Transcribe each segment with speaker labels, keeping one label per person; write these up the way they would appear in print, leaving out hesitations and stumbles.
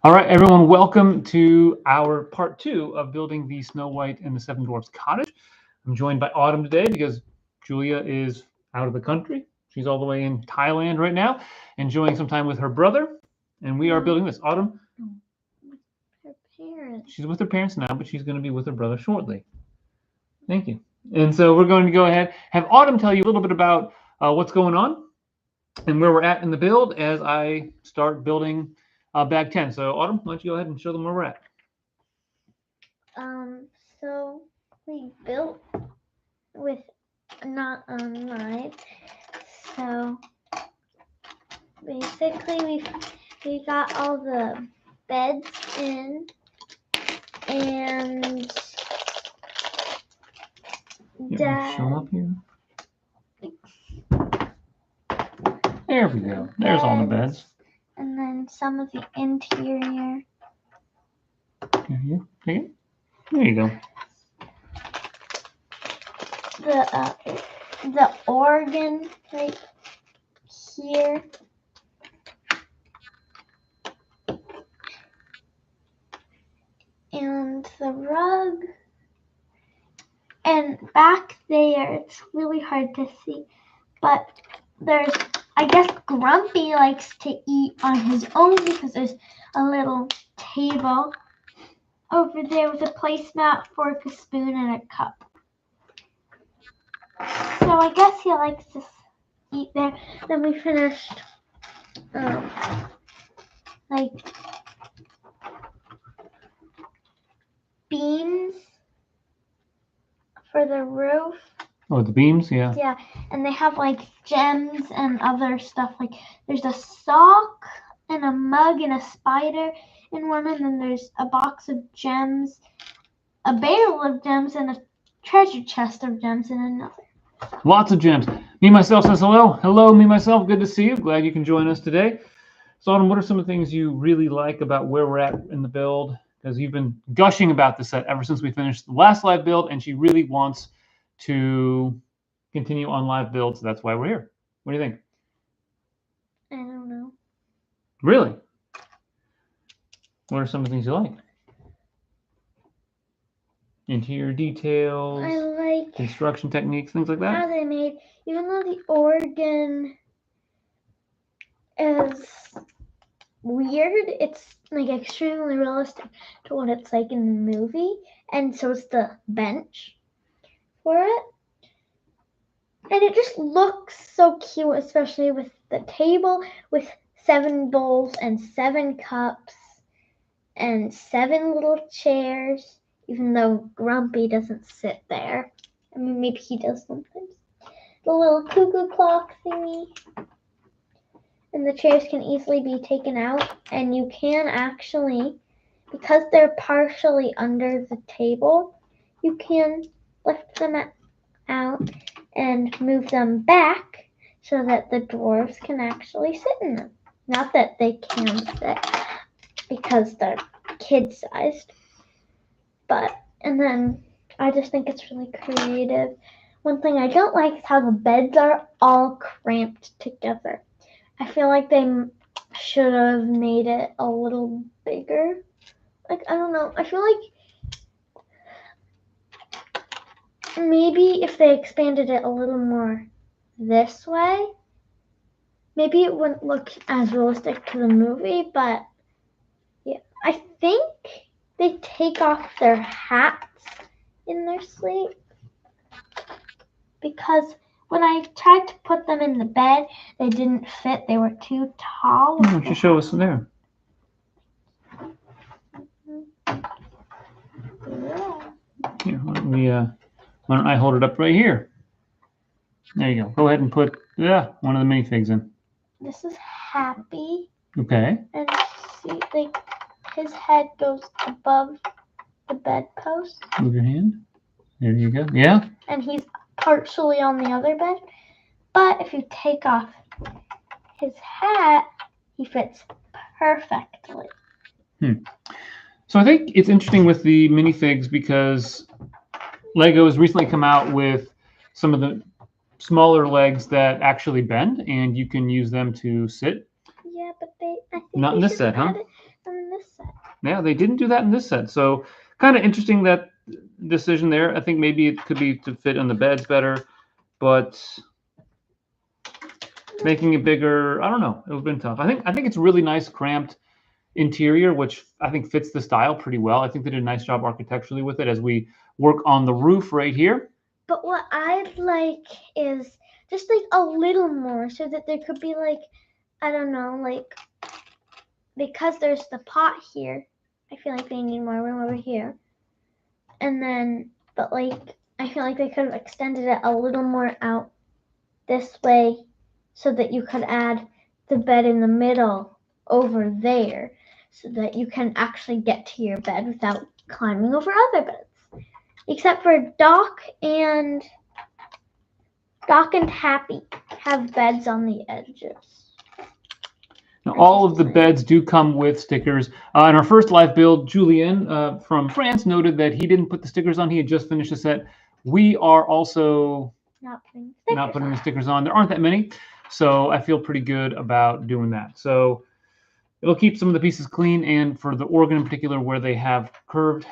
Speaker 1: All right, everyone, welcome to our part two of building the Snow White and the Seven Dwarfs cottage. I'm joined by Autumn today because Julia is out of the country. She's all the way in Thailand right now, enjoying some time with her brother. And we are building this. Autumn,
Speaker 2: Her parents.
Speaker 1: she's with her parents now, but she's going to be with her brother shortly. Thank you. And so we're going to go ahead, have Autumn tell you a little bit about what's going on and where we're at in the build as I start building bag 10. So Autumn, why don't you go ahead and show them where we're at?
Speaker 2: So we built with not online. So basically we got all the beds in and
Speaker 1: Show them up here. There we go. There's all the beds.
Speaker 2: And then some of the interior.
Speaker 1: Here you take it. There you go.
Speaker 2: The organ right here. And the rug. And back there, it's really hard to see, but there's, I guess Grumpy likes to eat on his own because there's a little table over there with a placemat, fork, a spoon, and a cup. So I guess he likes to eat there. Then we finished like beams for the roof.
Speaker 1: Oh, the beams, yeah.
Speaker 2: Yeah, and they have like gems and other stuff. Like there's a sock and a mug and a spider in one, and then there's a box of gems, a barrel of gems, and a treasure chest of gems in another.
Speaker 1: Lots of gems. Me myself says hello. Hello, me myself. Good to see you. Glad you can join us today. So, Autumn, what are some of the things you really like about where we're at in the build? Because you've been gushing about the set ever since we finished the last live build, and she really wants to continue on live builds. So that's why we're here. What do you think?
Speaker 2: I don't know.
Speaker 1: Really? What are some of the things you like? Interior details,
Speaker 2: I like
Speaker 1: construction techniques, things like that?
Speaker 2: how they made, even though the organ is weird, it's like extremely realistic to what it's like in the movie, and so is the bench for it. And it just looks so cute, especially with the table with 7 bowls and 7 cups and 7 little chairs, even though Grumpy doesn't sit there. I mean, maybe he does sometimes. The little cuckoo clock thingy. And the chairs can easily be taken out, and you can actually, because they're partially under the table, you can lift them out and move them back so that the dwarves can actually sit in them. Not that they can sit because they're kid-sized, but, and then I just think it's really creative. One thing I don't like is how the beds are all cramped together. I feel like they should have made it a little bigger. Like, I don't know. I feel like maybe if they expanded it a little more this way, maybe it wouldn't look as realistic to the movie, but yeah. I think they take off their hats in their sleep because when I tried to put them in the bed, they didn't fit. They were too tall.
Speaker 1: Why don't you show us there? Here, why don't I hold it up right here? There you go. Go ahead and put one of the minifigs in.
Speaker 2: This is Happy.
Speaker 1: Okay.
Speaker 2: And see, like his head goes above the bedpost.
Speaker 1: Move your hand. There you go. Yeah.
Speaker 2: And he's partially on the other bed. But if you take off his hat, he fits perfectly.
Speaker 1: So I think it's interesting with the minifigs because Lego has recently come out with some of the smaller legs that actually bend, and you can use them to sit.
Speaker 2: Yeah, but I think
Speaker 1: not in this set, huh?
Speaker 2: On this
Speaker 1: Yeah, they didn't do that in this set. So kind of interesting that decision there. I think maybe it could be to fit on the beds better, but making it bigger, I don't know. It would have been tough. I think it's really nice cramped interior, which I think fits the style pretty well. I think they did a nice job architecturally with it as we work on the roof right here.
Speaker 2: But what I'd like is just like a little more so that there could be like, I don't know, like, because there's the pot here, I feel like they need more room over here. And then, but like, I feel like they could have extended it a little more out this way so that you could add the bed in the middle over there so that you can actually get to your bed without climbing over other beds. Except for Doc and Happy have beds on the edges.
Speaker 1: Now, all of the beds do come with stickers. In our first live build, Julien from France noted that he didn't put the stickers on. He had just finished the set. We are also not putting the stickers on. There aren't that many, so I feel pretty good about doing that. So it'll keep some of the pieces clean, and for the organ in particular, where they have curved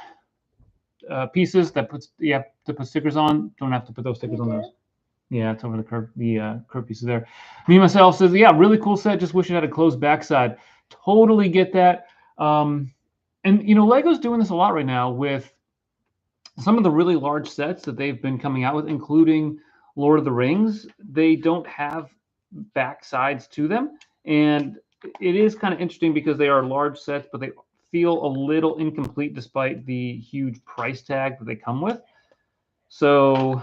Speaker 1: pieces that you have to put stickers on, don't have to put those stickers on those. Yeah, it's over the curved pieces there. Me myself says, yeah, really cool set. Just wish it had a closed backside. Totally get that. And you know, Lego's doing this a lot right now with some of the really large sets that they've been coming out with, including Lord of the Rings. They don't have backsides to them, and it is kind of interesting because they are large sets, but they feel a little incomplete despite the huge price tag that they come with. So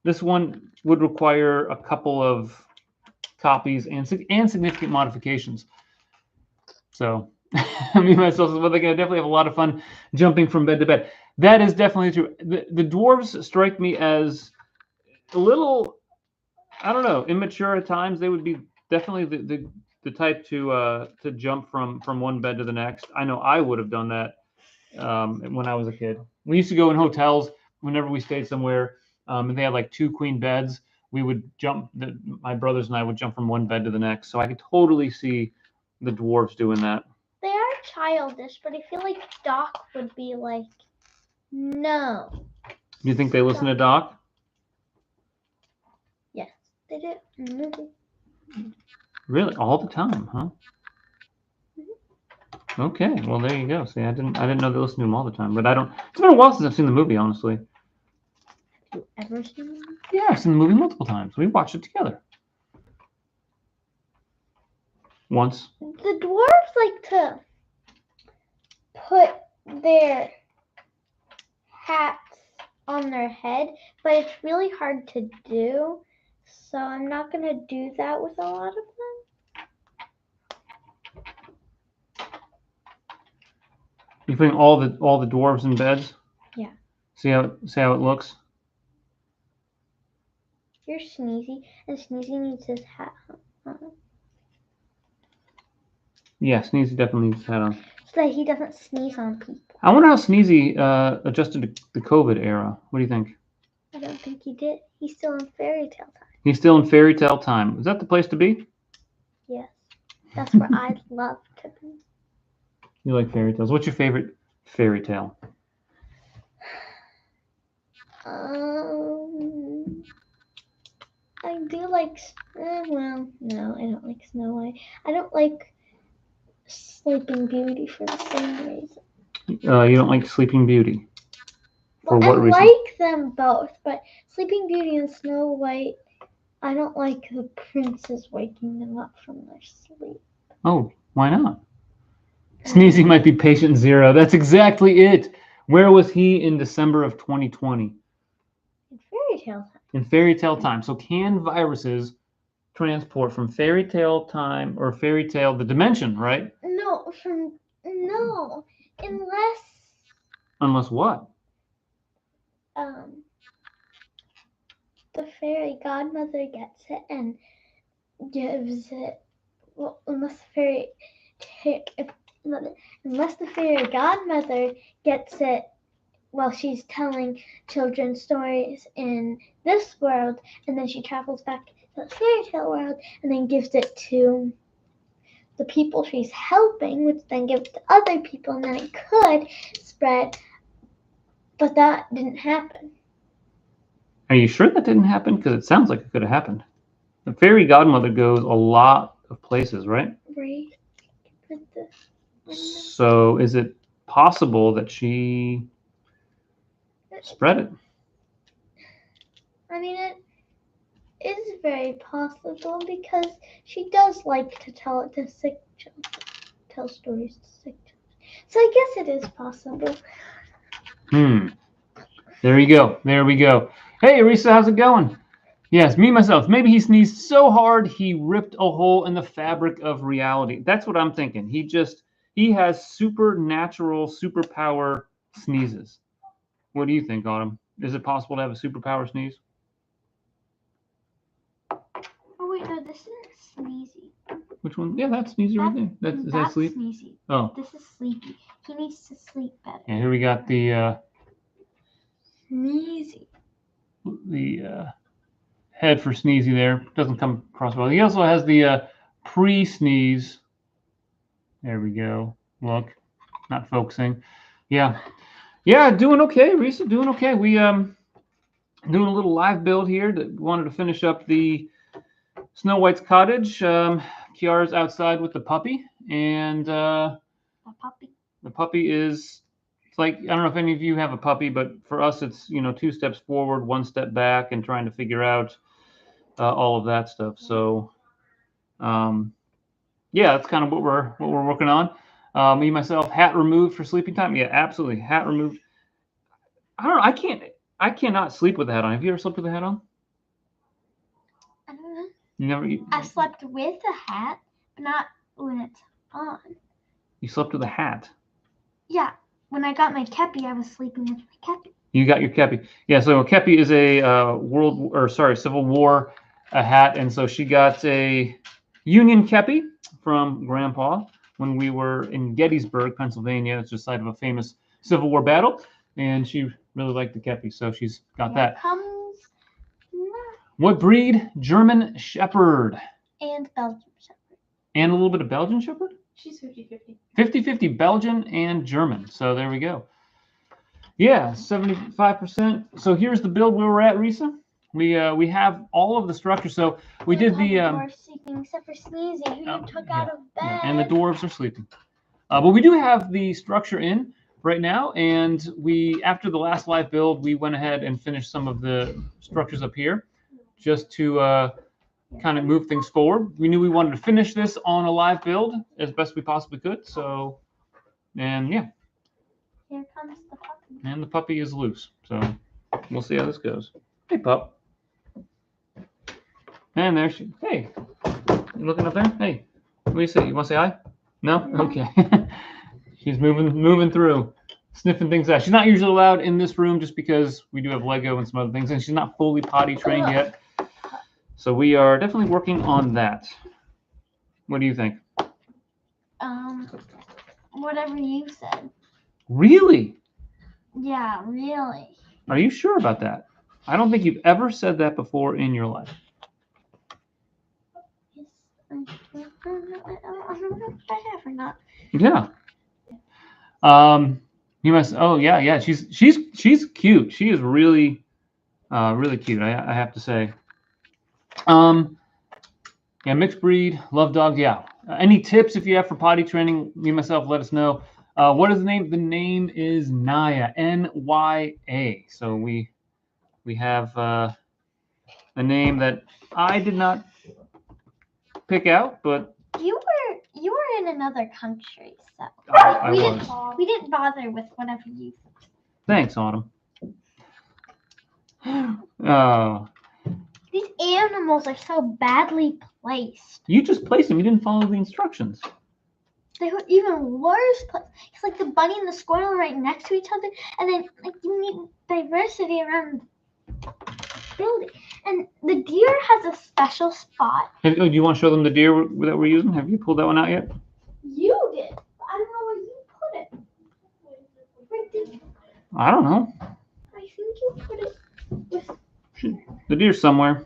Speaker 1: this one would require a couple of copies and significant modifications. So, me myself, well, they're going to definitely have a lot of fun jumping from bed to bed. That is definitely true. The dwarves strike me as a little, I don't know, immature at times. They would be definitely the type to jump from one bed to the next. I know I would have done that when I was a kid. We used to go in hotels whenever we stayed somewhere, and they had like 2 queen beds. We would jump. My brothers and I would jump from one bed to the next. So I could totally see the dwarves doing that.
Speaker 2: They are childish, but I feel like Doc would be like, no.
Speaker 1: Do you think they listen to Doc?
Speaker 2: Yes, they do in the movie.
Speaker 1: Really, all the time, huh? Okay, well there you go. See, I didn't know they listened to him all the time, but I don't. It's been a while since I've seen the movie, honestly.
Speaker 2: Have you ever seen the movie?
Speaker 1: Yeah, I've seen the movie multiple times. We watched it together. Once.
Speaker 2: The dwarves like to put their hats on their head, but it's really hard to do. So I'm not gonna do that with a lot of them.
Speaker 1: You putting all the dwarves in beds?
Speaker 2: Yeah.
Speaker 1: See how it looks?
Speaker 2: You're Sneezy, and Sneezy needs his hat on.
Speaker 1: Yeah, Sneezy definitely needs his hat on.
Speaker 2: So that he doesn't sneeze on people.
Speaker 1: I wonder how Sneezy adjusted to the COVID era. What do you think?
Speaker 2: I don't think he did. He's still in fairy tale time.
Speaker 1: He's still in fairy tale time. Is that the place to be?
Speaker 2: Yes. That's where I'd love to be.
Speaker 1: You like fairy tales. What's your favorite fairy tale?
Speaker 2: I do like, well, no, I don't like Snow White. I don't like Sleeping Beauty for the same reason.
Speaker 1: You don't like Sleeping Beauty? For
Speaker 2: well,
Speaker 1: what reason?
Speaker 2: I like them both, but Sleeping Beauty and Snow White, I don't like the princes waking them up from their sleep.
Speaker 1: Oh, why not? Sneezy might be patient zero. That's exactly it. Where was he in December of 2020?
Speaker 2: In fairy tale time.
Speaker 1: In fairy tale time. So can viruses transport from fairy tale time or fairy tale, the dimension, right?
Speaker 2: No,
Speaker 1: Unless what?
Speaker 2: The fairy godmother gets it and gives it. Well, unless the fairy godmother gets it while she's telling children stories in this world, and then she travels back to the fairy tale world and then gives it to the people she's helping, which then gives to other people, and then it could spread. But that didn't happen.
Speaker 1: Are you sure that didn't happen? Because it sounds like it could have happened. The fairy godmother goes a lot of places, right?
Speaker 2: Right.
Speaker 1: So is it possible that she spread it?
Speaker 2: I mean, it is very possible because she does like to tell it to sick children, tell stories to sick children. So I guess it is possible.
Speaker 1: There you go. There we go. Hey, Arisa, how's it going? Yes, me myself. Maybe he sneezed so hard he ripped a hole in the fabric of reality. That's what I'm thinking. He has supernatural superpower sneezes. What do you think, Autumn? Is it possible to have a superpower sneeze?
Speaker 2: Oh wait, no, this isn't sneezy.
Speaker 1: Which one? Yeah, that's sneezy right there. Is that sleep?
Speaker 2: Sneezy.
Speaker 1: Oh.
Speaker 2: This is sleepy. He needs to sleep better.
Speaker 1: Yeah, here we got the
Speaker 2: Sneezy.
Speaker 1: Head for sneezy there. Doesn't come across well. He also has the pre-sneeze. There we go. Look, not focusing. Yeah, doing okay, Risa. Doing okay. We doing a little live build here. That wanted to finish up the Snow White's cottage. Kiara's outside with the puppy, and the puppy is. It's like, I don't know if any of you have a puppy, but for us, it's 2 steps forward, 1 step back, and trying to figure out all of that stuff. So, yeah, that's kind of what we're working on. Me myself, hat removed for sleeping time. Yeah, absolutely, hat removed. I don't know. I cannot sleep with the hat on. Have you ever slept with the hat on?
Speaker 2: I don't know.
Speaker 1: You never.
Speaker 2: I slept with a hat, but not when it's on.
Speaker 1: You slept with a hat.
Speaker 2: Yeah. When I got my kepi, I was sleeping with my kepi.
Speaker 1: You got your kepi. Yeah, so a kepi is a Civil War hat, and so she got a Union kepi from Grandpa when we were in Gettysburg, Pennsylvania. It's the site of a famous Civil War battle, and she really liked the kepi, so she's got that. What breed? German Shepherd.
Speaker 2: And Belgian Shepherd.
Speaker 1: And a little bit of Belgian Shepherd?
Speaker 3: She's 50-50.
Speaker 1: 50-50 Belgian and German. So there we go. Yeah, 75%. So here's the build where we're at, Risa. We have all of the structure. So we did the
Speaker 2: dwarves sleeping except for Sneezy, who you took out of bed.
Speaker 1: Yeah, and the dwarves are sleeping. But we do have the structure in right now, and after the last live build, we went ahead and finished some of the structures up here just to kind of move things forward. We knew we wanted to finish this on a live build as best we possibly could. So, and yeah.
Speaker 2: Here comes the puppy.
Speaker 1: And the puppy is loose. So we'll see how this goes. Hey, pup. And there she. Hey, you looking up there? Hey, what do you say? You want to say hi? No? Okay. She's moving through, sniffing things out. She's not usually allowed in this room just because we do have Lego and some other things, and she's not fully potty trained yet. So we are definitely working on that. What do you think?
Speaker 2: Whatever you said.
Speaker 1: Really?
Speaker 2: Yeah, really.
Speaker 1: Are you sure about that? I don't think you've ever said that before in your life.
Speaker 2: I don't know if I have or not.
Speaker 1: Yeah. You must. Oh yeah. She's cute. She is really, really cute. I have to say. Yeah, mixed breed, love dogs. Yeah. Any tips if you have for potty training? Me myself, let us know. What is the name? The name is Naya, N-Y-A. So we have a name that I did not pick out, but
Speaker 2: you were in another country, so we didn't bother with whatever you.
Speaker 1: Thanks, Autumn. Oh.
Speaker 2: These animals are so badly placed.
Speaker 1: You just placed them. You didn't follow the instructions.
Speaker 2: They were even worse placed. It's like the bunny and the squirrel are right next to each other, and then like you need diversity around the building. And the deer has a special spot.
Speaker 1: Do you want to show them the deer that we're using? Have you pulled that one out yet?
Speaker 2: You did. I don't know where you put it. Where did you?
Speaker 1: I don't know.
Speaker 2: I think you put it with.
Speaker 1: The deer's somewhere.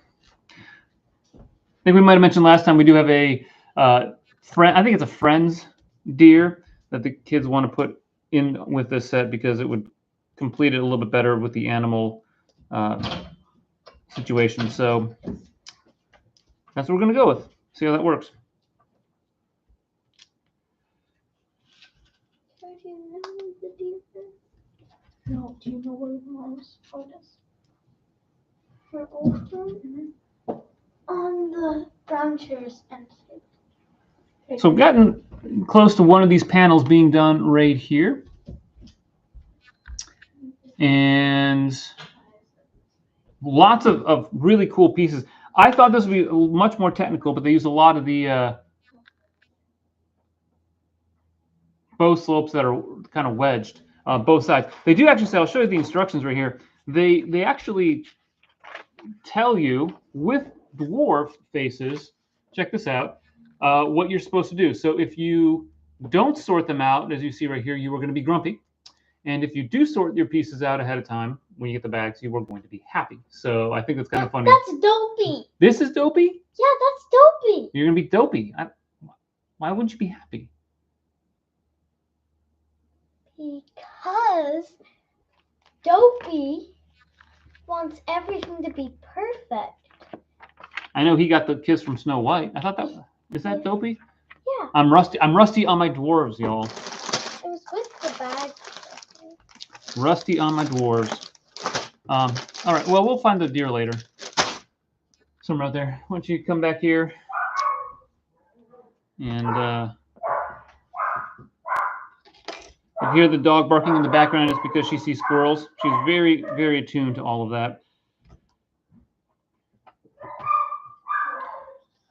Speaker 1: I think we might have mentioned last time we do have a I think it's a Friends deer that the kids want to put in with this set because it would complete it a little bit better with the animal situation. So that's what we're going to go with. See how that works.
Speaker 2: Do you know the deer? No, do you know where mom's phone is? Her old phone? On the brown chairs and
Speaker 1: So we've gotten close to one of these panels being done right here. And lots of really cool pieces. I thought this would be much more technical, but they use a lot of the bow slopes that are kind of wedged both sides. They do actually say, I'll show you the instructions right here. They actually tell you with dwarf faces, check this out, what you're supposed to do. So if you don't sort them out, as you see right here, you are going to be grumpy. And if you do sort your pieces out ahead of time, when you get the bags, you are going to be happy. So I think that's kind of funny.
Speaker 2: That's dopey.
Speaker 1: This is dopey?
Speaker 2: Yeah, that's dopey.
Speaker 1: You're going to be dopey. Why wouldn't you be happy?
Speaker 2: Because Dopey wants everything to be perfect.
Speaker 1: I know he got the kiss from Snow White. I thought that is that Dopey?
Speaker 2: Yeah.
Speaker 1: I'm rusty. I'm rusty on my dwarves, y'all.
Speaker 2: It was with the bag.
Speaker 1: Rusty on my dwarves. All right. Well, we'll find the deer later. Somewhere out there. Why don't you come back here? And you hear the dog barking in the background. It's because she sees squirrels. She's very, very attuned to all of that.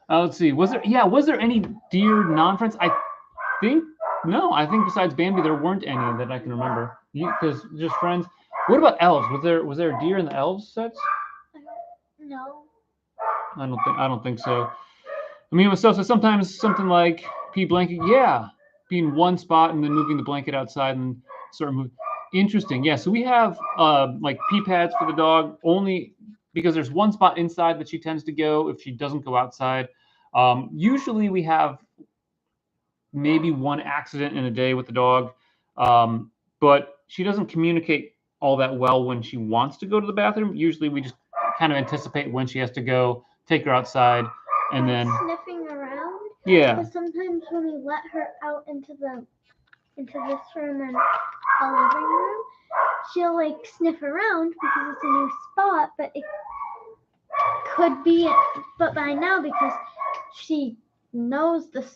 Speaker 1: Let's see. Was there any deer non-friends? I think no. I think besides Bambi, there weren't any that I can remember. Because just friends. What about elves? Was there a deer in the elves sets?
Speaker 2: No.
Speaker 1: I don't think so. I mean, myself, so sometimes something like pea blanket, yeah, being one spot and then moving the blanket outside and sort of move. Interesting, yeah. So we have like pee pads for the dog only because there's one spot inside that she tends to go if she doesn't go outside. Usually we have maybe one accident in a day with the dog, but she doesn't communicate all that well when she wants to go to the bathroom. Usually we just kind of anticipate when she has to go, take her outside, and then
Speaker 2: sniffing around.
Speaker 1: Yeah.
Speaker 2: But sometimes when we let her out into this room and the living room, she'll like sniff around because it's a new spot, but it could be. But by now, because she knows this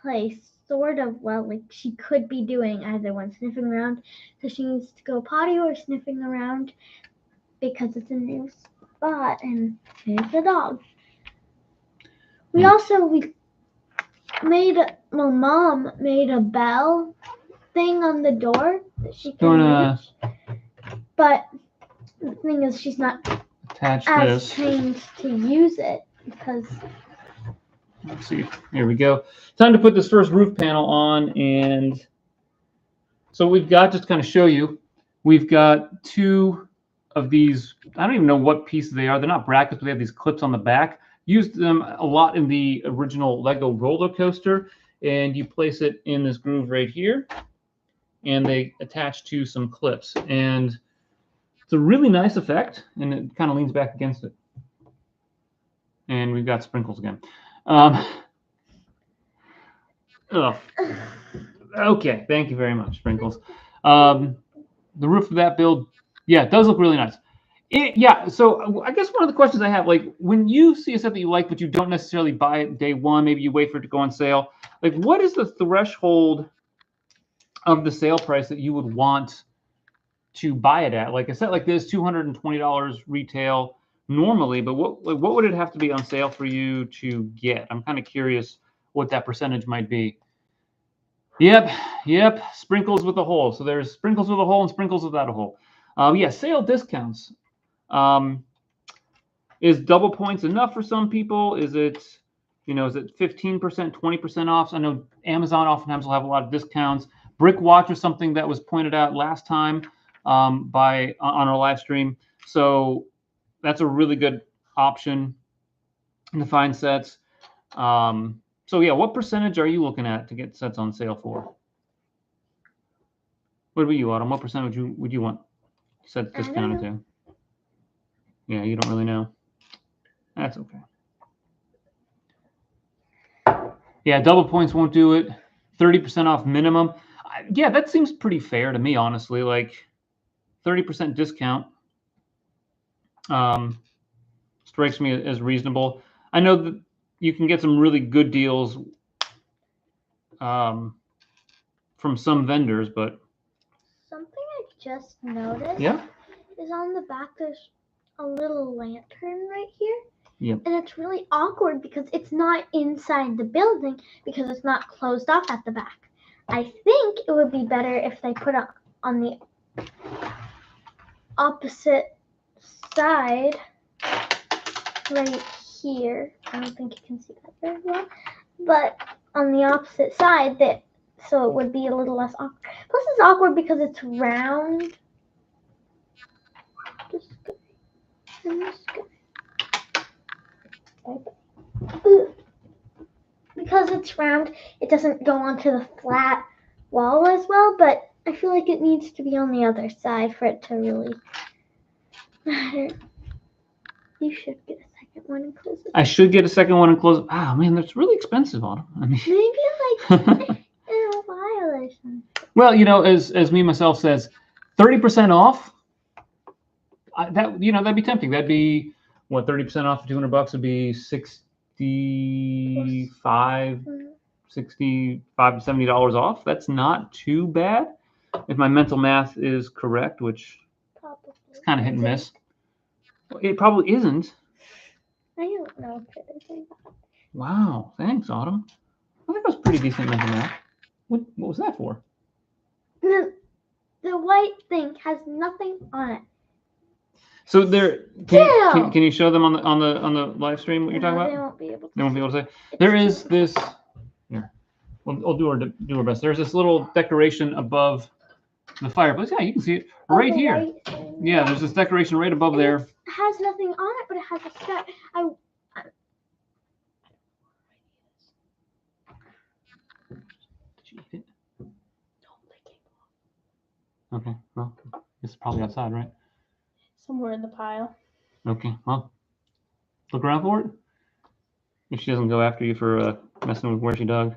Speaker 2: place sort of well, like she could be doing either one, sniffing around because she needs to go potty or sniffing around because it's a new spot and there's the dog. We Mom made a bell thing on the door that she can reach. But the thing is, she's not as trained to use it because.
Speaker 1: Let's see. Here we go. Time to put this first roof panel on, and so we've got, just to kind of show you, we've got two of these. I don't even know what pieces they are. They're not brackets, but they have these clips on the back. Used them a lot in the original Lego roller coaster, and you place it in this groove right here, and they attach to some clips, and it's a really nice effect, and it kind of leans back against it. And we've got sprinkles again. Okay, thank you very much, Sprinkles. The roof of that build, yeah, it does look really nice. Yeah, so I guess one of the questions I have, like, when you see a set that you like, but you don't necessarily buy it day one, maybe you wait for it to go on sale, like, what is the threshold of the sale price that you would want to buy it at? Like a set like this, $220 retail normally, but what would it have to be on sale for you to get? I'm kind of curious what that percentage might be. Yep, sprinkles with a hole. So there's sprinkles with a hole and sprinkles without a hole. Yeah, sale discounts. Is double points enough for some people? Is it 15%, 20% off? So I know Amazon oftentimes will have a lot of discounts. Brick Watch is something that was pointed out last time on our live stream. So that's a really good option to find sets. So yeah, what percentage are you looking at to get sets on sale for? What about you, Autumn? What percent would you want sets discounted to? Yeah, you don't really know. That's okay. Yeah, double points won't do it. 30% off minimum. Yeah, that seems pretty fair to me, honestly. Like 30% discount strikes me as reasonable. I know that you can get some really good deals from some vendors, but
Speaker 2: something I just noticed is on the back there's a little lantern right here.
Speaker 1: Yep.
Speaker 2: And it's really awkward because it's not inside the building because it's not closed off at the back. I think it would be better if they put it on the opposite side right here. I don't think you can see that very well. But on the opposite side, so it would be a little less awkward. Plus it's awkward because it's round. This guy and this guy. Because it's round, it doesn't go onto the flat wall as well, but I feel like it needs to be on the other side for it to really matter. You should get a second one and close it.
Speaker 1: I should get a second one and close it. Wow, man, that's really expensive, Autumn. I mean,
Speaker 2: maybe like in a while or something.
Speaker 1: Well, as me myself says, 30% off. That'd be tempting. That'd be what 30% off for $200 would be 65 to $70 off. That's not too bad if my mental math is correct, which is kind of hit and miss. It probably isn't.
Speaker 2: I don't know if it is.
Speaker 1: Wow, thanks, Autumn. I think that was pretty decent mental math. What was that for?
Speaker 2: The white thing has nothing on it.
Speaker 1: So there, can you show them on the live stream what you're talking about?
Speaker 2: They won't be able to.
Speaker 1: They won't be able to say. There is this. Here, we'll do our best. There's this little decoration above the fireplace. Yeah, you can see it right here. Yeah, there's this decoration right above there.
Speaker 2: It has nothing on it, but it has a set.
Speaker 1: Did you eat it? Okay, well, it's probably outside, right?
Speaker 2: Somewhere in the pile.
Speaker 1: Okay, well, look around for it. If she doesn't go after you for messing with where she dug.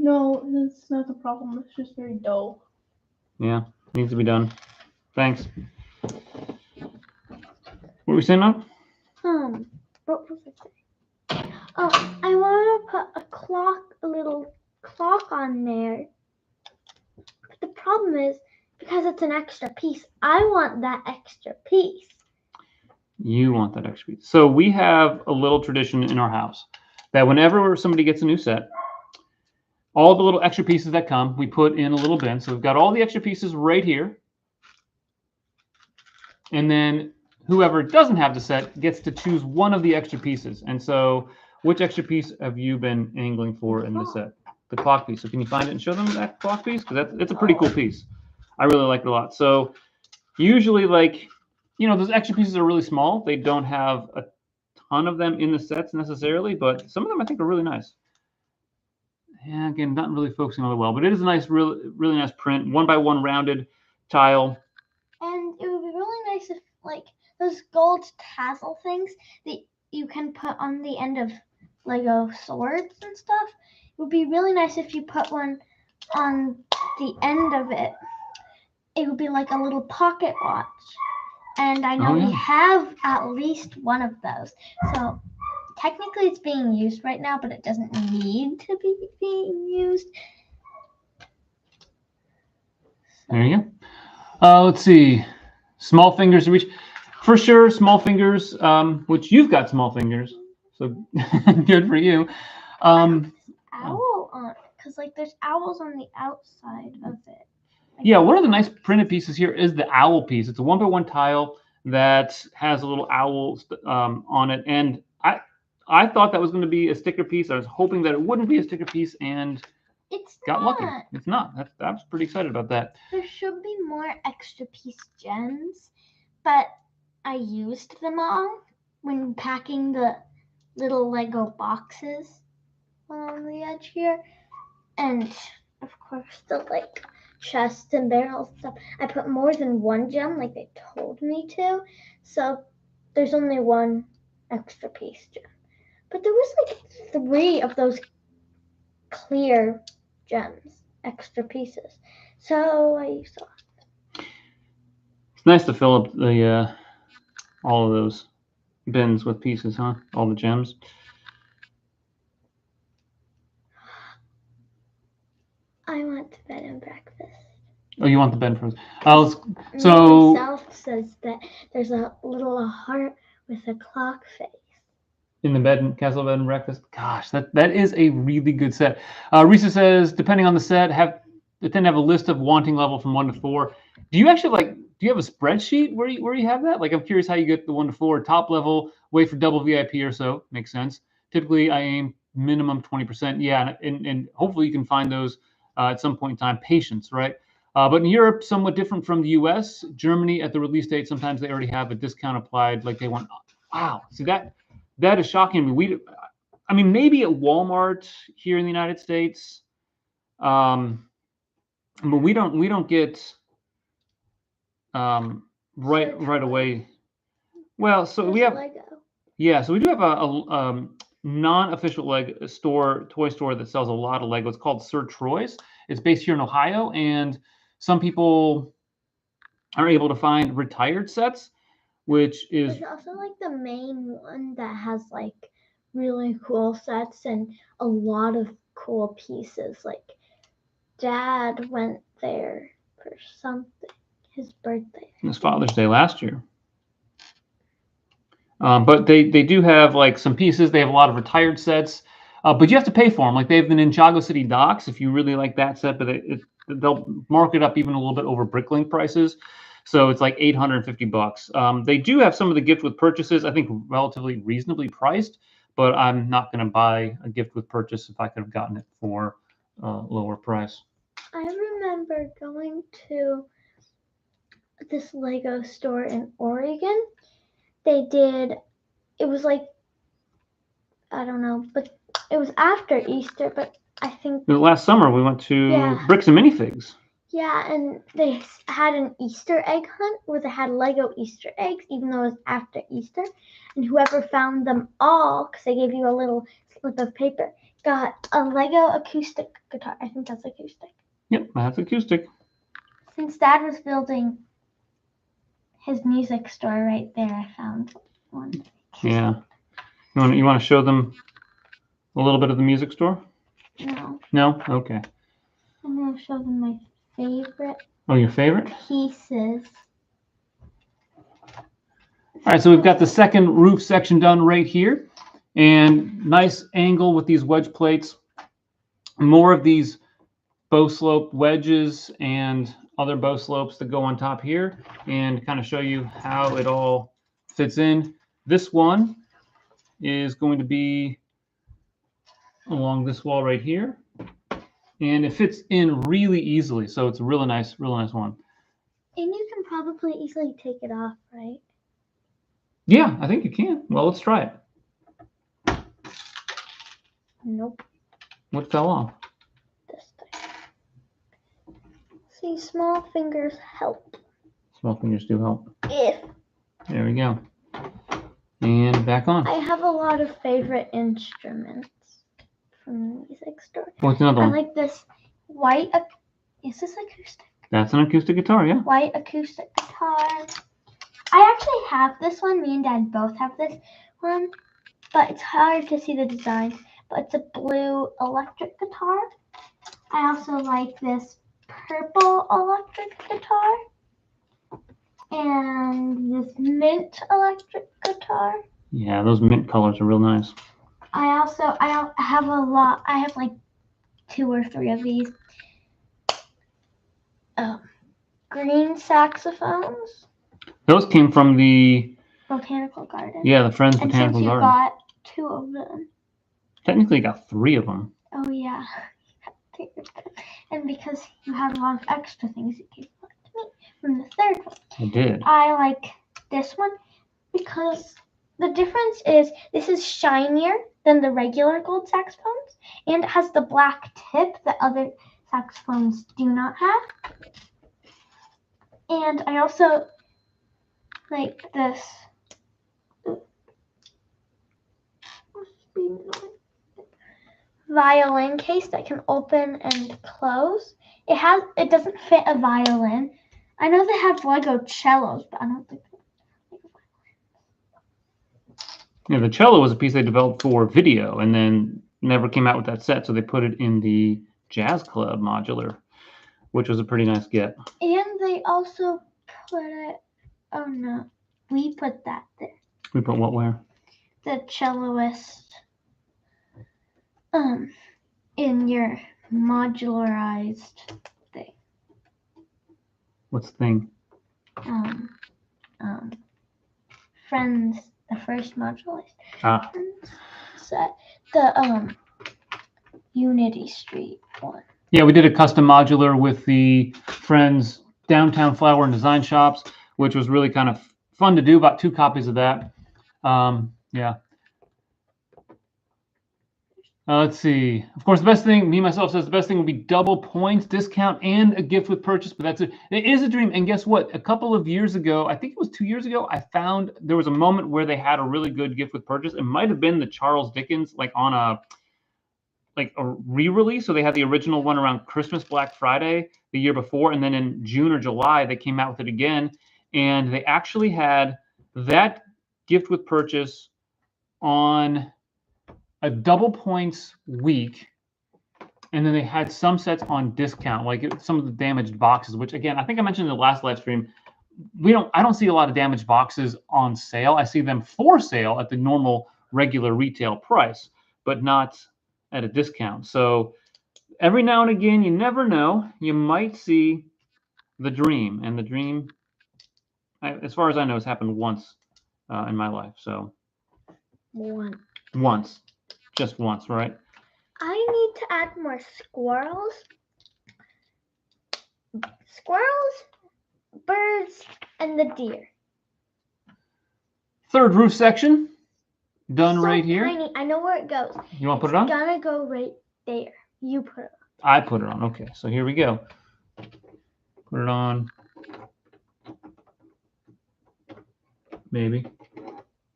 Speaker 2: No, that's not the problem. It's just very dull.
Speaker 1: Yeah, needs to be done. Thanks. What were we saying now?
Speaker 2: What was I saying? Oh, I want to put a little clock on there. But the problem is, because it's an extra piece, I want that extra piece.
Speaker 1: You want that extra piece. So we have a little tradition in our house that whenever somebody gets a new set, all the little extra pieces that come, we put in a little bin. So we've got all the extra pieces right here. And then whoever doesn't have the set gets to choose one of the extra pieces. And so which extra piece have you been angling for in the set? The clock piece. So can you find it and show them that clock piece? Because it's a pretty cool piece. I really like it a lot. So usually, like, those extra pieces are really small. They don't have a ton of them in the sets necessarily, but some of them I think are really nice. Yeah, again, not really focusing on it well, but it is a nice, really nice print. 1x1 rounded tile.
Speaker 2: And it would be really nice if, like, those gold tassel things that you can put on the end of Lego swords and stuff. It would be really nice if you put one on the end of it. It would be like a little pocket watch. And I know we have at least one of those. So technically it's being used right now, but it doesn't need to be being used.
Speaker 1: There you go. Let's see. Small fingers to reach. For sure, small fingers, which you've got small fingers. So good for you.
Speaker 2: Owl on it, because like there's owls on the outside of it.
Speaker 1: Yeah, one of the nice printed pieces here is the owl piece. It's a 1x1 tile that has a little owl on it, and I thought that was going to be a sticker piece. I was hoping that it wouldn't be a sticker piece, and got lucky. It's not. I was pretty excited about that.
Speaker 2: There should be more extra piece gems, but I used them all when packing the little Lego boxes. along the edge here. And of course the like chests and barrels and stuff. I put more than one gem like they told me to. So there's only one extra piece gem. But there was like 3 of those clear gems, extra pieces. So I used a lot.
Speaker 1: It's nice to fill up the all of those bins with pieces, huh? All the gems.
Speaker 2: I want the bed and breakfast.
Speaker 1: Oh, you want the bed first? So
Speaker 2: Myself says that there's a little heart with a clock face.
Speaker 1: in the castle bed and breakfast. Gosh, that is a really good set. Risa says, depending on the set, they tend to have a list of wanting level from 1 to 4. Do you actually do you have a spreadsheet where you have that? Like, I'm curious how you get the 1 to 4. Top level, wait for double VIP or so. Makes sense. Typically, I aim minimum 20%. Yeah, and hopefully you can find those at some point in time. Patience, right? But in Europe, somewhat different from the US. Germany, at the release date, sometimes they already have a discount applied. Like they want, wow, see that is shocking to me. I mean, maybe at Walmart here in the United States, but we don't get right away. Well, so we have
Speaker 2: Lego.
Speaker 1: Yeah, so we do have a non-official toy store that sells a lot of Lego. It's called Sir Troy's. It's based here in Ohio, and some people are able to find retired sets, which is
Speaker 2: There's also like the main one that has like really cool sets and a lot of cool pieces. Like Dad went there for something, his birthday.
Speaker 1: It was Father's Day last year. But they do have like some pieces. They have a lot of retired sets, but you have to pay for them. Like they have the Ninjago City Docks if you really like that set, but they'll mark it up even a little bit over Bricklink prices. So it's like $850. They do have some of the gift with purchases, I think relatively reasonably priced, but I'm not going to buy a gift with purchase if I could have gotten it for a lower price.
Speaker 2: I remember going to this Lego store in Oregon. It was like, I don't know, but it was after Easter, but I think
Speaker 1: last summer we went to Bricks and Minifigs.
Speaker 2: Yeah, and they had an Easter egg hunt where they had Lego Easter eggs, even though it was after Easter. And whoever found them all, because they gave you a little slip of paper, got a Lego acoustic guitar. I think that's acoustic.
Speaker 1: Yep, that's acoustic.
Speaker 2: Since Dad was building his music store right there, I found one.
Speaker 1: Yeah. You want to show them a little bit of the music store?
Speaker 2: No.
Speaker 1: No? Okay.
Speaker 2: I'm going to show them my favorite.
Speaker 1: Oh, your favorite?
Speaker 2: Pieces.
Speaker 1: All right, so we've got the second roof section done right here. And nice angle with these wedge plates. More of these bow slope wedges and other bow slopes that go on top here, and kind of show you how it all fits in. This one is going to be along this wall right here, and it fits in really easily. So it's a really nice one.
Speaker 2: And you can probably easily take it off, right?
Speaker 1: Yeah, I think you can. Well, let's try it.
Speaker 2: Nope.
Speaker 1: What fell off?
Speaker 2: This thing. See, small fingers help.
Speaker 1: Small fingers do help.
Speaker 2: If.
Speaker 1: There we go. And back on.
Speaker 2: I have a lot of favorite instruments from the music store.
Speaker 1: What's another one?
Speaker 2: I like this white. Is this acoustic?
Speaker 1: That's an acoustic guitar, yeah.
Speaker 2: White acoustic guitar. I actually have this one. Me and Dad both have this one, but it's hard to see the design. But it's a blue electric guitar. I also like this purple electric guitar and this mint electric guitar.
Speaker 1: Yeah, those mint colors are real nice.
Speaker 2: I have a lot. I have like 2 or 3 of these. Green saxophones.
Speaker 1: Those came from the
Speaker 2: Botanical Garden.
Speaker 1: Yeah, the Friends Botanical Garden.
Speaker 2: And since you got 2 of them.
Speaker 1: Technically, you got 3 of them.
Speaker 2: Oh yeah. And because you had a lot of extra things, you gave one to me from the 3rd one.
Speaker 1: I did.
Speaker 2: I like this one because the difference is this is shinier than the regular gold saxophones, and it has the black tip that other saxophones do not have. And I also like this violin case that can open and close. It doesn't fit a violin. I know they have Lego cellos, but I don't think.
Speaker 1: Yeah, the cello was a piece they developed for video and then never came out with that set, so they put it in the Jazz Club modular, which was a pretty nice get.
Speaker 2: And they also put it. Oh no, we put that there.
Speaker 1: We put what where?
Speaker 2: The celloist. In your modularized thing.
Speaker 1: What's the thing?
Speaker 2: Friends, the first modularized set, the Unity Street one.
Speaker 1: Yeah, we did a custom modular with the Friends Downtown Flower and Design Shops, which was really kind of fun to do. About 2 copies of that. Yeah. Let's see. Of course, the best thing, me myself says the best thing would be double points, discount, and a gift with purchase. But that's it. It is a dream. And guess what? A couple of years ago, I think it was 2 years ago, I found there was a moment where they had a really good gift with purchase. It might have been the Charles Dickens, like on a re-release. So they had the original one around Christmas, Black Friday the year before, and then in June or July they came out with it again, and they actually had that gift with purchase on a double points week, and then they had some sets on discount, like some of the damaged boxes, which again, I think I mentioned in the last live stream, I don't see a lot of damaged boxes on sale. I see them for sale at the normal regular retail price, but not at a discount. So every now and again, you never know, you might see the dream, and the dream, as far as I know, has happened once in my life. So once. Just once, right?
Speaker 2: I need to add more squirrels. Squirrels, birds, and the deer.
Speaker 1: Third roof section. Done right here.
Speaker 2: Tiny. I know where it goes.
Speaker 1: You want to put it on?
Speaker 2: It's gonna go right there. You put it on.
Speaker 1: I put it on. Okay, so here we go. Put it on. Maybe.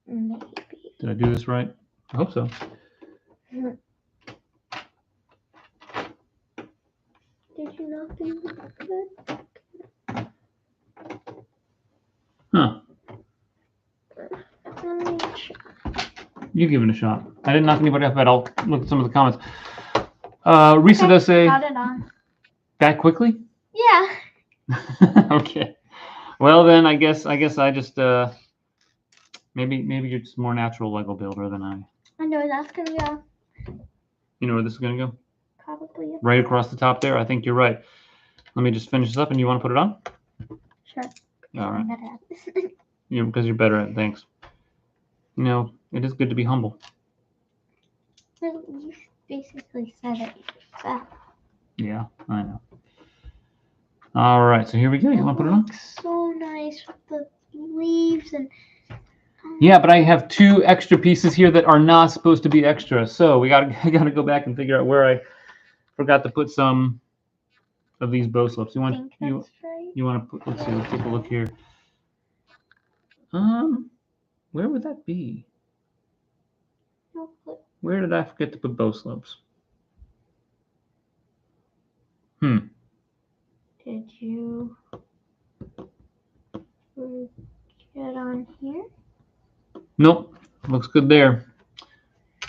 Speaker 2: Maybe.
Speaker 1: Did I do this right? I hope so.
Speaker 2: Did you not do that good?
Speaker 1: Huh. You give it a shot. I didn't knock anybody off, but I'll look at some of the comments. Risa does say,
Speaker 2: got it on.
Speaker 1: That quickly?
Speaker 2: Yeah.
Speaker 1: Okay. Well, then I guess I just maybe you're just more natural Lego builder than I.
Speaker 2: I know where that's gonna go.
Speaker 1: You know where this is gonna go?
Speaker 2: Probably.
Speaker 1: Right across the top there. I think you're right. Let me just finish this up, and you want to put it on?
Speaker 2: Sure.
Speaker 1: All right.
Speaker 2: I'm better at this.
Speaker 1: Because you're better at it. Thanks. You know, it is good to be humble.
Speaker 2: You basically said it. So.
Speaker 1: Yeah, I know. All right, so here we go. You want to put it on?
Speaker 2: So nice with the leaves and.
Speaker 1: Yeah, but I have 2 extra pieces here that are not supposed to be extra. So I gotta go back and figure out where I forgot to put some of these bow slopes. You want
Speaker 2: right.
Speaker 1: You want to put? Let's see. Let's take a look here. Where would that be?
Speaker 2: No clue.
Speaker 1: Where did I forget to put bow slopes?
Speaker 2: Did you get on here?
Speaker 1: Nope. Looks good there.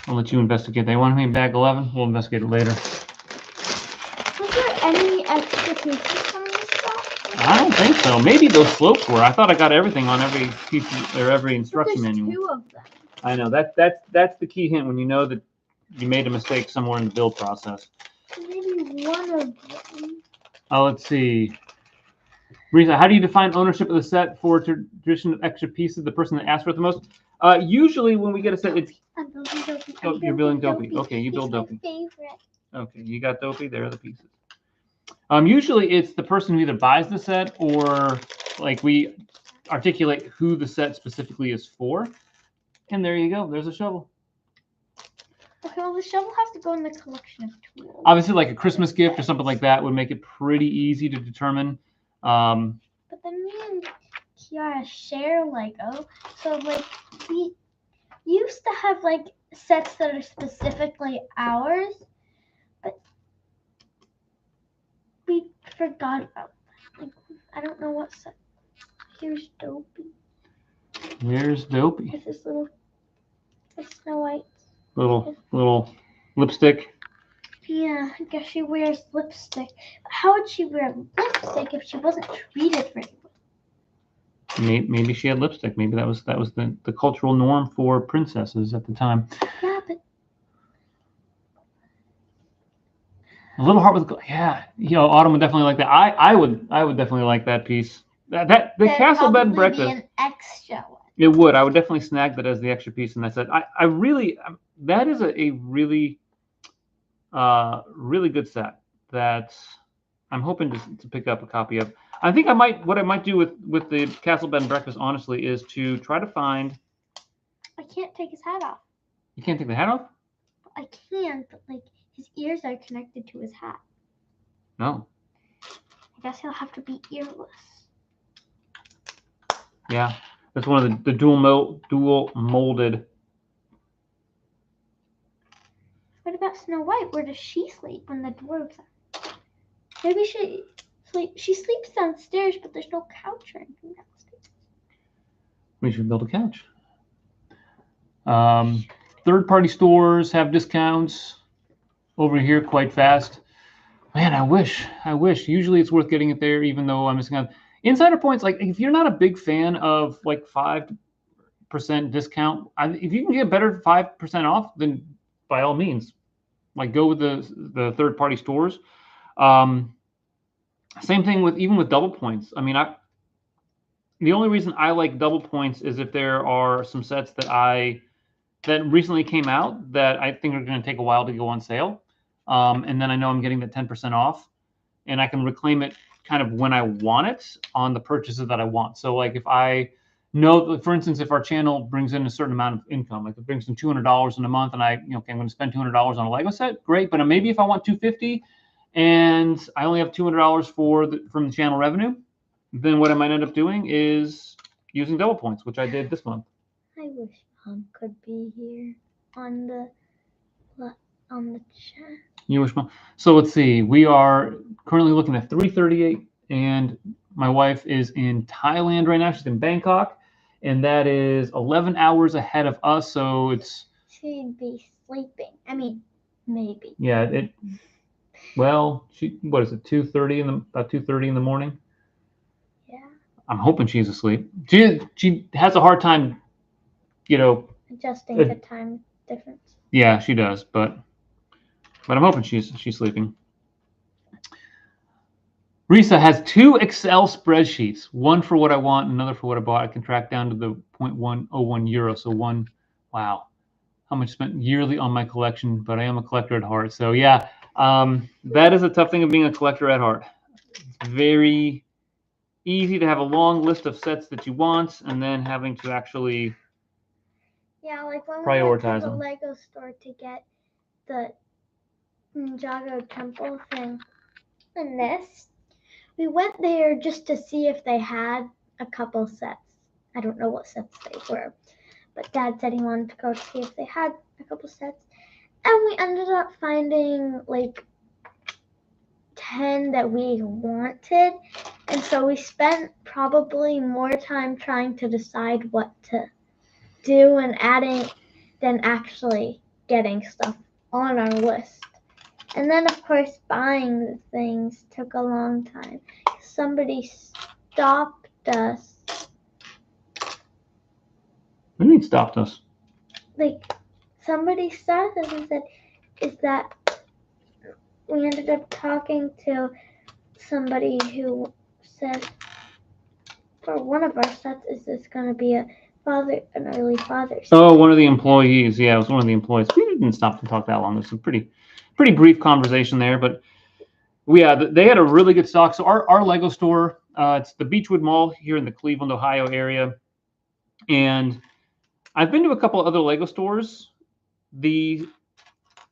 Speaker 1: I'll let you investigate. They want me in bag 11. We'll investigate it later.
Speaker 2: Was there any extra pieces on this stuff?
Speaker 1: I don't think so. Maybe those slopes were. I thought I got everything on every piece or every instruction manual.
Speaker 2: 2 of them.
Speaker 1: I know that's the key hint when you know that you made a mistake somewhere in the build process.
Speaker 2: Maybe one of them.
Speaker 1: Let's see. Risa, how do you define ownership of the set for tradition of extra pieces? The person that asked for it the most. Usually when we get a set, it's.
Speaker 2: I'm building Dopey.
Speaker 1: Oh, you're building Dopey. Okay, you build Dopey.
Speaker 2: Favorite.
Speaker 1: Okay, you got Dopey. There are the pieces. Usually it's the person who either buys the set or like we articulate who the set specifically is for. And there you go. There's a shovel.
Speaker 2: Okay, well, the shovel has to go in the collection of tools.
Speaker 1: Obviously, like a Christmas gift or something like that would make it pretty easy to determine.
Speaker 2: But then me and Kiara share Lego, so like we used to have like sets that are specifically ours, but we forgot about them. Like I don't know what set. Here's Dopey.
Speaker 1: Where's Dopey?
Speaker 2: This is little. It's Snow White.
Speaker 1: Little lipstick.
Speaker 2: Yeah, I guess she wears lipstick. But how would she wear lipstick if she wasn't treated very well?
Speaker 1: Maybe she had lipstick. Maybe that was the cultural norm for princesses at the time.
Speaker 2: Yeah, but
Speaker 1: A little heart with Autumn would definitely like that. I would definitely like that piece. The castle bed and breakfast.
Speaker 2: Be an extra one.
Speaker 1: It would. I would definitely snag that as the extra piece. And I said, I really, that is a really, really good set that I'm hoping to pick up a copy of. I think what I might do with the castle bed and breakfast, honestly, is to try to find.
Speaker 2: I can't take his hat off.
Speaker 1: You can't take the hat off?
Speaker 2: I can, but like his ears are connected to his hat.
Speaker 1: No.
Speaker 2: I guess he'll have to be earless.
Speaker 1: Yeah. That's one of the dual molded.
Speaker 2: What about Snow White? Where does she sleep when the dwarves are? Maybe she sleeps downstairs, but there's no couch or anything downstairs.
Speaker 1: We should build a couch. Third-party stores have discounts over here quite fast. Man, I wish. Usually it's worth getting it there, even though I'm missing out. Insider points, like if you're not a big fan of like 5% discount, if you can get better 5% off, then by all means, like go with the third-party stores. Same thing with double points. I mean, the only reason I like double points is if there are some sets that recently came out that I think are going to take a while to go on sale. And then I know I'm getting the 10% off and I can reclaim it kind of when I want it on the purchases that I want. So like if I know, for instance, if our channel brings in a certain amount of income, like if it brings in $200 in a month and I'm going to spend $200 on a Lego set, great. But maybe if I want $250 and I only have $200 from the channel revenue, then what I might end up doing is using double points, which I did this month.
Speaker 2: I wish Mom could be here on the chat.
Speaker 1: You wish Mom. So let's see. We are currently looking at 3:38, and my wife is in Thailand right now. She's in Bangkok, and that is 11 hours ahead of us. So it's.
Speaker 2: She'd be sleeping. I mean, maybe.
Speaker 1: Yeah. What is it? 2:30 about 2:30 in the morning.
Speaker 2: Yeah.
Speaker 1: I'm hoping she's asleep. She has a hard time,
Speaker 2: adjusting the time difference.
Speaker 1: Yeah, she does, but I'm hoping she's sleeping. Risa has 2 Excel spreadsheets, one for what I want, another for what I bought. I can track down to the 0.101 euro. So wow, how much spent yearly on my collection, but I am a collector at heart. So yeah, that is a tough thing of being a collector at heart. It's very easy to have a long list of sets that you want and then having to actually
Speaker 2: like when
Speaker 1: prioritize
Speaker 2: we
Speaker 1: them.
Speaker 2: went to the Lego store to get the Ninjago temple thing and this, we went there just to see if they had a couple sets. I don't know what sets they were, but Dad said he wanted to go to see if they had a couple sets, and we ended up finding like 10 that we wanted, and so we spent probably more time trying to decide what to do and adding than actually getting stuff on our list. And then, of course, buying the things took a long time. Somebody stopped us.
Speaker 1: What do you mean stopped us?
Speaker 2: Like, somebody stopped us and said, is that... We ended up talking to somebody who said, for one of our sets, is this going to be an early Father's Day?
Speaker 1: Oh, one of the employees. Yeah, it was one of the employees. We didn't stop to talk that long. It was a pretty brief conversation there, but they had a really good stock. So our Lego store, it's the Beechwood Mall here in the Cleveland, Ohio area. And I've been to a couple of other Lego stores. The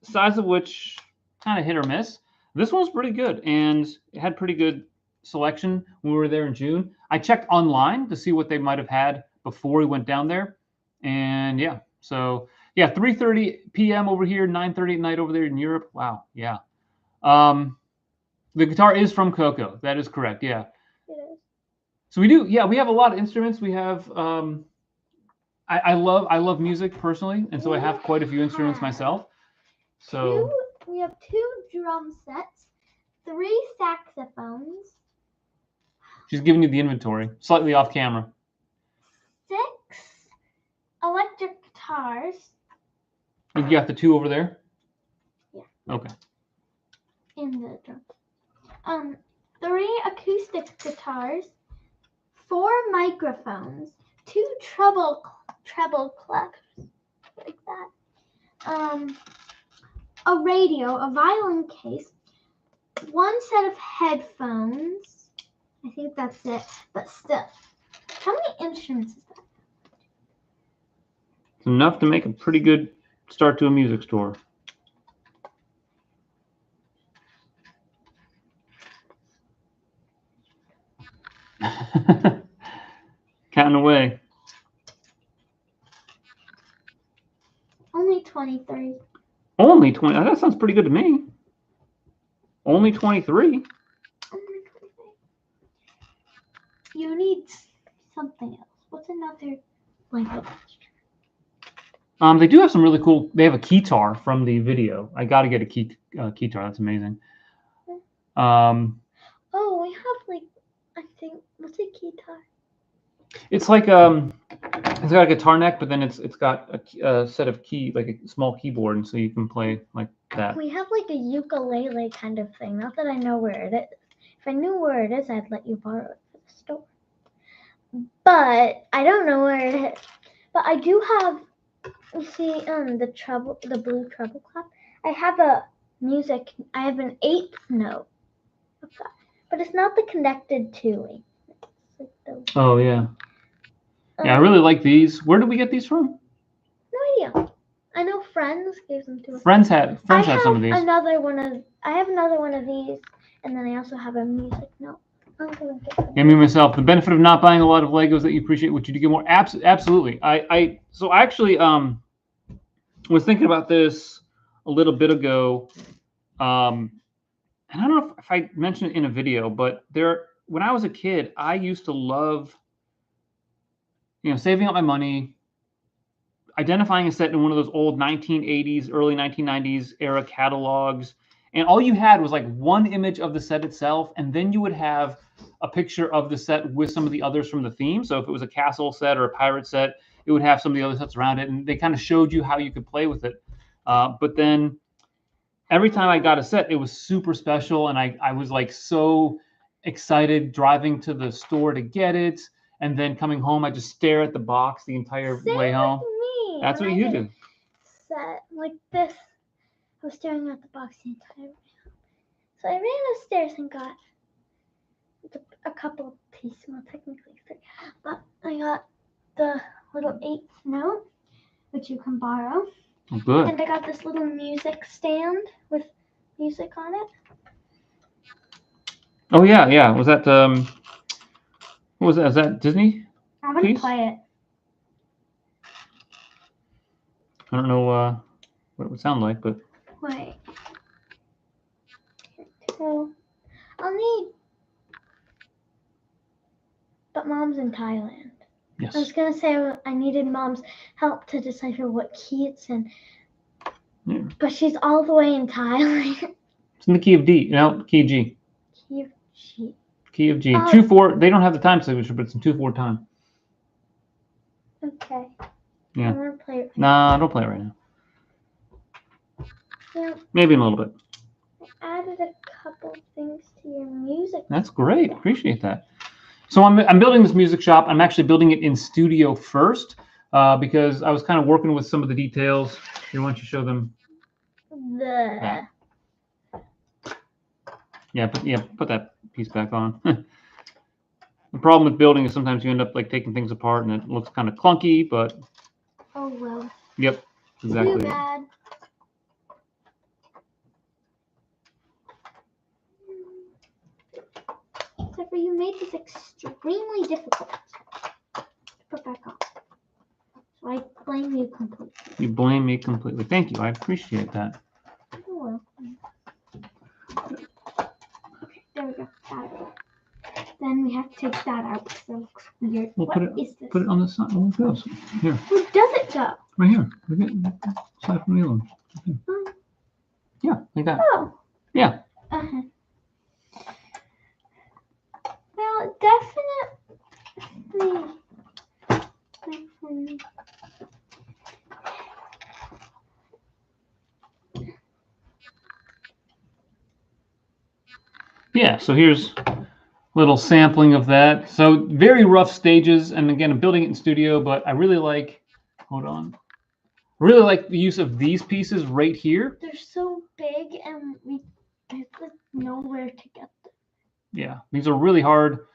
Speaker 1: size of which kind of hit or miss. This one's pretty good, and it had pretty good selection when we were there in June. I checked online to see what they might have had before we went down there, and yeah, so yeah, 3:30 p.m. over here, 9:30 at night over there in Europe. Wow, yeah. The guitar is from Coco. That is correct. Yeah.
Speaker 2: It is.
Speaker 1: So we do. Yeah, we have a lot of instruments. We have. I love music personally, and so I have quite a few instruments myself. So
Speaker 2: we have 2 drum sets, 3 saxophones,
Speaker 1: she's giving you the inventory, slightly off camera.
Speaker 2: 6 electric guitars.
Speaker 1: You got the 2 over there?
Speaker 2: Yeah.
Speaker 1: Okay.
Speaker 2: In the drum. 3 acoustic guitars, 4 microphones, 2 treble clefs, like that. A radio, a violin case, 1 set of headphones. I think that's it, but still. How many instruments is that?
Speaker 1: It's enough to make a pretty good start to a music store. Counting away.
Speaker 2: Only 23.
Speaker 1: Only 20. That sounds pretty good to me. Only 23.
Speaker 2: Only 23. You need something else. What's another like?
Speaker 1: They do have some really cool. They have a keytar from the video. I got to get a keytar. That's amazing.
Speaker 2: Oh, we have like, I think, what's a keytar?
Speaker 1: It's like it's got a guitar neck, but then it's got a set of like a small keyboard, and so you can play like that.
Speaker 2: We have like a ukulele kind of thing. Not that I know where it is. If I knew where it is, I'd let you borrow it for the store. But I don't know where it is. But I do have, you see, the blue treble clef. I have an 8th note of that, but it's not the connected to.
Speaker 1: Oh yeah. Yeah, I really like these. Where did we get these from?
Speaker 2: No idea. I know friends gave them to us.
Speaker 1: Friends had some of these.
Speaker 2: I have another one of these, and then I also have a music note.
Speaker 1: Yeah, me myself. The benefit of not buying a lot of Legos that you appreciate what you do get more. Absolutely. I actually was thinking about this a little bit ago. And I don't know if I mentioned it in a video, but when I was a kid, I used to love, saving up my money, identifying a set in one of those old 1980s, early 1990s era catalogs. And all you had was like one image of the set itself, and then you would have a picture of the set with some of the others from the theme. So if it was a castle set or a pirate set, it would have some of the other sets around it, and they kind of showed you how you could play with it. But then every time I got a set, it was super special, and I was like so excited driving to the store to get it, and then coming home, I just stare at the box the entire way home.
Speaker 2: Me.
Speaker 1: That's what you do.
Speaker 2: Set like this. I was staring at the box the entire way home. So I ran upstairs and got a couple of pieces, well, technically 3, but I got the little 8th note, which you can borrow.
Speaker 1: Oh, good.
Speaker 2: And I got this little music stand with music on it.
Speaker 1: Oh yeah. Was that what was that? Is that Disney?
Speaker 2: I'm gonna play it.
Speaker 1: I don't know what it would sound like, but
Speaker 2: wait. So I'll need. But Mom's in Thailand.
Speaker 1: yes.
Speaker 2: I was gonna say I needed Mom's help to decipher what key it's in.
Speaker 1: Yeah.
Speaker 2: But she's all the way in Thailand.
Speaker 1: It's in the key of D. No, key of G.
Speaker 2: Key of G.
Speaker 1: Key of G. 2/4. They don't have the time signature, but it's in 2/4 time.
Speaker 2: Okay.
Speaker 1: Yeah.
Speaker 2: I want to play it.
Speaker 1: Nah, don't play it right now.
Speaker 2: Yeah.
Speaker 1: Maybe in a little bit.
Speaker 2: I added a couple things to your music.
Speaker 1: That's great. Appreciate that. So I'm building this music shop. I'm actually building it in studio first because I was kind of working with some of the details. Here, why don't you show them?
Speaker 2: The.
Speaker 1: Yeah, put that piece back on. The problem with building is sometimes you end up like taking things apart and it looks kind of clunky, but.
Speaker 2: Oh well.
Speaker 1: Yep, exactly.
Speaker 2: Too bad. But you made this extremely difficult to put back on. So I blame you completely.
Speaker 1: You blame me completely. Thank you. I appreciate that.
Speaker 2: You're welcome. Okay, there we go. Got it. Then we have to take that out because that looks weird.
Speaker 1: We'll
Speaker 2: What is this?
Speaker 1: put it on the side. Oh, it goes. Here.
Speaker 2: Where does it go?
Speaker 1: Right here. Aside from the other one. Okay. Yeah, like that.
Speaker 2: Oh.
Speaker 1: Yeah.
Speaker 2: Uh-huh. Well, definitely.
Speaker 1: Yeah, so here's a little sampling of that. So very rough stages, and again, I'm building it in studio, but I really like, hold on. I really like the use of these pieces right here.
Speaker 2: They're so big, and there's nowhere to get them.
Speaker 1: Yeah, these are really hard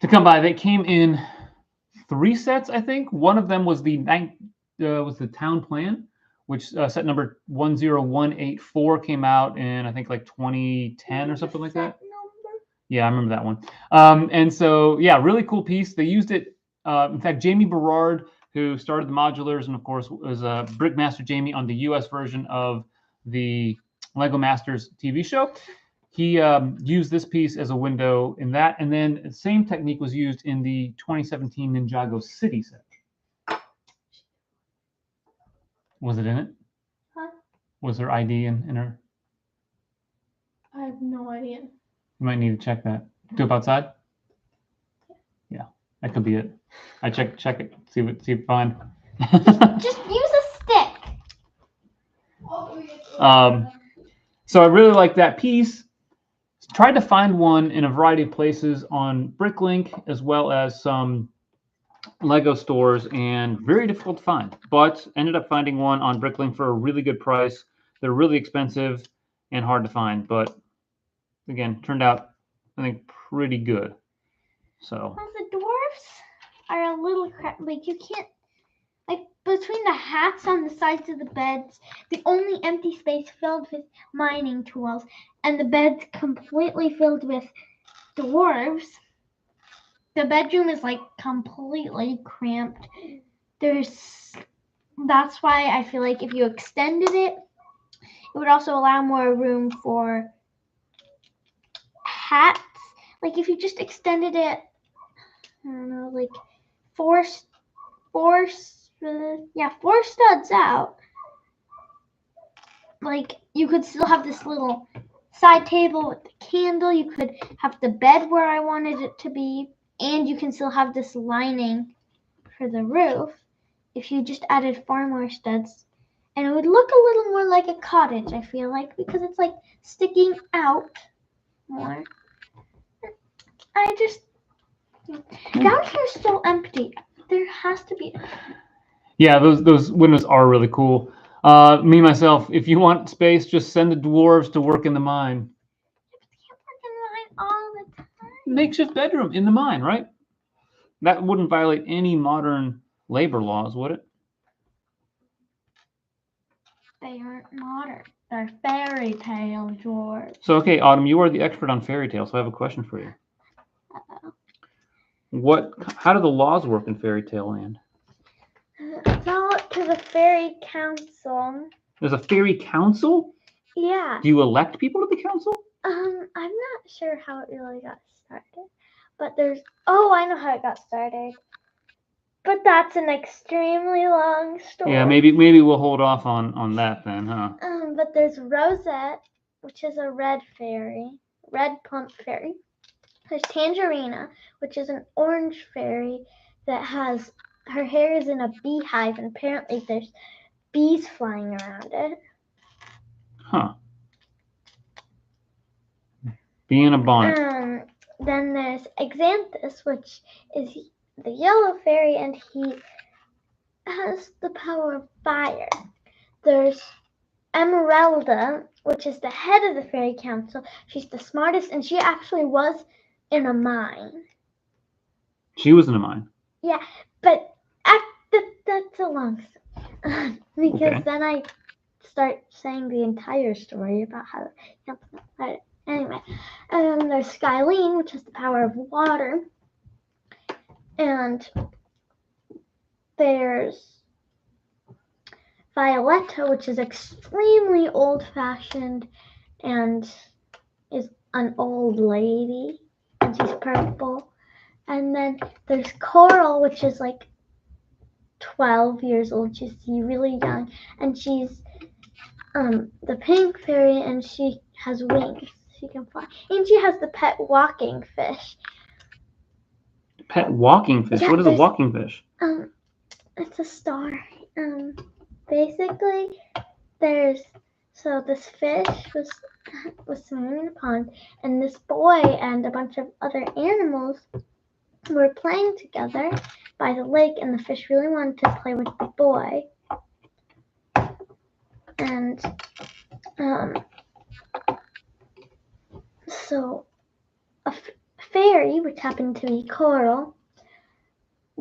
Speaker 1: to come by. They came in 3 sets, I think. One of them was the town plan, which set number 10184 came out in, I think, like 2010 or something like that. Yeah, I remember that one. And so, yeah, really cool piece. They used it. In fact, Jamie Berard, who started the modulars and, of course, was Brickmaster Jamie on the U.S. version of the Lego Masters TV show. He used this piece as a window in that. And then the same technique was used in the 2017 Ninjago City set. Was it in it?
Speaker 2: Huh?
Speaker 1: Was there ID in her?
Speaker 2: I have no idea.
Speaker 1: You might need to check that. Go up outside? Yeah, that could be it. I check it, see if fine.
Speaker 2: Just use a stick.
Speaker 1: So I really like that piece. Tried to find one in a variety of places on Bricklink as well as some Lego stores, and very difficult to find, but ended up finding one on Bricklink for a really good price. They're really expensive and hard to find, but again, turned out, I think, pretty good. So
Speaker 2: Well, the dwarfs are a little like you can't, like between the hats on the sides of the beds, the only empty space filled with mining tools, and the beds completely filled with dwarves. The bedroom is like completely cramped. That's why I feel like if you extended it, it would also allow more room for hats. Like if you just extended it, I don't know, like four studs out. Like you could still have this little side table with the candle. You could have the bed where I wanted it to be, and you can still have this lining for the roof if you just added 4 more studs. And it would look a little more like a cottage, I feel like, because it's like sticking out more. Down here's still empty. There has to be.
Speaker 1: yeah, those windows are really cool. Me myself, if you want space, just send the dwarves to work in the mine.
Speaker 2: They can't work in the mine all the time.
Speaker 1: Makeshift bedroom in the mine, right? That wouldn't violate any modern labor laws, would it?
Speaker 2: They aren't modern. They're fairy tale dwarves.
Speaker 1: So, okay, Autumn, you are the expert on fairy tales, so I have a question for you. How do the laws work in fairy tale land?
Speaker 2: It's all up to the fairy council.
Speaker 1: There's a fairy council?
Speaker 2: Yeah.
Speaker 1: Do you elect people to the council?
Speaker 2: I'm not sure how it really got started, but I know how it got started. But that's an extremely long story.
Speaker 1: Yeah, maybe we'll hold off on that then, huh?
Speaker 2: But there's Rosette, which is a red plump fairy. There's Tangerina, which is an orange fairy that has her hair is in a beehive, and apparently there's bees flying around it.
Speaker 1: Huh. Bee in a bonnet.
Speaker 2: Then there's Xanthus, which is the yellow fairy, and he has the power of fire. There's Emeralda, which is the head of the fairy council. She's the smartest, and she actually was in a mine.
Speaker 1: She was in a mine?
Speaker 2: Yeah, but that's a long story. Because then I start saying the entire story about how the council started. Anyway, there's Skylene, which has the power of water. And there's Violetta, which is extremely old-fashioned and is an old lady. And she's purple. And then there's Coral, which is like 12 years old. She's really young. And she's the pink fairy, and she has wings. She can fly. And she has the pet walking fish.
Speaker 1: Pet walking fish?
Speaker 2: Yeah,
Speaker 1: What is a walking fish?
Speaker 2: It's a star. Basically, this fish was swimming in a pond, and this boy and a bunch of other animals were playing together by the lake, and the fish really wanted to play with the boy. And so a fairy, which happened to be Coral,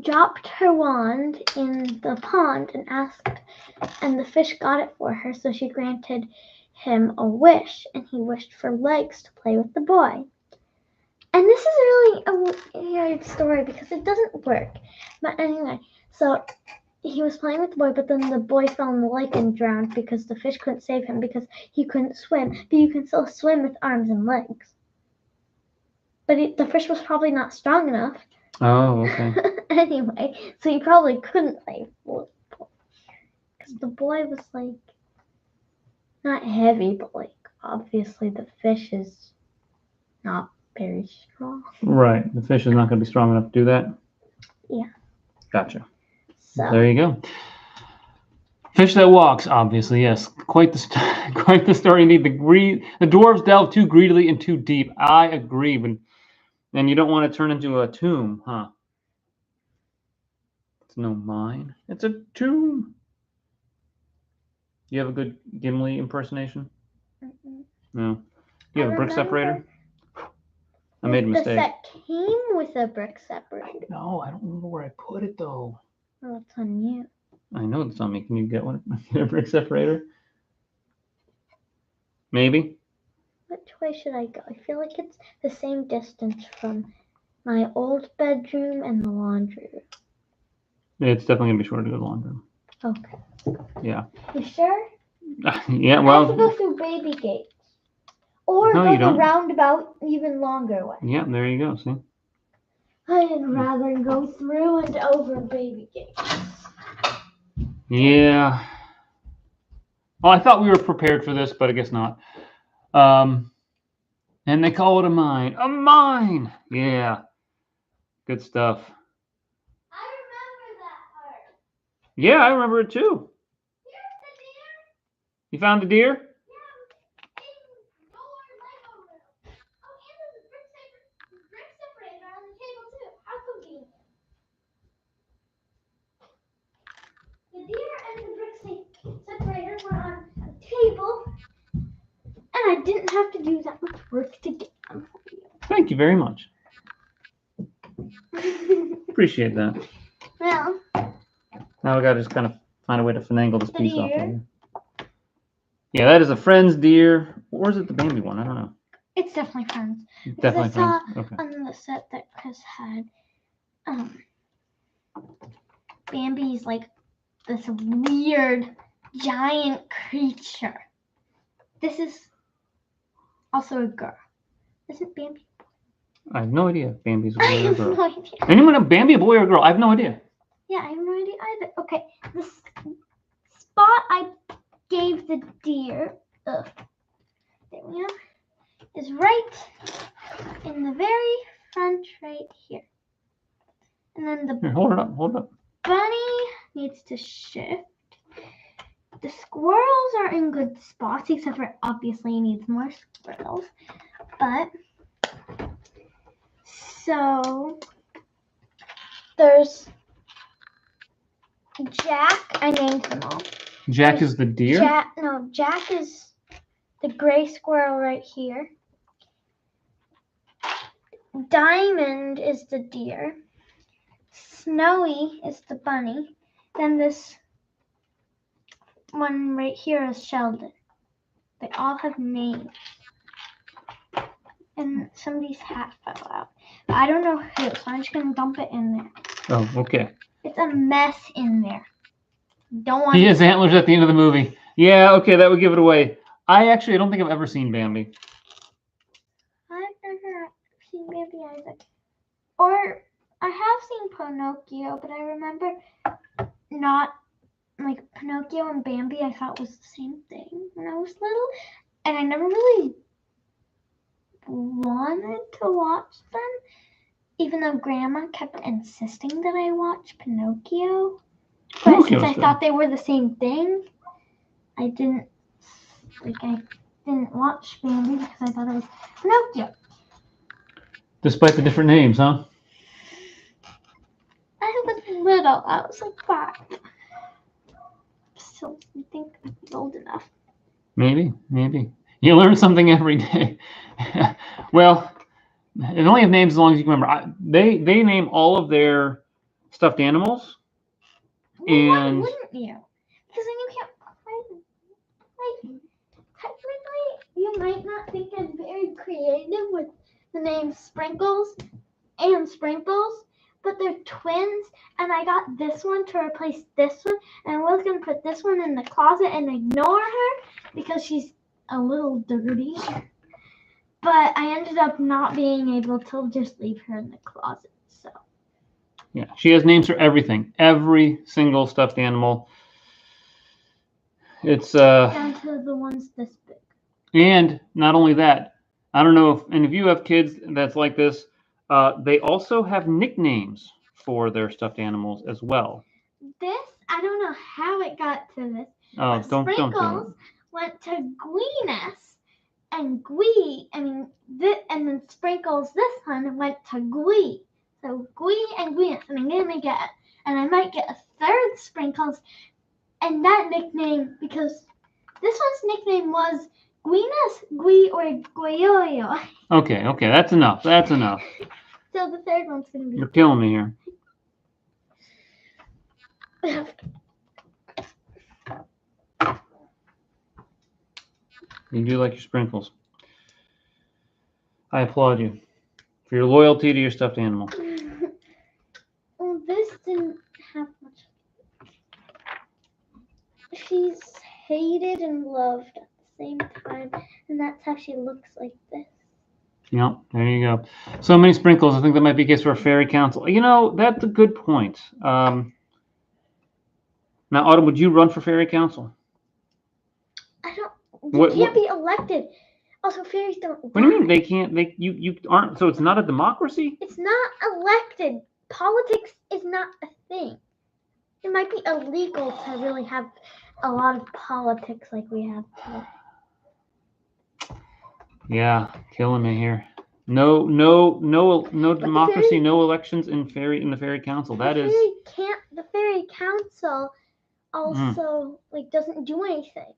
Speaker 2: dropped her wand in the pond and the fish got it for her, so she granted him a wish, and he wished for legs to play with the boy. And this is really a weird story because it doesn't work. But anyway, so he was playing with the boy, but then the boy fell in the lake and drowned because the fish couldn't save him because he couldn't swim. But you can still swim with arms and legs. But the fish was probably not strong enough.
Speaker 1: Oh, okay.
Speaker 2: Anyway, so he probably couldn't play with the boy. Because the boy was like, not heavy, but like, obviously the fish is not very strong.
Speaker 1: Right. The fish is not going to be strong enough to do that?
Speaker 2: Yeah.
Speaker 1: Gotcha.
Speaker 2: So
Speaker 1: there you go. Fish that walks, obviously, yes. Quite the story indeed. The dwarves delve too greedily and too deep. I agree. And you don't want to turn into a tomb, huh? It's no mine. It's a tomb. You have a good Gimli impersonation? No. You have a brick separator? I made a mistake.
Speaker 2: The set came with a brick separator.
Speaker 1: No, I don't remember where I put it though.
Speaker 2: Well, it's on you.
Speaker 1: I know it's on me. Can you get one? Get a brick separator? Maybe.
Speaker 2: Which way should I go? I feel like it's the same distance from my old bedroom and the laundry room.
Speaker 1: It's definitely gonna be shorter to go to the laundry room.
Speaker 2: Okay.
Speaker 1: Yeah.
Speaker 2: You sure?
Speaker 1: Yeah. Well.
Speaker 2: I have to go through baby gates, or go the roundabout even longer way.
Speaker 1: Yeah. There you go. See.
Speaker 2: I'd rather go through and over baby gates.
Speaker 1: Yeah. Well, I thought we were prepared for this, but I guess not. And they call it a mine. A mine! Yeah. Good stuff.
Speaker 2: I remember that part.
Speaker 1: Yeah, I remember it too.
Speaker 2: Here's the deer.
Speaker 1: You found the deer?
Speaker 2: Yeah, in your Lego room. Oh, and there's a brick separator on the table too. How convenient. The deer and the brick separator were on a table, and I didn't have to do that much work to get them for you.
Speaker 1: Thank you very much. Appreciate that.
Speaker 2: Well,
Speaker 1: now we gotta just kind of find a way to finagle this piece off.
Speaker 2: Deer.
Speaker 1: Yeah, that is a Friends deer. Or is it the Bambi one? I don't know.
Speaker 2: It's definitely Friends.
Speaker 1: Definitely
Speaker 2: I saw
Speaker 1: Friends. Okay.
Speaker 2: on the set that Chris had, Bambi's like this weird giant creature. This is also a girl. Isn't Bambi?
Speaker 1: I have no idea if Bambi's a boy or a
Speaker 2: I have
Speaker 1: girl.
Speaker 2: no idea.
Speaker 1: Anyone know Bambi a boy or a girl? I have no idea.
Speaker 2: Yeah, I have no idea either. Okay, the spot I gave the deer, there we are, is right in the very front right here. And then the
Speaker 1: Here, hold it up.
Speaker 2: bunny needs to shift. The squirrels are in good spots, except for obviously he needs more squirrels. But so there's Jack. I named them all.
Speaker 1: Jack is the deer?
Speaker 2: Jack is the gray squirrel right here. Diamond is the deer. Snowy is the bunny. Then this one right here is Sheldon. They all have names. and somebody's hat fell out. But I don't know who, so I'm just gonna dump it in there.
Speaker 1: Oh, okay.
Speaker 2: It's a mess in there. Don't want.
Speaker 1: He has antlers at the end of the movie. Yeah, okay, that would give it away. I don't think I've ever seen Bambi.
Speaker 2: I've never seen Bambi either. Or I have seen Pinocchio, but I remember not like Pinocchio and Bambi. I thought was the same thing when I was little, and I never really wanted to watch them, even though Grandma kept insisting that I watch Pinocchio. But since I thought they were the same thing, I didn't watch Bambi because I thought it was Pinocchio.
Speaker 1: Despite the different names, huh?
Speaker 2: I was little. I was like 5. So I think I'm old enough.
Speaker 1: Maybe. You learn something every day. Well, they only have names as long as you can remember. They name all of their stuffed animals.
Speaker 2: Well, why wouldn't you? Because then you can't. Like, technically, you might not think I'm very creative with the name Sprinkles and Sprinkles, but they're twins, and I got this one to replace this one, and I was going to put this one in the closet and ignore her because she's a little dirty. But I ended up not being able to just leave her in the closet. So.
Speaker 1: Yeah, she has names for everything. Every single stuffed animal. It's
Speaker 2: down to the ones this big.
Speaker 1: And not only that, I don't know if any of you have kids that's like this. They also have nicknames for their stuffed animals as well.
Speaker 2: This, I don't know how it got to this.
Speaker 1: Oh,
Speaker 2: Sprinkles went to Gweeness, and and then Sprinkles this one went to Gwee. So Gwee and Gweeness, and I'm gonna get it. And I might get a third Sprinkles, and that nickname, because this one's nickname was Gweeness, Gwee, or Gweyoyo.
Speaker 1: Okay, that's enough. So
Speaker 2: the third one's gonna be.
Speaker 1: You're killing me here. You do like your Sprinkles. I applaud you for your loyalty to your stuffed animal.
Speaker 2: Well, this didn't have much. She's hated and loved at the same time, and that's how she looks like this.
Speaker 1: Yep, there you go. So many Sprinkles. I think that might be a case for a fairy council. You know, that's a good point. Now, Autumn, would you run for fairy council?
Speaker 2: I don't. You can't be elected. Also, fairies don't.
Speaker 1: What do you mean they can't? You aren't. So it's not a democracy?
Speaker 2: It's not elected. Politics is not a thing. It might be illegal to really have a lot of politics like we have today.
Speaker 1: Yeah, killing me here. No democracy, no elections in the fairy council.
Speaker 2: The fairy council also doesn't do anything.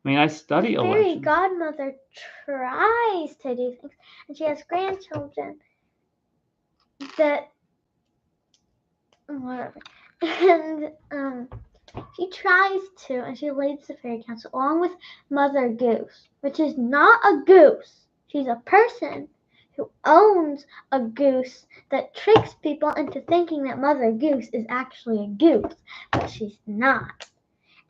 Speaker 1: I mean, I study elections.
Speaker 2: The fairy godmother tries to do things, and she has grandchildren that whatever, and she tries to, and she leads the fairy council along with Mother Goose, which is not a goose. She's a person who owns a goose that tricks people into thinking that Mother Goose is actually a goose, but she's not.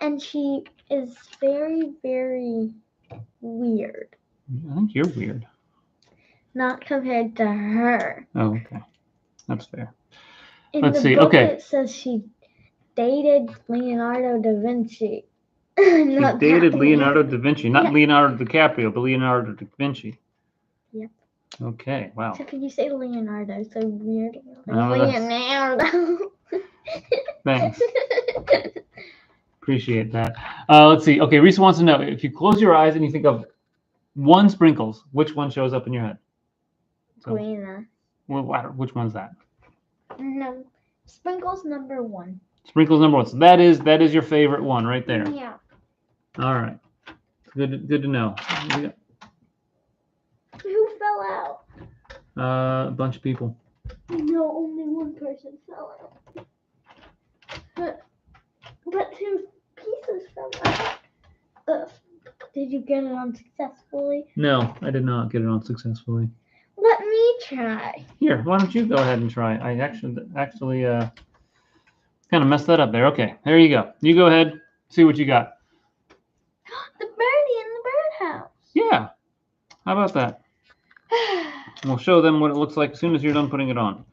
Speaker 2: And she is very, very weird.
Speaker 1: I think you're weird.
Speaker 2: Not compared to her.
Speaker 1: Oh, okay. That's fair.
Speaker 2: Let's see. Okay. It says she dated Leonardo da Vinci.
Speaker 1: She dated Leonardo da Vinci, not Leonardo DiCaprio, but Leonardo da Vinci.
Speaker 2: Yep.
Speaker 1: Okay, wow.
Speaker 2: So could you say Leonardo? So weird. Leonardo.
Speaker 1: Thanks. Appreciate that. Let's see. Okay, Risa wants to know, if you close your eyes and you think of one Sprinkles, which one shows up in your head?
Speaker 2: Gwena.
Speaker 1: Which one's that?
Speaker 2: No, Sprinkles number 1.
Speaker 1: Sprinkles number 1. So that is your favorite one right there.
Speaker 2: Yeah.
Speaker 1: All right. Good to know.
Speaker 2: Who fell out?
Speaker 1: A bunch of people.
Speaker 2: No, only one person fell out. But 2 pieces fell out. Did you get it on successfully?
Speaker 1: No, I did not get it on successfully.
Speaker 2: Let me try.
Speaker 1: Here, why don't you go ahead and try? I actually kind of messed that up there. Okay, there you go. You go ahead, see what you got.
Speaker 2: The birdie in the birdhouse.
Speaker 1: Yeah. How about that? We'll show them what it looks like as soon as you're done putting it on.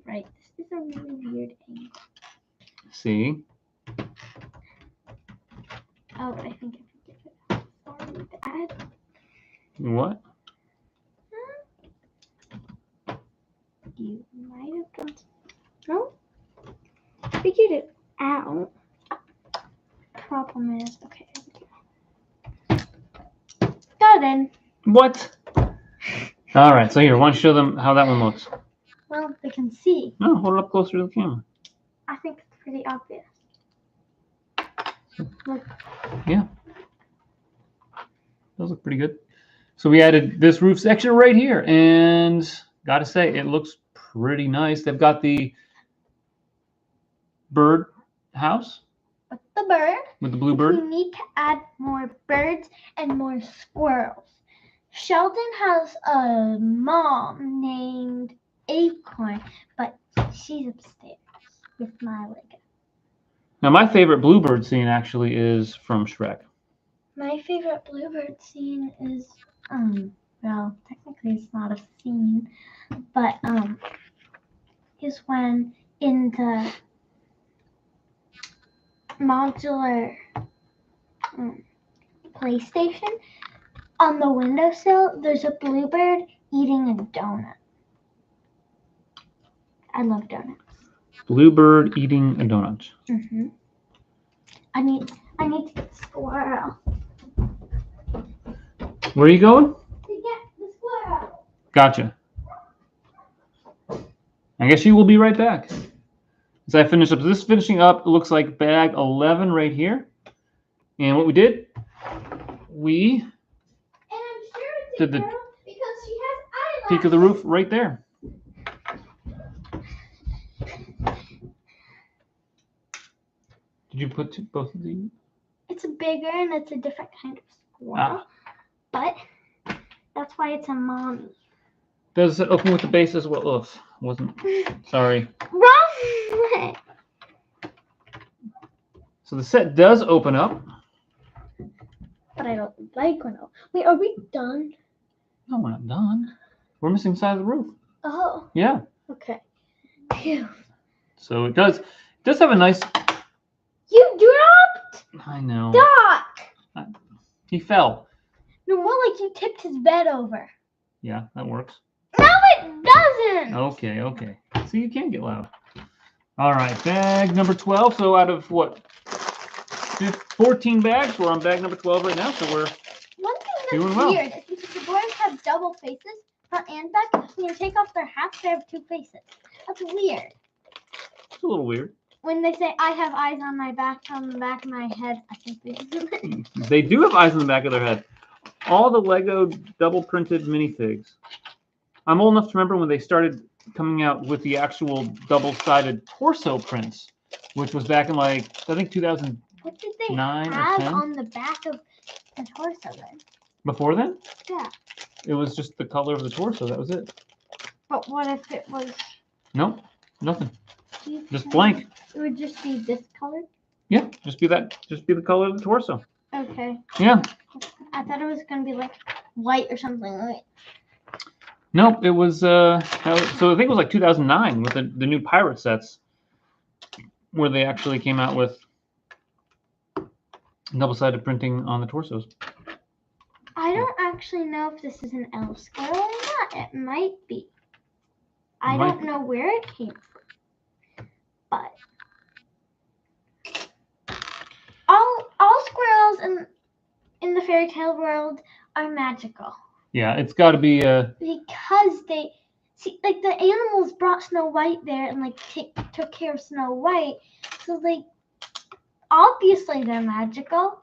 Speaker 2: Right. This is a really weird angle.
Speaker 1: See?
Speaker 2: Oh, I think I can get it. Sorry, Dad.
Speaker 1: What?
Speaker 2: You might have done. No. Figured it out. Problem is, okay. Got it.
Speaker 1: What? All right, so here, why don't you show them how that one looks?
Speaker 2: Well, they can see.
Speaker 1: No, hold it up closer to the camera.
Speaker 2: I think it's pretty obvious. Look.
Speaker 1: Yeah. Those look pretty good. So we added this roof section right here, and gotta say, it looks pretty nice. They've got the bird house
Speaker 2: With the bird.
Speaker 1: with the blue bird.
Speaker 2: We need to add more birds and more squirrels. Sheldon has a mom named Acorn, but she's upstairs with my Lego.
Speaker 1: Now, my favorite bluebird scene actually is from Shrek.
Speaker 2: My favorite bluebird scene is, well, technically it's not a scene, but, is when in the modular PlayStation, on the windowsill, there's a bluebird eating a donut. I love donuts.
Speaker 1: Bluebird eating a donut.
Speaker 2: Mm-hmm. I need to get the squirrel.
Speaker 1: Where are you going?
Speaker 2: To get the squirrel.
Speaker 1: Gotcha. I guess you will be right back. As I finish up, this finishing up, it looks like bag 11 right here. And what we did, we
Speaker 2: And I'm sure it's
Speaker 1: did
Speaker 2: a
Speaker 1: the
Speaker 2: girl because she has eyelashes.
Speaker 1: peak of the roof right there. Did you put both of these?
Speaker 2: It's bigger and it's a different kind of squirrel. But that's why it's a mommy.
Speaker 1: Does it open with the base as well? Oof, wasn't. Sorry.
Speaker 2: Wrong way.
Speaker 1: So the set does open up.
Speaker 2: But I don't like when. Wait, are we done?
Speaker 1: No, we're not done. We're missing the side of the roof.
Speaker 2: Oh,
Speaker 1: Yeah.
Speaker 2: okay. Phew.
Speaker 1: So it does have a nice.
Speaker 2: You dropped
Speaker 1: I know.
Speaker 2: Doc.
Speaker 1: He fell.
Speaker 2: No, more like you tipped his bed over.
Speaker 1: Yeah, that works.
Speaker 2: No, it doesn't.
Speaker 1: Okay. See, you can get loud. All right, bag number 12. So out of what? 14 bags. We're on bag number 12 right now. So we're
Speaker 2: One thing that's
Speaker 1: doing well.
Speaker 2: weird is because the boys have double faces, front and back. When you take off their hats, they have two faces. That's weird.
Speaker 1: It's a little weird.
Speaker 2: When they say, I have eyes on my back, on the back of my head, I think they do.
Speaker 1: They do have eyes on the back of their head. All the Lego double printed minifigs. I'm old enough to remember when they started coming out with the actual double-sided torso prints, which was back in like, I think 2009
Speaker 2: What did they
Speaker 1: or
Speaker 2: have
Speaker 1: 10.
Speaker 2: on the back of the torso then?
Speaker 1: Before then,
Speaker 2: Yeah.
Speaker 1: it was just the color of the torso. That was it.
Speaker 2: But what if it was
Speaker 1: Nope, nothing.
Speaker 2: these
Speaker 1: Just
Speaker 2: kind?
Speaker 1: blank.
Speaker 2: It would just be this color?
Speaker 1: Yeah, just be the color of the torso.
Speaker 2: Okay.
Speaker 1: Yeah.
Speaker 2: I thought it was going to be like white or something. Like
Speaker 1: Nope, it was so I think it was like 2009 with the new pirate sets where they actually came out with double-sided printing on the torsos.
Speaker 2: I don't actually know if this is an L square or not. It might be. I don't know where it came from. But all squirrels in the fairy tale world are magical.
Speaker 1: Yeah, it's got to be
Speaker 2: Because they see, like the animals brought Snow White there and like took care of Snow White. So like obviously they're magical.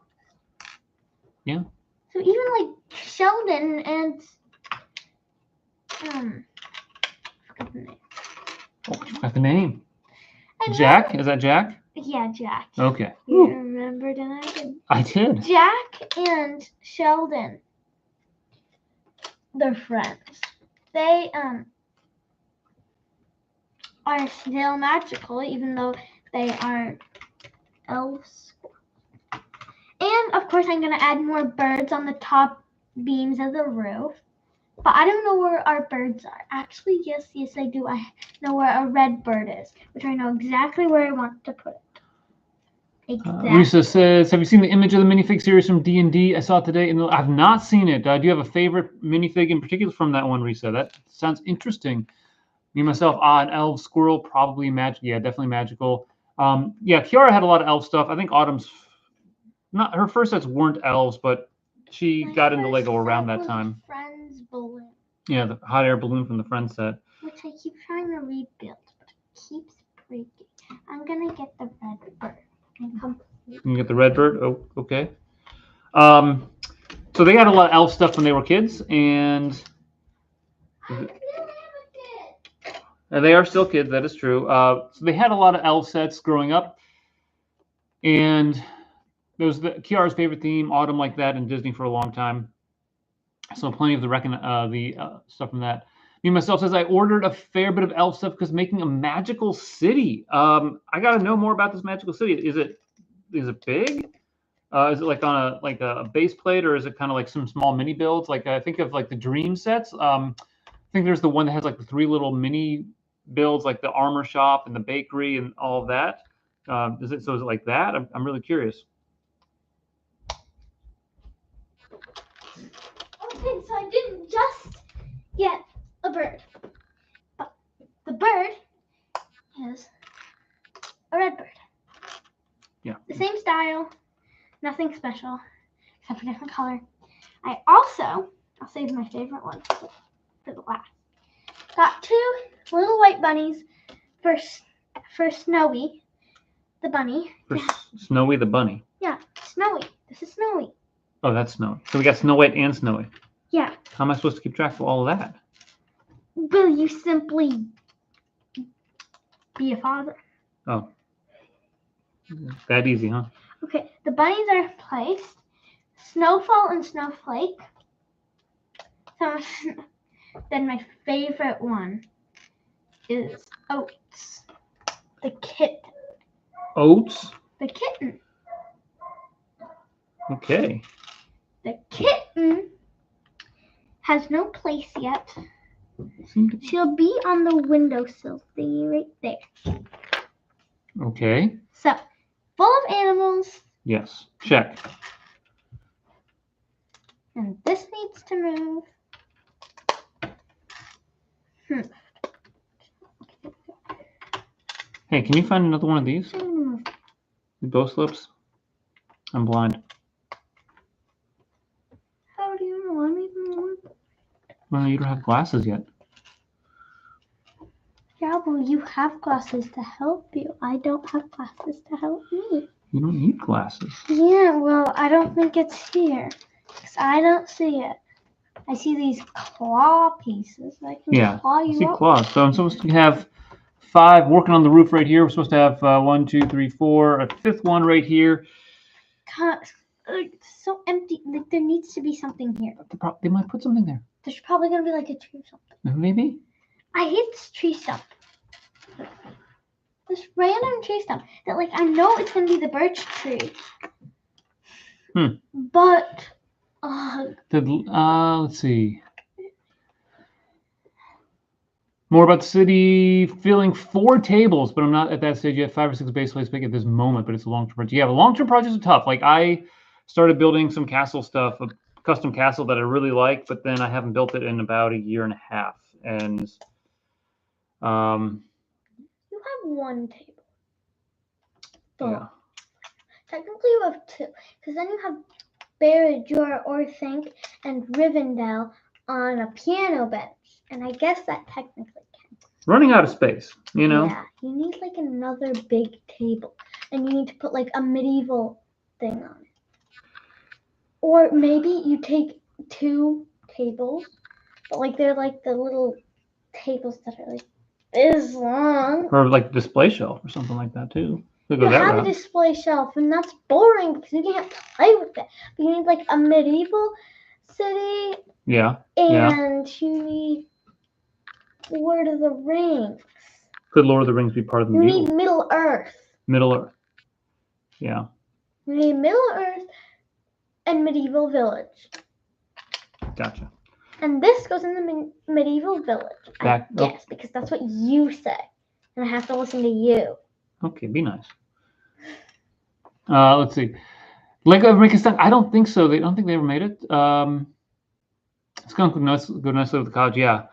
Speaker 1: Yeah.
Speaker 2: So even like Sheldon and I forgot the name.
Speaker 1: Oh, you forgot the name.
Speaker 2: And
Speaker 1: Jack? Is that Jack?
Speaker 2: Yeah, Jack.
Speaker 1: Okay.
Speaker 2: You remembered and I didn't.
Speaker 1: I did.
Speaker 2: Jack and Sheldon, they're friends. They are still magical, even though they are elves. And of course, I'm gonna add more birds on the top beams of the roof. But I don't know where our birds are. Actually, yes, I do. I know where a red bird is, which I know exactly where I want to put it. Exactly.
Speaker 1: Risa says, have you seen the image of the minifig series from D&D? I saw it today, and I've not seen it. Do you have a favorite minifig in particular from that one, Risa? That sounds interesting. Me, myself, an elf, squirrel, probably magic. Yeah, definitely magical. Yeah, Kiara had a lot of elf stuff. I think Autumn's, not her first sets weren't elves, but she got into Lego around that time.
Speaker 2: Friends balloon.
Speaker 1: Yeah, the hot air balloon from the Friends set.
Speaker 2: Which I keep trying to rebuild, but it keeps breaking. I'm gonna get the red bird.
Speaker 1: You can get the red bird? Oh, okay. So they had a lot of elf stuff when they were kids, and they are still kids, that is true. So they had a lot of elf sets growing up, and there was Kiara's favorite theme, Autumn, like that, in Disney for a long time. So plenty of the stuff from that. Me myself says I ordered a fair bit of elf stuff because making a magical city. I got to know more about this magical city. Is it big? Is it like on a base plate, or is it kind of like some small mini builds? Like I think of like the Dream sets. I think there's the one that has like the 3 little mini builds, like the armor shop and the bakery and all of that. Is it like that? I'm really curious.
Speaker 2: Okay, so I didn't just get a bird, but the bird is a red bird.
Speaker 1: Yeah.
Speaker 2: The same style, nothing special, except for different color. I'll save my favorite one for the last. Got 2 little white bunnies for Snowy, the bunny.
Speaker 1: For Snowy the bunny.
Speaker 2: Yeah, Snowy. This is Snowy.
Speaker 1: Oh, that's Snowy. So we got Snow White and Snowy.
Speaker 2: Yeah.
Speaker 1: How am I supposed to keep track of all of that?
Speaker 2: Will you simply be a father?
Speaker 1: Oh. That easy, huh?
Speaker 2: Okay, the bunnies are placed. Snowfall and Snowflake. So, then my favorite one is Oats. The kitten.
Speaker 1: Oats?
Speaker 2: The kitten.
Speaker 1: Okay.
Speaker 2: The kitten has no place yet. She'll be on the windowsill thingy right there.
Speaker 1: Okay.
Speaker 2: So, full of animals.
Speaker 1: Yes. Check.
Speaker 2: And this needs to move.
Speaker 1: Hey, can you find another one of these?
Speaker 2: Hmm.
Speaker 1: Both slips? I'm blind.
Speaker 2: How do you know I'm even one?
Speaker 1: Well, you don't have glasses yet.
Speaker 2: Yeah, well, you have glasses to help you. I don't have glasses to help me.
Speaker 1: You don't need glasses.
Speaker 2: Yeah, well, I don't think it's here. Because I don't see it. I see these claw pieces. I can claw you
Speaker 1: I see
Speaker 2: up.
Speaker 1: claws. So I'm supposed to have 5 working on the roof right here. We're supposed to have 1, 2, 3, 4, a 5th one right here.
Speaker 2: It's so empty. Like, there needs to be something here.
Speaker 1: They might put something there.
Speaker 2: There's probably going to be like a tree or something.
Speaker 1: Maybe.
Speaker 2: I hate this tree stump. This random tree stump that, like, I know it's going to be the birch tree. But,
Speaker 1: let's see. More about the city. Filling 4 tables, but I'm not at that stage yet. 5 or 6 base plates big at this moment, but it's a long-term project. Yeah, long-term projects are tough. Like, I started building some castle stuff, a custom castle that I really like, but then I haven't built it in about a year and a half. And
Speaker 2: you have 1 table.
Speaker 1: Yeah.
Speaker 2: Technically, you have 2, because then you have Barrajor, Orthanc, and Rivendell on a piano bench, and I guess that technically counts.
Speaker 1: Running out of space, you know?
Speaker 2: Yeah, you need like another big table, and you need to put like a medieval thing on it. Or maybe you take 2 tables, but like they're like the little tables that are like this long.
Speaker 1: Or like display shelf or something like that too. Could
Speaker 2: You
Speaker 1: go that
Speaker 2: have a
Speaker 1: route.
Speaker 2: display shelf, and that's boring because you can't play with it. You need like a medieval city,
Speaker 1: Yeah.
Speaker 2: and you need Lord of the Rings.
Speaker 1: Could Lord of the Rings be part of the
Speaker 2: You
Speaker 1: medieval?
Speaker 2: need Middle Earth.
Speaker 1: Middle Earth. Yeah.
Speaker 2: You need Middle Earth and Medieval Village.
Speaker 1: Gotcha.
Speaker 2: And this goes in the Medieval Village. I guess, because that's what you say. And I have to listen to you.
Speaker 1: Okay, be nice. Let's see. Lego ever make a skunk? I don't think so. I don't think they ever made it. Skunk would go nicely with the Cottage. Yeah,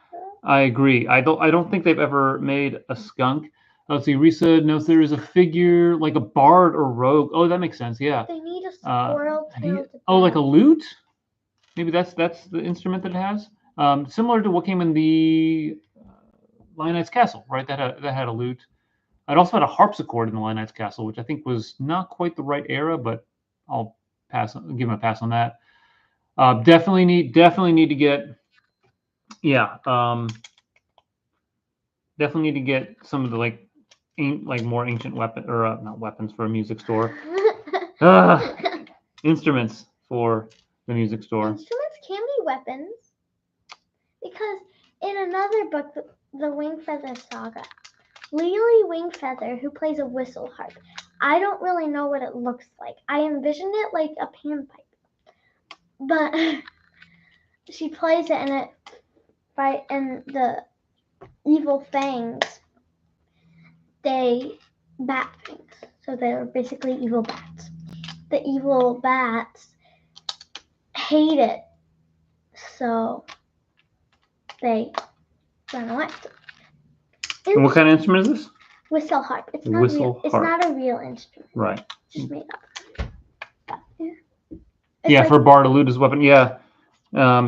Speaker 1: I agree. I don't think they've ever made a skunk. Let's see. Risa knows there is a figure like a bard or rogue. Oh, that makes sense. Yeah.
Speaker 2: They need a squirrel-tailed
Speaker 1: Oh, like a lute? Maybe that's the instrument that it has. Similar to what came in the Lion Knight's Castle, right? That had a lute. It also had a harpsichord in the Lion Knight's Castle, which I think was not quite the right era, but I'll give him a pass on that. Definitely need to get, yeah. Definitely need to get some of the like more ancient weapon or not weapons for a music store. Instruments for the music store.
Speaker 2: Instruments can be weapons, because in another book, the Wingfeather Saga, Lily Wingfeather, who plays a whistle harp, I don't really know what it looks like. I envisioned it like a panpipe, but she plays it, and the evil things, they bat things, so they're basically evil bats. The evil bats hate it, so they run away.
Speaker 1: And what kind of instrument is this?
Speaker 2: Whistle harp. It's not
Speaker 1: Whistle
Speaker 2: real.
Speaker 1: harp.
Speaker 2: It's not a real instrument.
Speaker 1: Right.
Speaker 2: It's just made up.
Speaker 1: Yeah, for bard, a lute as a weapon. Yeah.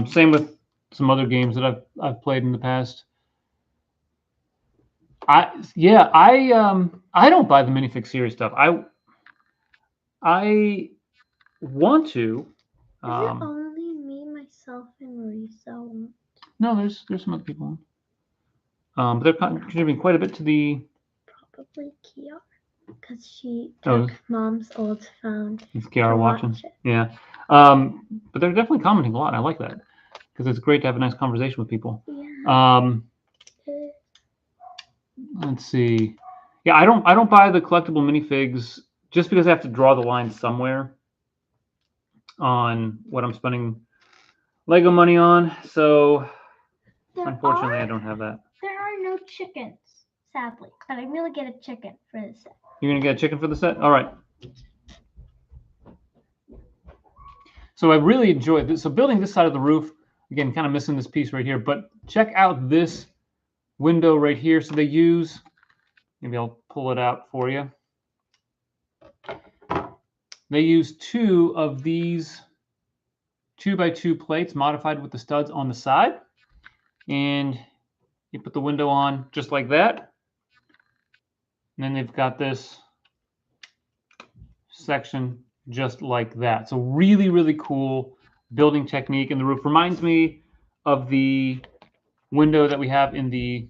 Speaker 1: Same with some other games that I've played in the past. I don't buy the minifig series stuff. I want to.
Speaker 2: Is it only me, myself, and Risa?
Speaker 1: No, there's some other people. But they're contributing quite a bit to the.
Speaker 2: Probably Kiara, because she took Mom's old phone.
Speaker 1: It's Kiara watching. Yeah. But they're definitely commenting a lot. And I like that because it's great to have a nice conversation with people.
Speaker 2: Yeah.
Speaker 1: Let's see. Yeah, I don't buy the collectible minifigs just because I have to draw the line somewhere on what I'm spending Lego money on. So unfortunately, I don't have that.
Speaker 2: There are no chickens, sadly, but I really get a chicken for the set.
Speaker 1: You're gonna get a chicken for the set? All right. So I really enjoyed this. So building this side of the roof, again, kind of missing this piece right here, but check out this window right here. So they use, maybe I'll pull it out for you. They use 2 of these 2x2 plates modified with the studs on the side. And you put the window on just like that. And then they've got this section just like that. So really, really cool building technique. And the roof reminds me of the window that we have in the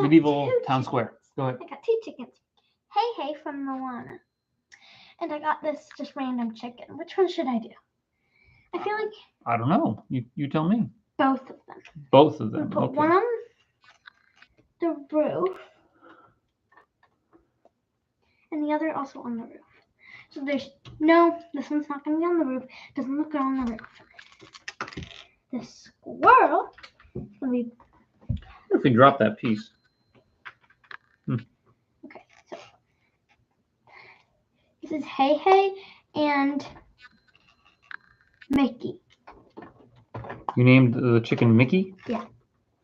Speaker 1: medieval town square. Go ahead.
Speaker 2: I got 2 chickens. Hey from Moana. And I got this just random chicken. Which one should I do? I feel like...
Speaker 1: I don't know. You tell me.
Speaker 2: Both of them.
Speaker 1: Both of them.
Speaker 2: We'll put one on the roof. And the other also on the roof. So there's this one's not going to be on the roof. Doesn't look good on the roof. The squirrel is going to be...
Speaker 1: What if we drop that piece?
Speaker 2: Okay, so this is Hey and Mickey.
Speaker 1: You named the chicken Mickey?
Speaker 2: Yeah.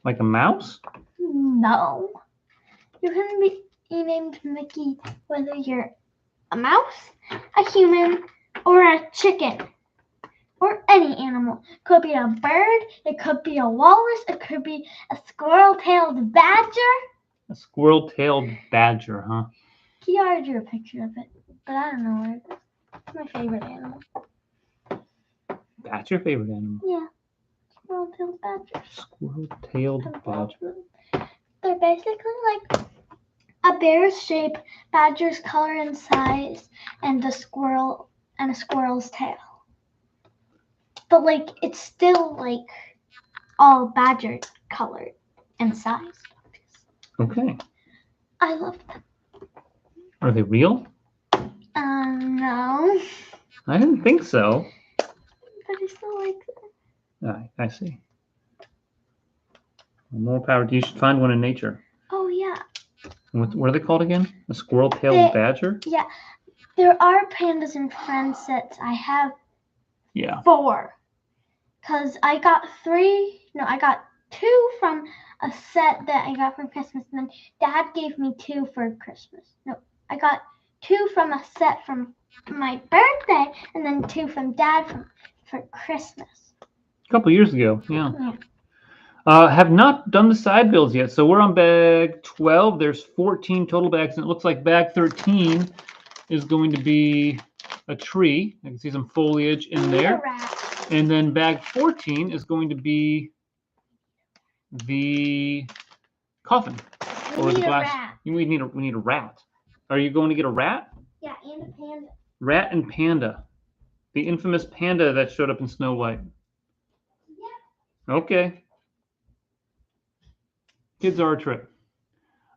Speaker 1: Like a mouse?
Speaker 2: No. You can be named Mickey whether you're a mouse, a human, or a chicken. Or any animal. Could be a bird, it could be a walrus, it could be a squirrel-tailed badger.
Speaker 1: A squirrel-tailed badger, huh?
Speaker 2: Kiara drew a picture of it, but I don't know where it is. It's my favorite animal.
Speaker 1: That's your favorite animal?
Speaker 2: Yeah. Squirrel-tailed badger.
Speaker 1: Squirrel-tailed badger.
Speaker 2: They're basically like a bear's shape, badger's color and size, and a squirrel's tail. But like it's still like all badger colored and sized.
Speaker 1: Okay.
Speaker 2: I love them.
Speaker 1: Are they real?
Speaker 2: No.
Speaker 1: I didn't think so.
Speaker 2: But I still like them.
Speaker 1: I see. Well, more power to you. You should find one in nature.
Speaker 2: Oh yeah.
Speaker 1: What are they called again? A squirrel-tailed badger?
Speaker 2: Yeah. There are pandas and friends sets. I have 4. Because I got 2 from a set that I got for Christmas. And then Dad gave me 2 for Christmas. No, I got 2 from a set from my birthday. And then 2 from Dad for Christmas.
Speaker 1: A couple years ago, yeah. Have not done the side builds yet. So we're on bag 12. There's 14 total bags. And it looks like bag 13 is going to be a tree. I can see some foliage in there. And then bag 14 is going to be the coffin.
Speaker 2: Or the glass.
Speaker 1: We need a rat. Are you going to get a rat?
Speaker 2: Yeah, and a panda.
Speaker 1: Rat and panda. The infamous panda that showed up in Snow White. Yeah. Okay. Kids are a trip.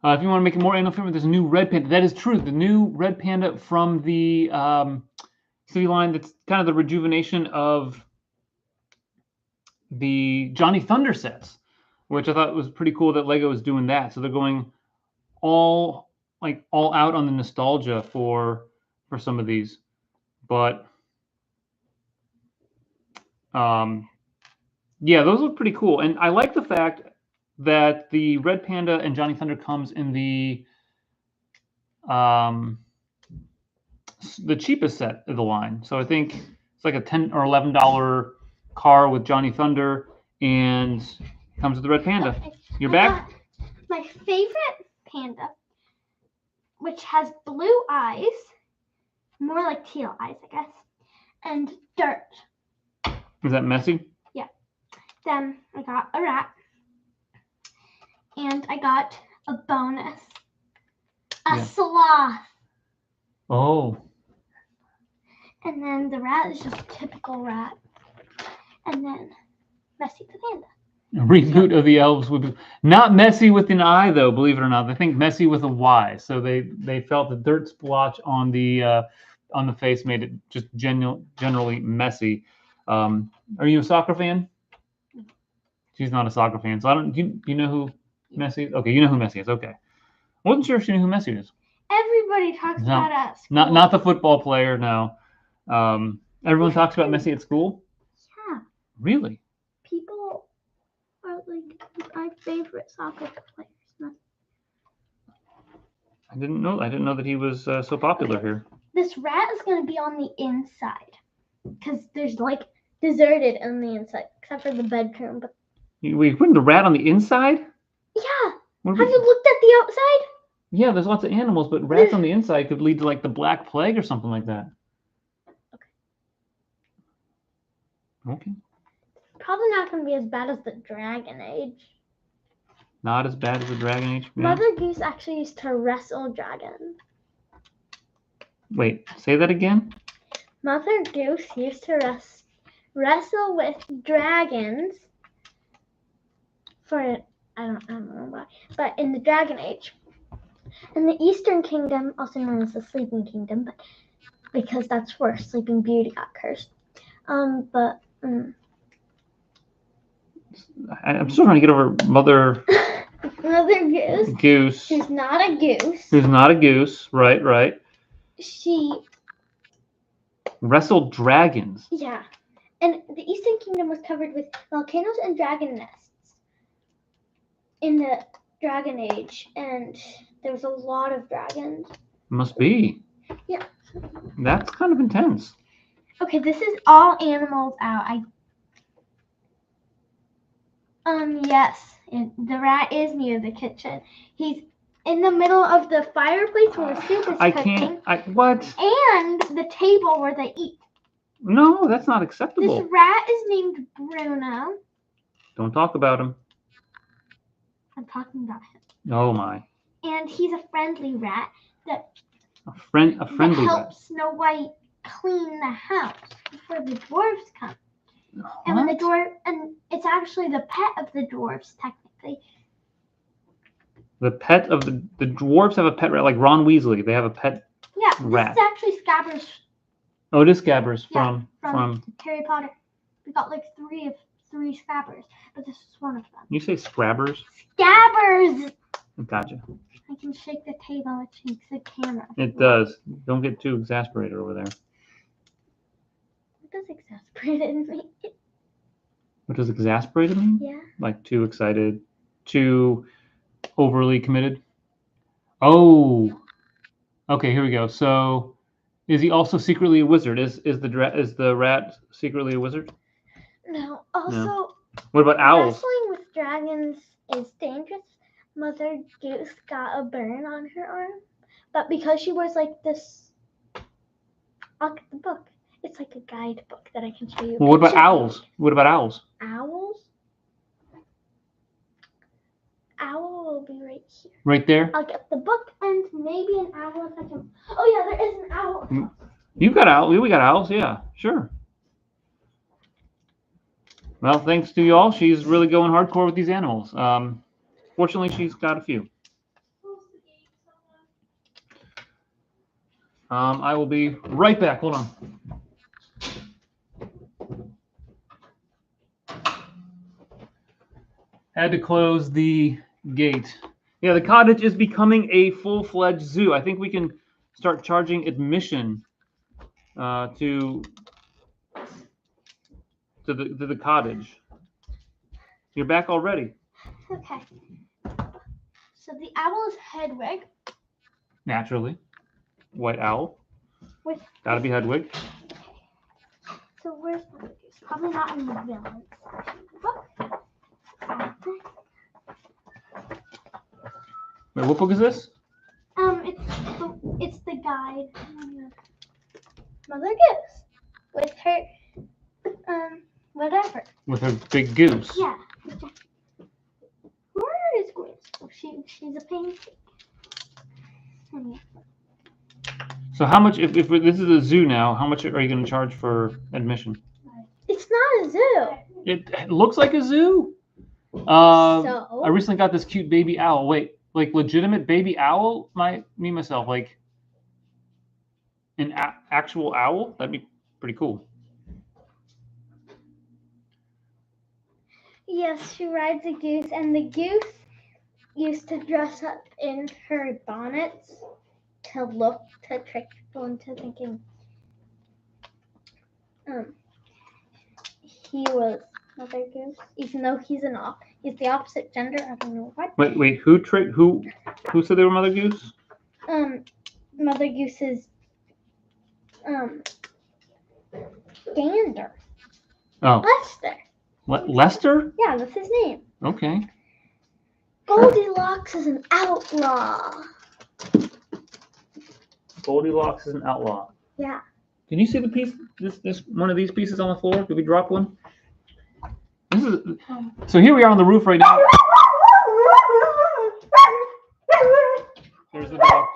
Speaker 1: If you want to make it more animal friendly, there's a new red panda. That is true. The new red panda from the city line. That's kind of the rejuvenation of the Johnny Thunder sets, which I thought was pretty cool that Lego is doing that. So they're going all out on the nostalgia for some of these. But yeah, those look pretty cool. And I like the fact that the Red Panda and Johnny Thunder comes in the cheapest set of the line. So I think it's like a $10 or $11 car with Johnny Thunder and comes with the Red Panda. You're back?
Speaker 2: My favorite panda, which has blue eyes, more like teal eyes, I guess, and dirt.
Speaker 1: Is that messy?
Speaker 2: Yeah. Then I got a rat. And I got a bonus. A sloth.
Speaker 1: Oh.
Speaker 2: And then the rat is just a typical rat. And then Messy the panda.
Speaker 1: A reboot of the elves would be not messy with an I though, believe it or not. They think messy with a Y. So they felt the dirt splotch on the face made it just generally messy. Are you a soccer fan? She's not a soccer fan. So I don't. Do you know who Messi is? Okay, you know who Messi is. Okay, I wasn't sure if you knew who Messi is.
Speaker 2: Everybody talks about at school.
Speaker 1: Not the football player. No. Everyone talks about Messi at school.
Speaker 2: Yeah.
Speaker 1: Really?
Speaker 2: People are like my favorite soccer players.
Speaker 1: I didn't know that he was so popular here.
Speaker 2: This rat is going to be on the inside because there's like deserted on the inside except for the bedroom. But
Speaker 1: we putting the rat on the inside?
Speaker 2: Yeah. Have you looked at the outside?
Speaker 1: Yeah, there's lots of animals, but rats on the inside could lead to like the Black Plague or something like that. Okay.
Speaker 2: Probably not going to be as bad as the Dragon Age.
Speaker 1: Not as bad as the Dragon Age? Yeah.
Speaker 2: Mother Goose actually used to wrestle dragons.
Speaker 1: Wait, say that again?
Speaker 2: Mother Goose used to wrestle with dragons for, I don't know why, but in the Dragon Age. In the Eastern Kingdom, also known as the Sleeping Kingdom, but because that's where Sleeping Beauty got cursed. I'm
Speaker 1: still trying to get over Mother Goose.
Speaker 2: Who's not a goose.
Speaker 1: Who's not a goose. Right.
Speaker 2: She
Speaker 1: wrestled dragons.
Speaker 2: Yeah. And the Eastern Kingdom was covered with volcanoes and dragon nests in the Dragon Age, and there was a lot of dragons.
Speaker 1: Must be.
Speaker 2: Yeah.
Speaker 1: That's kind of intense.
Speaker 2: Okay, this is all animals out. Yes, the rat is near the kitchen. He's in the middle of the fireplace where the soup is cooking.
Speaker 1: What?
Speaker 2: And the table where they eat.
Speaker 1: No, that's not acceptable.
Speaker 2: This rat is named Bruno.
Speaker 1: Don't talk about him.
Speaker 2: I'm talking about him.
Speaker 1: Oh my.
Speaker 2: and he's a friendly rat that
Speaker 1: A friendly rat.
Speaker 2: helps Snow White clean the house before the dwarves come. And when and it's actually the pet of the dwarves, technically.
Speaker 1: The pet of the dwarves have a pet rat, like Ron Weasley. They have a pet rat.
Speaker 2: This is actually Scabbers.
Speaker 1: Oh, it is Scabbers
Speaker 2: from Harry Potter. We got like three Scabbers, but this is one of them.
Speaker 1: You say Scrabbers?
Speaker 2: Scabbers!
Speaker 1: Gotcha.
Speaker 2: I can shake the table, which shakes the camera.
Speaker 1: It does. Don't get too exasperated over there.
Speaker 2: What does exasperated mean?
Speaker 1: What does exasperated mean?
Speaker 2: Yeah.
Speaker 1: Like too excited, too overly committed. Oh. Okay, here we go. So, is he also secretly a wizard? Is the rat secretly a wizard?
Speaker 2: No. Also,
Speaker 1: no. What about owls?
Speaker 2: Wrestling with dragons is dangerous. Mother Goose got a burn on her arm, but because she wears like this, I'll get the book. It's like a guidebook that I can show you.
Speaker 1: Well, what about owls? What about owls?
Speaker 2: Owls? Owl will be right here.
Speaker 1: Right there?
Speaker 2: I'll get the book and maybe an owl if I can. Oh yeah, there is an owl.
Speaker 1: You've got owls. We got owls. Yeah, sure. Well, thanks to y'all. She's really going hardcore with these animals. Fortunately, she's got a few. I will be right back. Hold on. Had to close the gate. Yeah, the cottage is becoming a full-fledged zoo. I think we can start charging admission to the cottage. You're back already.
Speaker 2: Okay. So the owl is Hedwig.
Speaker 1: Naturally. White owl. Gotta be Hedwig.
Speaker 2: Okay. So where's Mother Goose? Probably not in the villain section.
Speaker 1: Wait, what book is this?
Speaker 2: It's the guide. Mother Goose with her whatever.
Speaker 1: With her big goose.
Speaker 2: Yeah. Where is Goose? Oh, she's a painting.
Speaker 1: So how much, if this is a zoo now, how much are you going to charge for admission?
Speaker 2: It's not a zoo.
Speaker 1: It looks like a zoo.
Speaker 2: So?
Speaker 1: I recently got this cute baby owl. Wait, like legitimate baby owl? Myself, like an actual owl? That'd be pretty cool.
Speaker 2: Yes, she rides a goose, and the goose used to dress up in her bonnets to trick people into thinking he was Mother Goose, even though he's the opposite gender. I don't know what.
Speaker 1: Wait, who said they were Mother Goose?
Speaker 2: Mother Goose's gander.
Speaker 1: Oh.
Speaker 2: Lester.
Speaker 1: Lester?
Speaker 2: Yeah, that's his name.
Speaker 1: Okay.
Speaker 2: Goldilocks is an outlaw.
Speaker 1: Goldilocks is an outlaw.
Speaker 2: Yeah.
Speaker 1: Can you see the piece? This one of these pieces on the floor? Did we drop one? This is so. Here we are on the roof right now. There's the dog.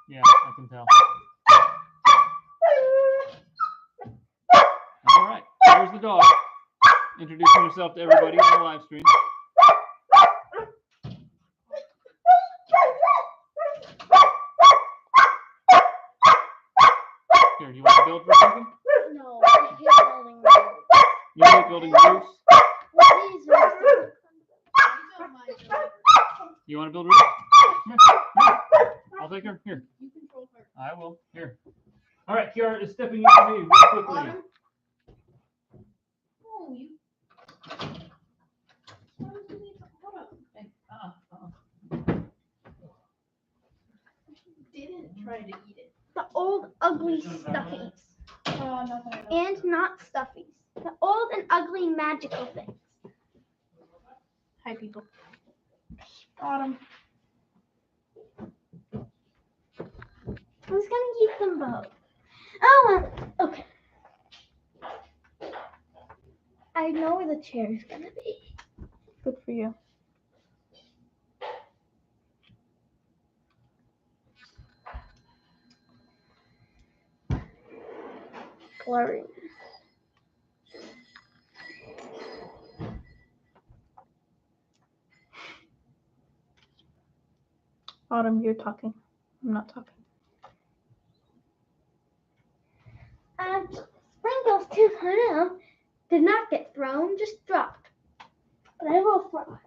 Speaker 1: Yeah, I can tell. All right, there's the dog. Introducing herself to everybody on the live stream. Here, do you want to build for a second?
Speaker 2: No, I hate building roofs.
Speaker 1: You like building roofs? You want to build roofs? Here. I'll take her. Here.
Speaker 3: You control her.
Speaker 1: I will. Here. All right, Kiara is stepping into me real quickly.
Speaker 3: Autumn? Oh, you. Didn't try to eat it.
Speaker 2: The old ugly stuffies.
Speaker 3: Not that I know.
Speaker 2: And not stuffies. The old and ugly magical things.
Speaker 3: Hi, people. Autumn.
Speaker 2: I was gonna keep them both. Oh, okay. I know where the chair is gonna be.
Speaker 3: Good for you.
Speaker 2: Blurry.
Speaker 3: Autumn, you're talking. I'm not talking.
Speaker 2: Sprinkles 2.0 did not get thrown, just dropped. But I will throw it.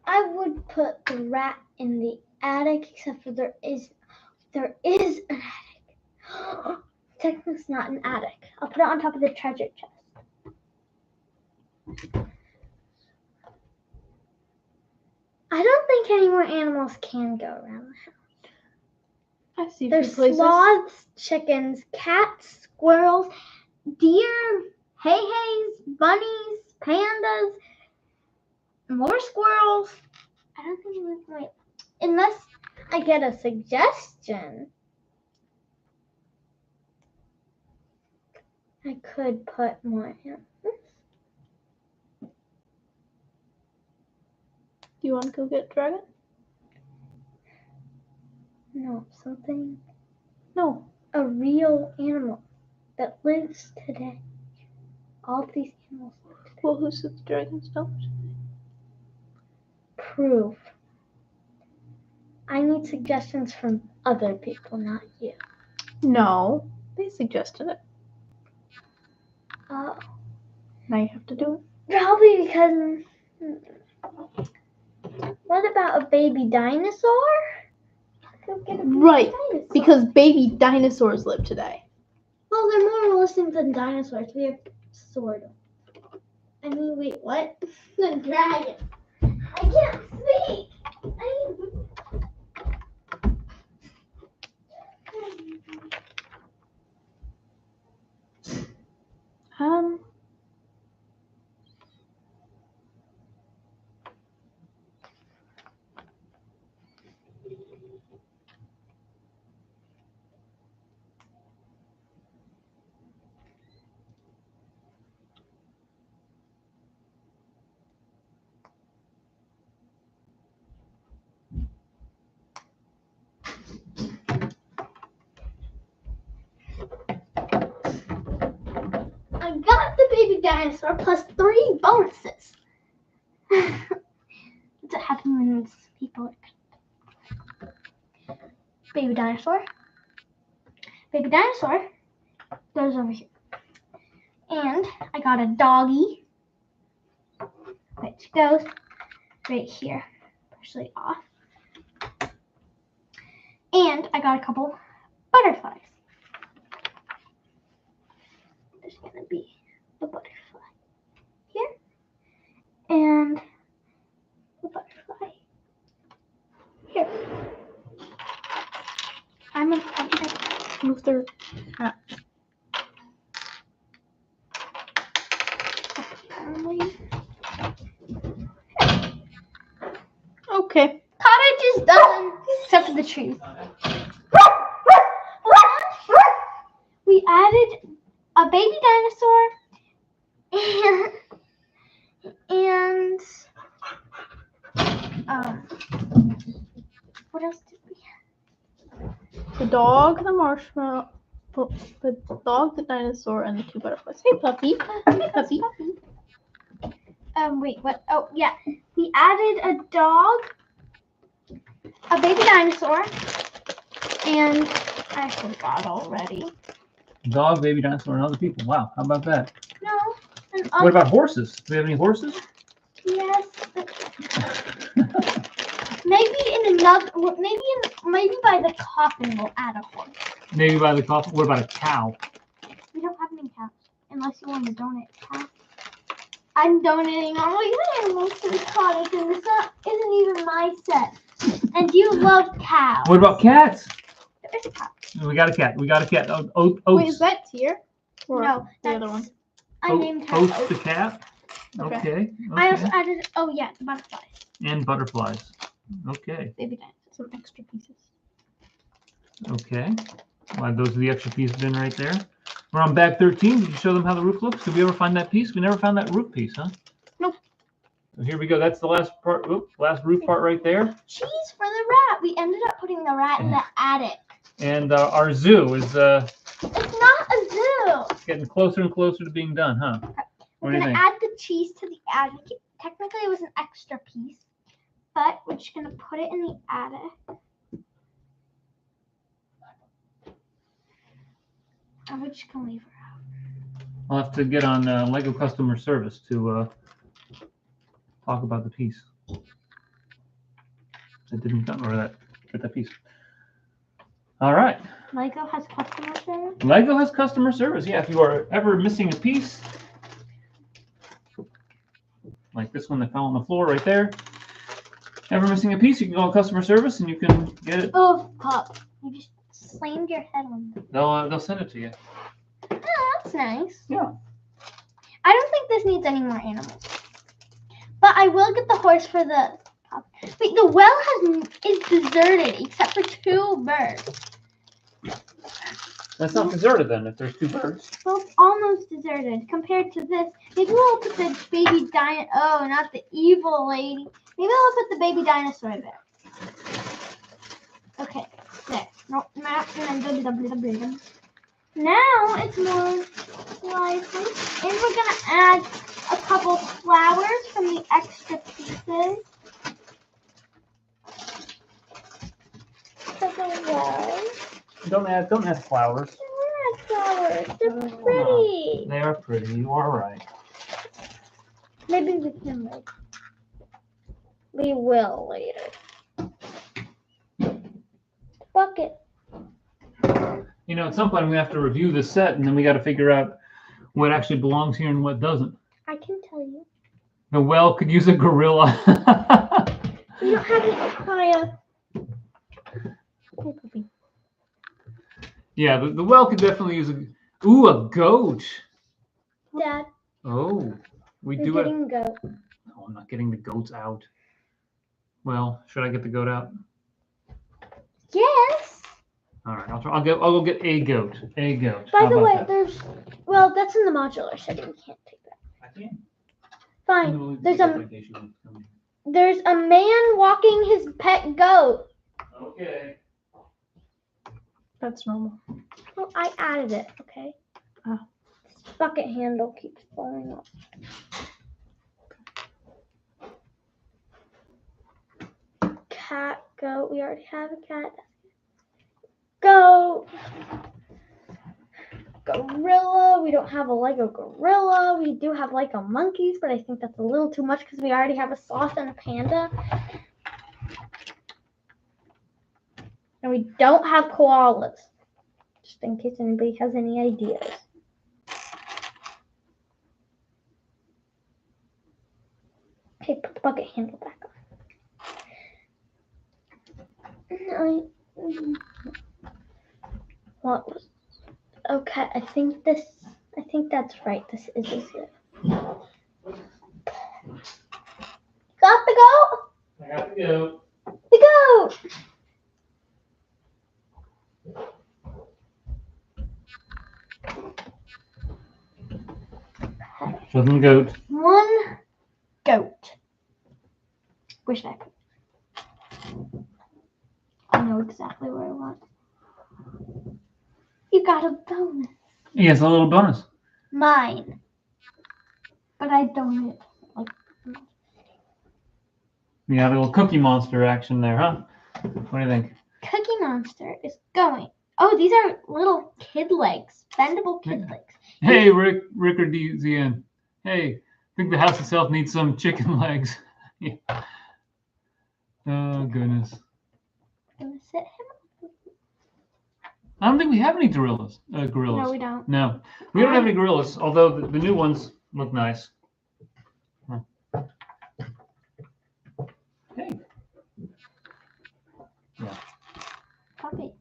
Speaker 2: I would put the rat in the attic, except for there is an attic. Technically, it's not an attic. I'll put it on top of the treasure chest. I don't think any more animals can go around the house.
Speaker 3: I see.
Speaker 2: There's sloths, chickens, cats, squirrels, deer, hay-hays, bunnies, pandas, more squirrels. I don't think we wait. Unless I get a suggestion, I could put more in.
Speaker 3: Do you want to go get Dragon?
Speaker 2: No, something.
Speaker 3: No.
Speaker 2: A real animal that lives today. All of these animals live today.
Speaker 3: Well, who said the dragons don't?
Speaker 2: Proof. I need suggestions from other people, not you.
Speaker 3: No. They suggested it.
Speaker 2: Oh.
Speaker 3: Now you have to do it.
Speaker 2: Probably because. What about a baby dinosaur? Go get a baby
Speaker 3: Right,
Speaker 2: dinosaur.
Speaker 3: because baby dinosaurs live today.
Speaker 2: Well, they're more realistic than dinosaurs. We have sort of. I mean, wait, what? The dragon. I can't speak. I got the baby dinosaur plus 3 bonuses. That's what happens when people baby dinosaur. Baby dinosaur goes over here. And I got a doggy, which goes right here, partially off. And I got a couple butterflies. There's gonna be a butterfly here and a butterfly here. I'm gonna
Speaker 3: Move their hat. Okay.
Speaker 2: Cottage is done, except for the trees. We added a baby dinosaur and what else did we have?
Speaker 3: The dog, the marshmallow, the dog, the dinosaur, and the 2 butterflies. Hey, puppy. Hey, puppy.
Speaker 2: Wait, what? Oh, yeah. We added a dog, a baby dinosaur, and I forgot already.
Speaker 1: Dog, baby dinosaur, and other people. Wow, how about that?
Speaker 2: No. And
Speaker 1: What about horses? Do we have any horses?
Speaker 2: Yes. Maybe in another. Maybe by the coffin we'll add a horse.
Speaker 1: Maybe by the coffin. What about a cow?
Speaker 2: We don't have any cows, unless you want to donate a cow. I'm donating all these animals to the cottage, and this isn't even my set. And you love cows.
Speaker 1: What about cats?
Speaker 2: There's a cat.
Speaker 1: We got a cat. We got a cat.
Speaker 3: Wait, is that Tier? Or
Speaker 2: No,
Speaker 3: the other one?
Speaker 2: I named her
Speaker 1: Host the
Speaker 2: Oak.
Speaker 1: cat. Okay.
Speaker 2: I also
Speaker 1: Okay.
Speaker 2: added, oh yeah, the butterflies.
Speaker 1: And butterflies. Okay.
Speaker 3: Baby dinosaurs. Some extra pieces.
Speaker 1: Okay. Well, those are the extra pieces in right there. We're on bag 13. Did you show them how the roof looks? Did we ever find that piece? We never found that roof piece, huh?
Speaker 3: Nope.
Speaker 1: So here we go. That's the last part. Oops, last roof part right there.
Speaker 2: Cheese for the rat. We ended up putting the rat in the attic.
Speaker 1: And our zoo is
Speaker 2: It's not a zoo.
Speaker 1: getting closer and closer to being done, huh? What
Speaker 2: We're
Speaker 1: do you
Speaker 2: gonna
Speaker 1: think?
Speaker 2: add the cheese to the attic. Technically, it was an extra piece, but we're just gonna put it in the attic. And we're just gonna leave her out.
Speaker 1: I'll have to get on Lego customer service to talk about the piece. I didn't come or that get that piece. All right.
Speaker 2: Lego has customer service.
Speaker 1: Lego has customer service. Yeah, if you are ever missing a piece, like this one that fell on the floor right there, ever missing a piece, you can go on customer service and you can get it.
Speaker 2: Oh, pup! You just slammed your head on it.
Speaker 1: They'll send it to you.
Speaker 2: Oh, that's nice.
Speaker 1: Yeah.
Speaker 2: I don't think this needs any more animals, but I will get the horse for the pup. Wait, the well is deserted except for 2 birds.
Speaker 1: That's not deserted then if there's 2 birds.
Speaker 2: Well, it's almost deserted compared to this. Maybe we'll put the baby dinosaur. Oh, not the evil lady. Maybe I'll put the baby dinosaur there. Okay, there. No, now it's more lively. And we're going to add a couple flowers from the extra pieces.
Speaker 1: Don't add flowers.
Speaker 2: Flowers. They're pretty.
Speaker 1: They are pretty. You are right.
Speaker 2: Maybe we can like. We will later. Bucket.
Speaker 1: You know, at some point we have to review the set, and then we got to figure out what actually belongs here and what doesn't.
Speaker 2: I can tell you.
Speaker 1: The well could use a gorilla.
Speaker 2: We don't have any papaya. Hey, puppy.
Speaker 1: Yeah, the well could definitely use a goat.
Speaker 2: Dad,
Speaker 1: Oh, we
Speaker 2: we're
Speaker 1: do it.
Speaker 2: getting goat.
Speaker 1: No, I'm not getting the goats out. Well, should I get the goat out?
Speaker 2: Yes.
Speaker 1: All right, I'll go get a goat. A goat.
Speaker 2: By
Speaker 1: How
Speaker 2: the
Speaker 1: about
Speaker 2: way,
Speaker 1: that?
Speaker 2: that's in the modular setting. We can't take that.
Speaker 1: I can.
Speaker 2: Fine. There's a man walking his pet goat.
Speaker 1: Okay.
Speaker 3: That's normal.
Speaker 2: Well, I added it. Okay.
Speaker 3: Oh.
Speaker 2: This bucket handle keeps falling off. Cat, goat. We already have a cat. Goat. Gorilla. We don't have a Lego gorilla. We do have Lego monkeys, but I think that's a little too much because we already have a sloth and a panda. And we don't have koalas. Just in case anybody has any ideas. Okay, put the bucket handle back on. What was? Okay, I think that's right. This is it. Got the goat?
Speaker 1: I got the goat.
Speaker 2: The goat!
Speaker 1: Show them the goat.
Speaker 2: 1 goat. Where should I put it? I know exactly where I want. You got a bonus.
Speaker 1: Yes, a little bonus.
Speaker 2: Mine. But I don't like.
Speaker 1: You got a little Cookie Monster action there, huh? What do you think?
Speaker 2: Cookie Monster is going. Oh, these are little kid legs. Bendable kid legs.
Speaker 1: Hey, Rick or DZN. Hey, I think the house itself needs some chicken legs. Yeah. Oh, goodness.
Speaker 2: Gonna sit him?
Speaker 1: I don't think we have any gorillas.
Speaker 2: No, we don't.
Speaker 1: No, we don't have any gorillas, although the new ones look nice. Huh. Hey. Yeah.
Speaker 2: Puppy.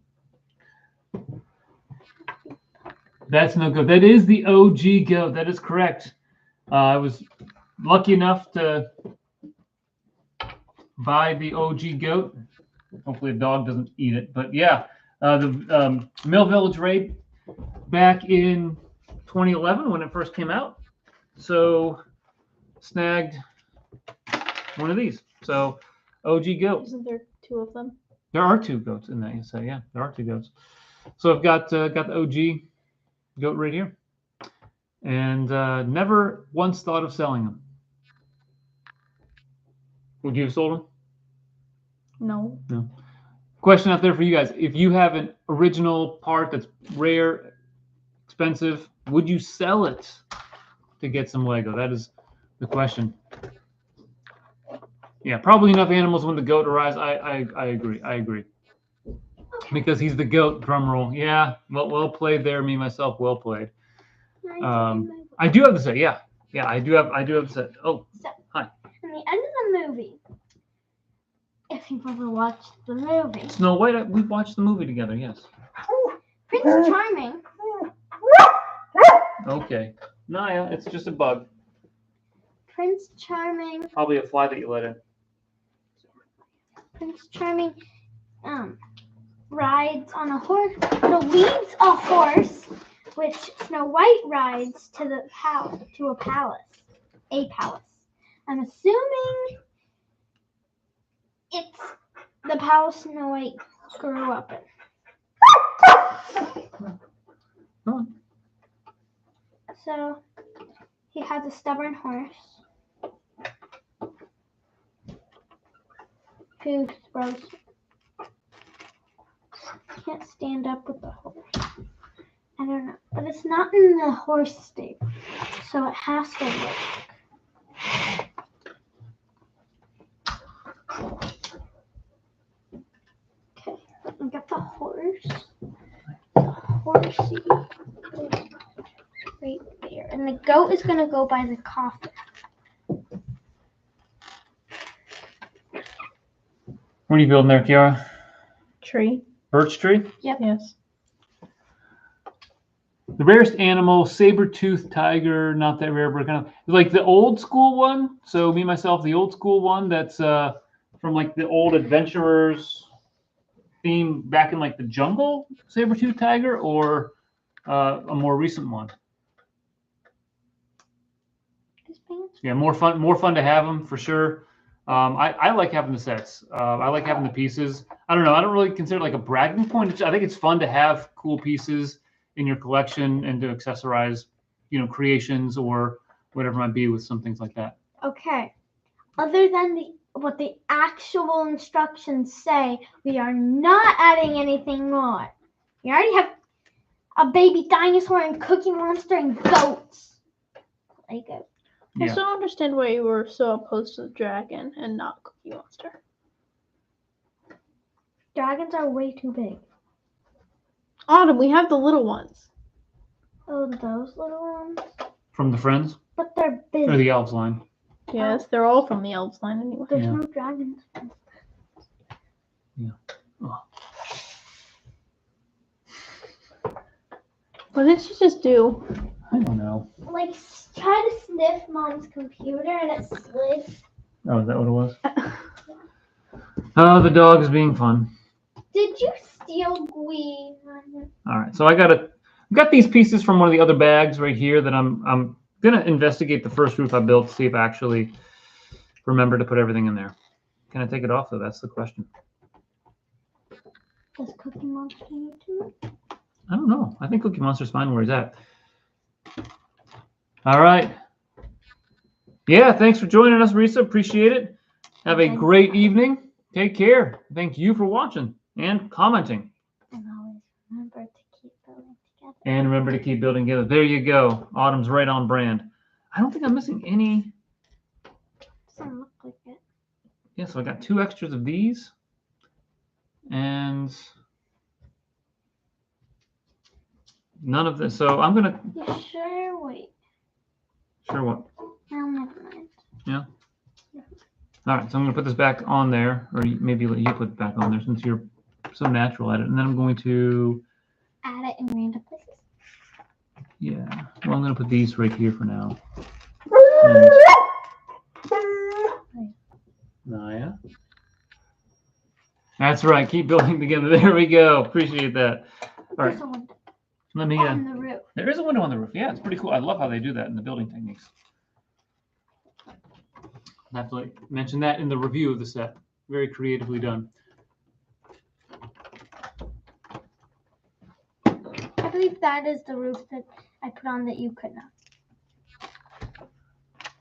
Speaker 1: That's no good. That is the OG goat. That is correct. I was lucky enough to buy the OG goat. Hopefully the dog doesn't eat it. But yeah, the Mill Village raid back in 2011 when it first came out. So snagged one of these. So OG goat.
Speaker 3: Isn't there 2 of them?
Speaker 1: There are 2 goats in that. You say, yeah, there are 2 goats. So I've got the OG goat right here, and never once thought of selling them. Would you have sold them?
Speaker 3: No.
Speaker 1: No. Question out there for you guys: if you have an original part that's rare, expensive, would you sell it to get some Lego? That is the question. Yeah, probably enough animals when the goat arrives. I agree. I agree. Because he's the goat. Drum roll. Yeah. Well played there. Me myself. Well played. I do have to say, yeah. I do have to say. Oh,
Speaker 2: So,
Speaker 1: hi.
Speaker 2: in the end of the movie, if you've ever watched the movie,
Speaker 1: Snow White. We watched the movie together. Yes.
Speaker 2: Prince Charming.
Speaker 1: Okay. Naya, it's just a bug.
Speaker 2: Prince Charming.
Speaker 1: Probably a fly that you let in.
Speaker 2: Prince Charming rides on a horse. No, leads a horse, which Snow White rides to the palace, to a palace. I'm assuming it's the palace Snow White grew up in.
Speaker 1: Come on.
Speaker 2: So he has a stubborn horse who throws. Can't stand up with the horse. I don't know, but it's not in the horse stable, so it has to work. Okay, I got the horse. The horsey is right there, and the goat is gonna go by the coffin.
Speaker 1: What are you building there, Kiara?
Speaker 3: Tree.
Speaker 1: Birch tree?
Speaker 3: Yes.
Speaker 1: The rarest animal, saber-toothed tiger, not that rare, but kind of like the old school one. So me, myself, the old school one that's from like the old adventurers theme back in like the jungle, saber-toothed tiger, or a more recent one. Yeah, more fun to have them for sure. I like having the sets. I like having the pieces. I don't know. I don't really consider it like a bragging point. I think it's fun to have cool pieces in your collection and to accessorize, creations or whatever it might be with some things like that.
Speaker 2: Okay. Other than what the actual instructions say, we are not adding anything more. We already have a baby dinosaur and Cookie Monster and goats. Lego.
Speaker 3: I
Speaker 1: Yeah.
Speaker 3: still don't understand why you were so opposed to the dragon and not Cookie Monster.
Speaker 2: Dragons are way too big.
Speaker 3: Autumn, we have the little ones.
Speaker 2: Oh, those little ones?
Speaker 1: From the Friends
Speaker 2: But they're big.
Speaker 1: or the Elves line.
Speaker 3: Yes, they're all from the Elves line anyway.
Speaker 2: There's
Speaker 1: Yeah.
Speaker 2: no dragons.
Speaker 1: Yeah. Oh.
Speaker 3: What did she just do?
Speaker 1: I don't know.
Speaker 2: Like, try to sniff Mom's computer and it slid.
Speaker 1: Oh, is that what it was? Oh, the dog is being fun.
Speaker 2: Did you steal Gwen?
Speaker 1: All right, so I've got these pieces from one of the other bags right here that I'm gonna investigate the first roof I built to see if I actually remember to put everything in there. Can I take it off though? That's the question.
Speaker 2: Does Cookie Monster need to?
Speaker 1: I don't know. I think Cookie Monster's fine where he's at. All right. Yeah, thanks for joining us, Risa. Appreciate it. Have a great evening. Take care. Thank you for watching and commenting.
Speaker 2: And always remember to keep building together.
Speaker 1: And remember to keep building together. There you go. Autumn's right on brand. I don't think I'm missing any.
Speaker 2: Doesn't look like it.
Speaker 1: Yeah, so I got 2 extras of these. And none of this. So I'm going to...
Speaker 2: You sure? Wait.
Speaker 1: Sure what?
Speaker 2: No, never mind.
Speaker 1: Yeah? All right, so I'm going to put this back on there. Or maybe let you put it back on there since you're so natural at it. And then I'm going to...
Speaker 2: Add it in random places.
Speaker 1: Yeah. Well, I'm going to put these right here for now. Naya. That's right. Keep building together. There we go. Appreciate that. All right.
Speaker 2: There's a window
Speaker 1: Let me.
Speaker 2: on the roof.
Speaker 1: There is a window on the roof. Yeah, it's pretty cool. I love how they do that in the building techniques. I have to mention that in the review of the set. Very creatively done.
Speaker 2: I believe that is the roof that I put on that you could not.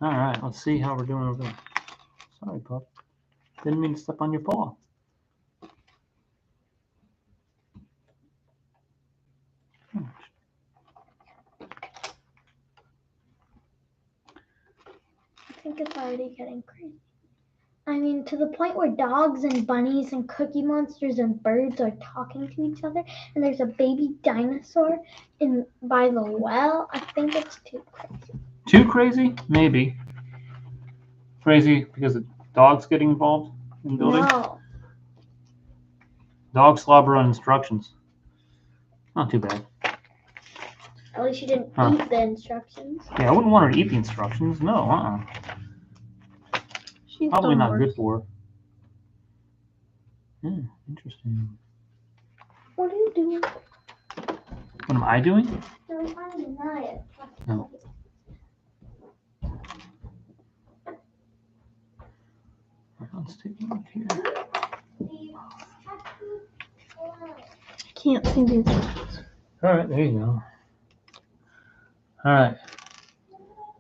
Speaker 1: All right. Let's see how we're doing over there. Sorry, pup. Didn't mean to step on your paw.
Speaker 2: I think it's already getting crazy. I mean, to the point where dogs and bunnies and cookie monsters and birds are talking to each other, and there's a baby dinosaur by the well. I think it's too crazy.
Speaker 1: Too crazy? Maybe. Crazy because the dog's getting involved in building?
Speaker 2: No.
Speaker 1: Dog slobber on instructions. Not too bad.
Speaker 2: At least you didn't
Speaker 1: Huh.
Speaker 2: eat the instructions.
Speaker 1: Yeah, I wouldn't want her to eat the instructions. No,
Speaker 3: She's
Speaker 1: Probably
Speaker 3: done
Speaker 1: not
Speaker 3: worse.
Speaker 1: good for her. Interesting.
Speaker 2: What are you doing?
Speaker 1: What am I doing?
Speaker 2: No, I'm trying to deny it.
Speaker 1: No. Let's take a look here.
Speaker 3: I can't see the instructions.
Speaker 1: All right, there you go. All right.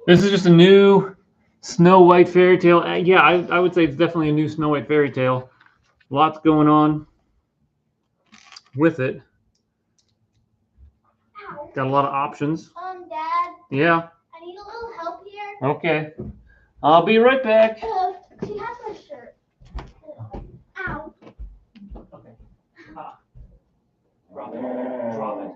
Speaker 1: This is just a new Snow White fairy tale. Yeah, I would say it's definitely a new Snow White fairy tale. Lots going on with it. Got a lot of options.
Speaker 2: Dad,
Speaker 1: Yeah.
Speaker 2: I need a little help here.
Speaker 1: Okay. I'll be right back.
Speaker 2: She has my shirt. Ow.
Speaker 1: Okay. Drop it. Drop it.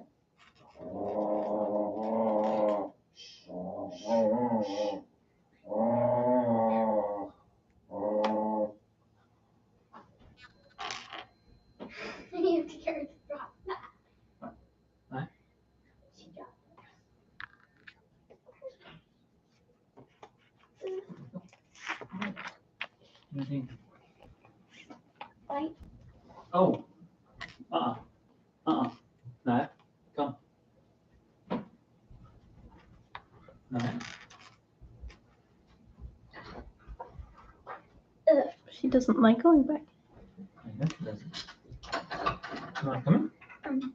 Speaker 2: You have to carry the drop.
Speaker 1: What?
Speaker 2: She dropped
Speaker 1: Anything?
Speaker 2: Bite.
Speaker 1: Oh. Naya, come. Naya.
Speaker 3: She doesn't like going back.
Speaker 1: I know she doesn't. You want to come in?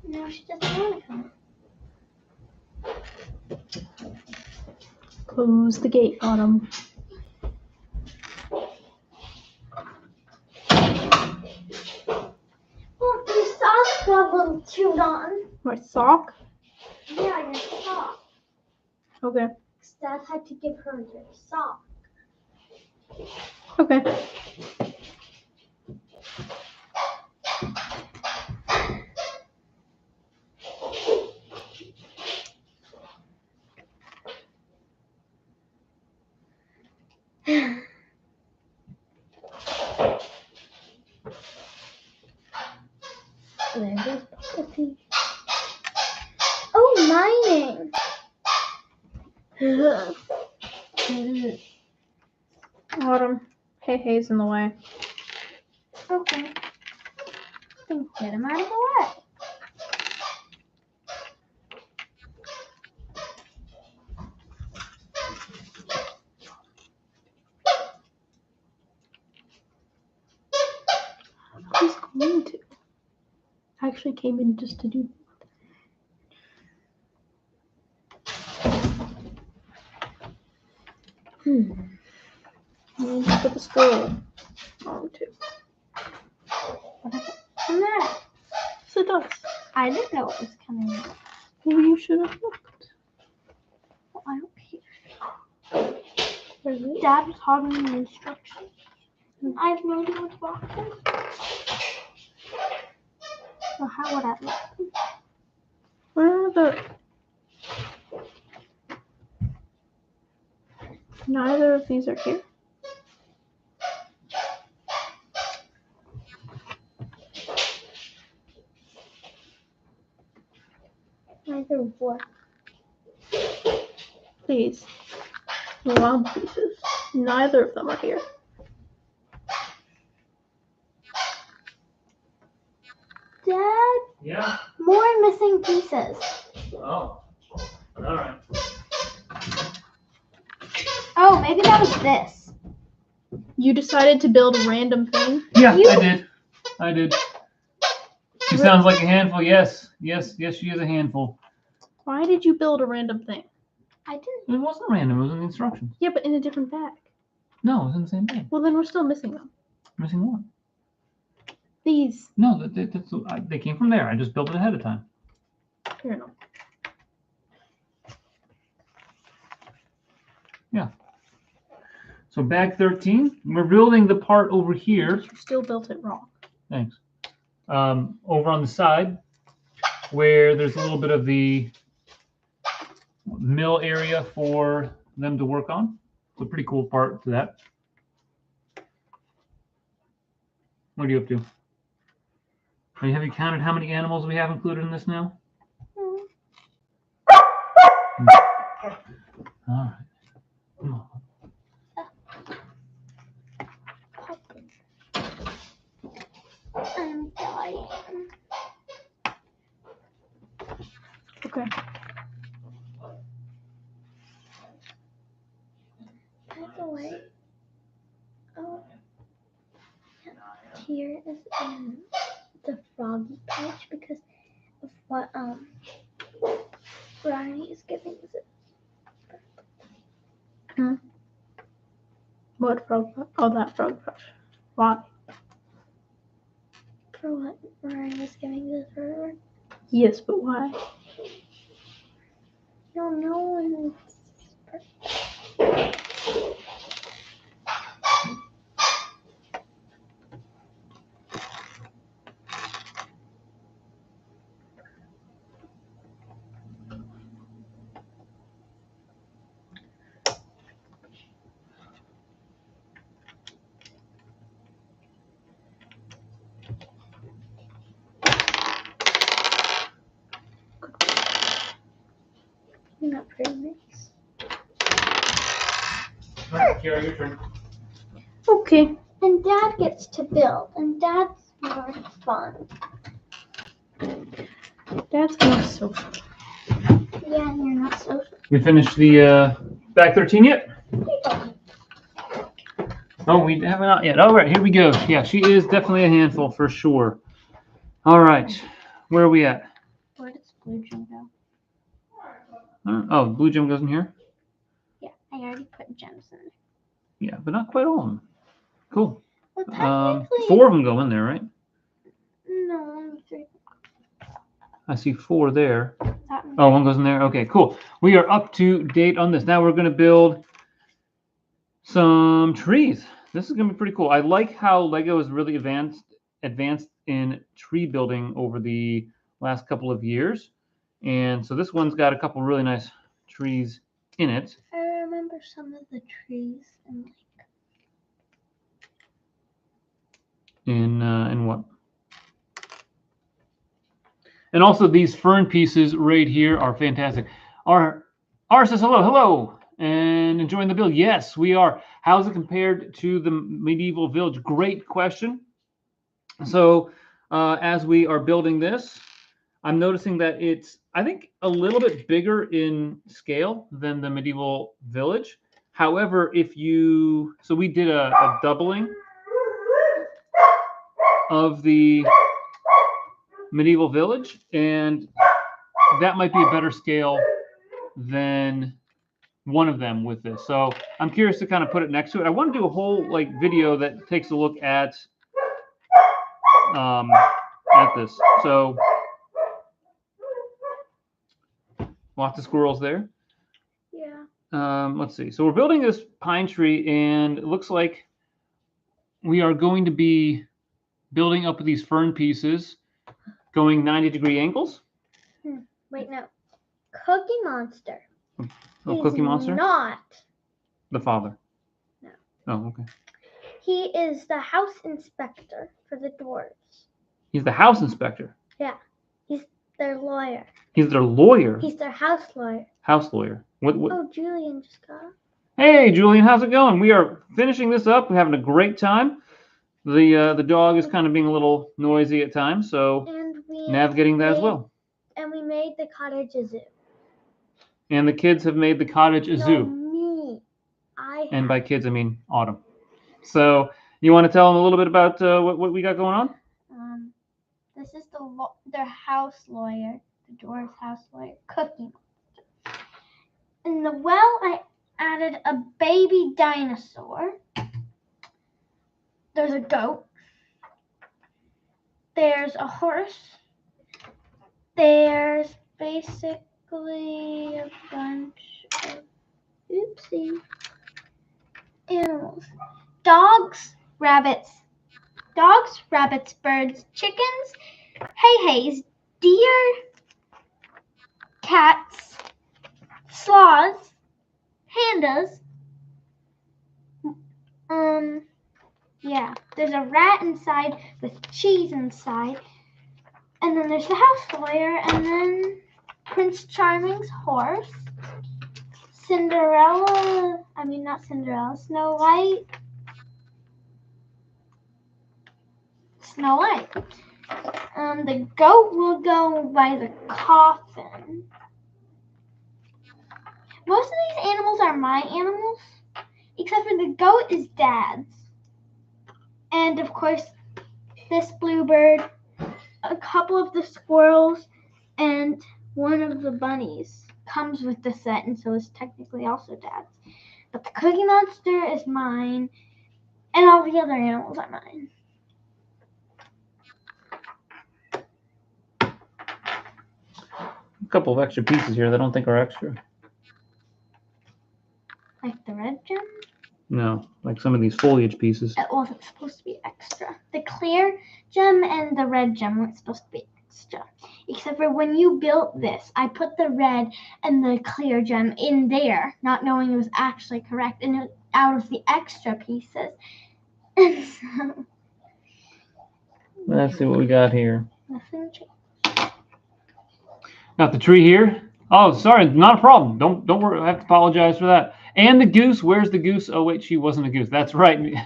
Speaker 2: No, she doesn't want to come.
Speaker 3: Close the gate, Autumn.
Speaker 2: Well, your socks got a little chewed on.
Speaker 3: My sock?
Speaker 2: Yeah, your sock.
Speaker 3: Okay.
Speaker 2: Dad had to give her your sock.
Speaker 3: Okay.
Speaker 2: There goes Puppy. Oh, mining.
Speaker 3: Autumn. Hey-hey's in the way.
Speaker 2: Okay. Then get him out of the way.
Speaker 3: He's going to. I actually came in just to do. I need to put the scroll on too.
Speaker 2: Come there.
Speaker 3: Yes, it does.
Speaker 2: I didn't know it was coming.
Speaker 3: Maybe you should have looked.
Speaker 2: Well, I don't care.
Speaker 3: Where's it?
Speaker 2: Dad was holding the instructions. I have no idea what the box is. So how would I look?
Speaker 3: Where are the... Neither of these are here.
Speaker 2: Neither war.
Speaker 3: Please. Wrong pieces. Neither of them are here.
Speaker 2: Dad,
Speaker 1: Yeah.
Speaker 2: more missing pieces.
Speaker 1: Oh. All right.
Speaker 2: Oh, maybe that was this.
Speaker 3: You decided to build a random thing?
Speaker 1: Yeah,
Speaker 2: You-
Speaker 1: I did. I did. She sounds like a handful. Yes. Yes. Yes, she is a handful.
Speaker 3: Why did you build a random thing?
Speaker 2: I didn't.
Speaker 1: It wasn't random. It was in the instructions.
Speaker 3: Yeah, but in a different bag.
Speaker 1: No, it was in the same thing.
Speaker 3: Well, then we're still missing them.
Speaker 1: Missing one.
Speaker 3: These.
Speaker 1: No, they came from there. I just built it ahead of time.
Speaker 3: Here, no.
Speaker 1: So bag 13, we're building the part over here.
Speaker 3: You still built it wrong.
Speaker 1: Thanks. Over on the side, where there's a little bit of the mill area for them to work on. It's a pretty cool part to that. What are you up to? Have you counted how many animals we have included in this now? All right. Come on.
Speaker 2: I'm dying.
Speaker 3: Okay.
Speaker 2: By the way, here is the froggy page because of what Riley is giving us.
Speaker 3: What frog? Oh, that frog brush. Why?
Speaker 2: For what Ryan is giving this for.
Speaker 3: Yes, but why?
Speaker 2: No, no one. Not very nice.
Speaker 1: All right, Kiara, your turn.
Speaker 3: Okay.
Speaker 2: And Dad gets to build, and Dad's more fun.
Speaker 3: That's more social.
Speaker 2: Yeah, and you're not social.
Speaker 1: We finished the bag 13 yet? Oh, we have not yet. All right, here we go. Yeah, she is definitely a handful for sure. All right, where are we at?
Speaker 2: Where does Blue Gem go?
Speaker 1: Oh, blue gem goes in here?
Speaker 2: Yeah, I already put gems in there.
Speaker 1: Yeah, but not quite all of them. Cool.
Speaker 2: Well, technically,
Speaker 1: 4 of them go in there, right?
Speaker 2: no, only 3.
Speaker 1: I see 4 there.
Speaker 2: That one.
Speaker 1: Oh, 1 goes in there. Okay, cool. We are up to date on this. Now we're going to build some trees. This is going to be pretty cool. I like how Lego is really advanced in tree building over the last couple of years. And so this one's got a couple really nice trees in it.
Speaker 2: I remember some of the trees and
Speaker 1: In what? And also these fern pieces right here are fantastic. R says hello, and enjoying the build. Yes, we are. How's it compared to the medieval village? Great question. So as we are building this, I'm noticing that it's, I think, a little bit bigger in scale than the medieval village. However, so we did a doubling of the medieval village, and that might be a better scale than one of them with this. So I'm curious to kind of put it next to it. I want to do a whole video that takes a look at this. So lots of squirrels there.
Speaker 2: yeah.
Speaker 1: Let's see. So we're building this pine tree, and it looks like we are going to be building up these fern pieces, going 90-degree angles.
Speaker 2: Wait, no. Cookie Monster.
Speaker 1: Oh,
Speaker 2: He's
Speaker 1: Cookie Monster?
Speaker 2: Not.
Speaker 1: The father.
Speaker 2: No.
Speaker 1: Oh, okay.
Speaker 2: He is the house inspector for the dwarves.
Speaker 1: He's the house inspector.
Speaker 2: Yeah. He's their lawyer.
Speaker 1: He's their lawyer.
Speaker 2: He's their house lawyer.
Speaker 1: House lawyer. What?
Speaker 2: Oh, Julian just got up.
Speaker 1: Hey, Julian, how's it going? We are finishing this up. We're having a great time. The dog is kind of being a little noisy at times, so
Speaker 2: And we
Speaker 1: navigating that as well.
Speaker 2: And we made the cottage a zoo.
Speaker 1: And the kids have made the cottage a
Speaker 2: No,
Speaker 1: zoo.
Speaker 2: me.
Speaker 1: And by kids, I mean Autumn. So you want to tell them a little bit about what we got going on?
Speaker 2: This is their house lawyer, the dwarf's house lawyer, Cookie Monster. In the well, I added a baby dinosaur. There's a goat. There's a horse. There's basically a bunch of animals. Dogs, rabbits, birds, chickens, hay-hays, deer, cats, sloths, pandas. Yeah, there's a rat inside with cheese inside. And then there's the house lawyer, and then Prince Charming's horse, Snow White. The goat will go by the coffin. Most of these animals are my animals, except for the goat is Dad's. And of course, this bluebird, a couple of the squirrels, and one of the bunnies comes with the set, and so is technically also Dad's. But the Cookie Monster is mine, and all the other animals are mine.
Speaker 1: A couple of extra pieces here that I don't think are extra.
Speaker 2: Like the red gem?
Speaker 1: No, like some of these foliage pieces.
Speaker 2: It wasn't supposed to be extra. The clear gem and the red gem weren't supposed to be extra. Except for when you built this, I put the red and the clear gem in there, not knowing it was actually correct, and it out of the extra pieces. And so,
Speaker 1: Let's see what we got here.
Speaker 2: nothing changed.
Speaker 1: Got the tree here. Oh, sorry, not a problem. Don't worry. I have to apologize for that. And the goose. Where's the goose? Oh wait, she wasn't a goose. That's right. Me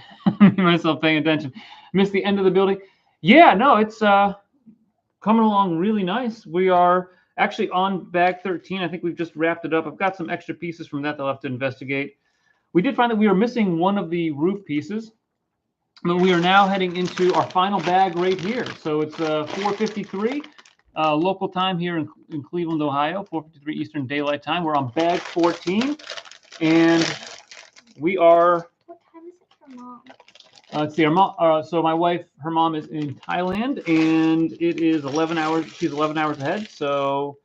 Speaker 1: myself paying attention. Missed the end of the building. Yeah, no, it's coming along really nice. We are actually on bag 13. I think we've just wrapped it up. I've got some extra pieces from that I'll have to investigate. We did find that we were missing one of the roof pieces, but we are now heading into our final bag right here. So it's 4:53. Local time here in Cleveland, Ohio, 4:53 Eastern Daylight Time. We're on bag 14, and we are.
Speaker 2: What time is it for Mom?
Speaker 1: Let's see. So my wife, her mom is in Thailand, and it is 11 hours. She's 11 hours ahead, so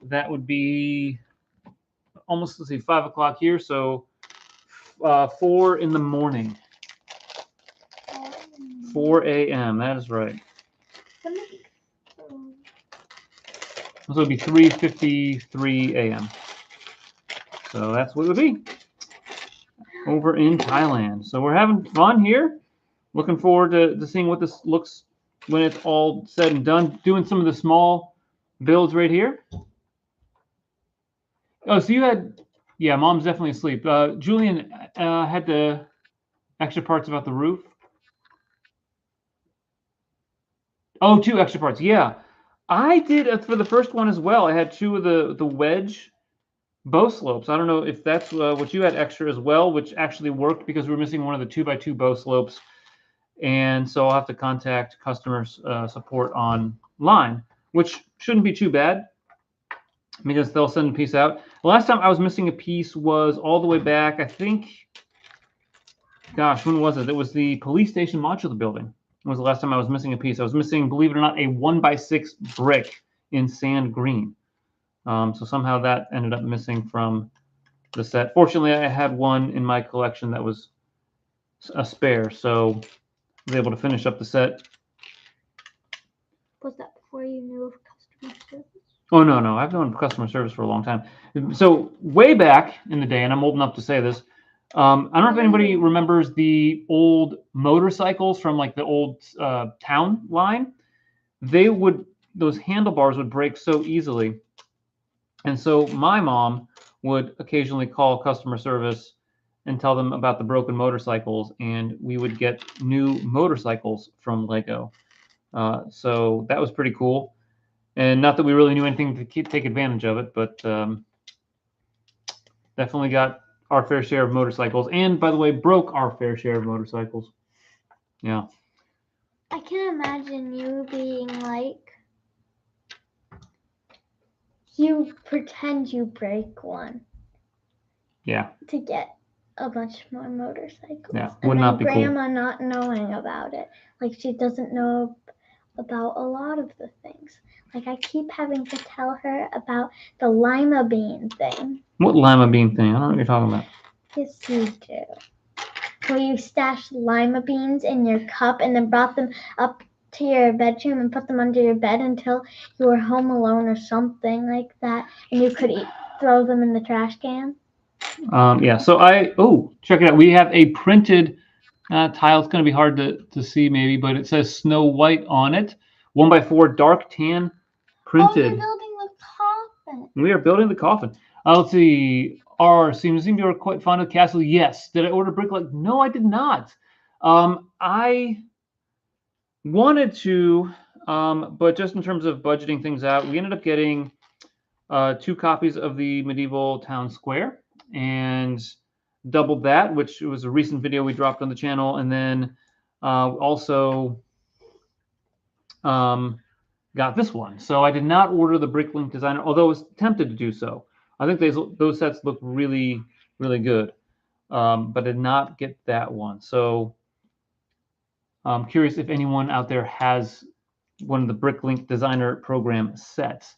Speaker 1: that would be almost 5 o'clock here. So 4 in the morning. 4 a.m. That is right. So it would be 3:53 a.m. So that's what it would be over in Thailand. So we're having fun here. Looking forward to seeing what this looks when it's all said and done. Doing some of the small builds right here. Oh, so you had, yeah, Mom's definitely asleep. Julian had the extra parts about the roof. Oh, 2 extra parts. Yeah. I did for the first one as well. I had 2 of the wedge bow slopes. I don't know if that's what you had extra as well, which actually worked because we were missing one of the 2x2 bow slopes. And so I'll have to contact customer support online, which shouldn't be too bad because they'll send a piece out. The last time I was missing a piece was all the way back, I think, gosh, when was it? It was the police station modular building. Was the last time I was missing a piece. I was missing, believe it or not, a 1x6 brick in sand green. So somehow that ended up missing from the set. Fortunately, I had one in my collection that was a spare, so I was able to finish up the set.
Speaker 2: Was that before you knew of customer service?
Speaker 1: Oh, no. I've known customer service for a long time. So way back in the day, and I'm old enough to say this, I don't know if anybody remembers the old motorcycles from like the old town line. They would those handlebars would break so easily. And so my mom would occasionally call customer service and tell them about the broken motorcycles, and we would get new motorcycles from Lego. So that was pretty cool. And not that we really knew anything to take advantage of it, but definitely got our fair share of motorcycles. And by the way, broke our fair share of motorcycles. Yeah.
Speaker 2: I can imagine you being like, you pretend you break one
Speaker 1: Yeah.
Speaker 2: to get a bunch more motorcycles.
Speaker 1: Yeah.
Speaker 2: And
Speaker 1: Would
Speaker 2: then
Speaker 1: not be cool.
Speaker 2: Grandma not knowing about it. Like she doesn't know about a lot of the things. Like I keep having to tell her about the lima bean thing.
Speaker 1: What lima bean thing? I don't know what you're talking about.
Speaker 2: Yes, you do. Where you stashed lima beans in your cup and then brought them up to your bedroom and put them under your bed until you were home alone or something like that, and you could throw them in the trash can.
Speaker 1: Yeah. So check it out. We have a printed tile. It's going to be hard to see maybe, but it says Snow White on it. 1x4 dark tan printed.
Speaker 2: Oh, you're building the coffin.
Speaker 1: We are building the coffin. Let's see. Seems you are quite fond of the castle. Yes. Did I order brick? No, I did not. I wanted to, but just in terms of budgeting things out, we ended up getting 2 copies of the medieval town square and doubled that, which was a recent video we dropped on the channel, and then also got this one. So I did not order the Bricklink Designer, although I was tempted to do so. I think those sets look really, really good, but did not get that one. So I'm curious if anyone out there has one of the Bricklink Designer program sets.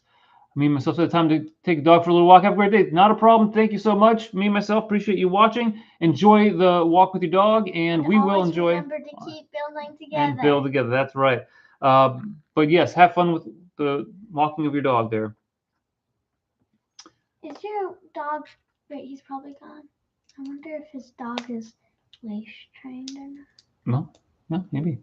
Speaker 1: Me and myself had time to take the dog for a little walk. Have a great day. Not a problem. Thank you so much. Me and myself appreciate you watching. Enjoy the walk with your dog, and we will enjoy.
Speaker 2: Remember to keep building together.
Speaker 1: And build together. That's right. But yes, have fun with the walking of your dog there.
Speaker 2: Is your dog? Wait, he's probably gone. I wonder if his dog is leash trained or not.
Speaker 1: No, maybe.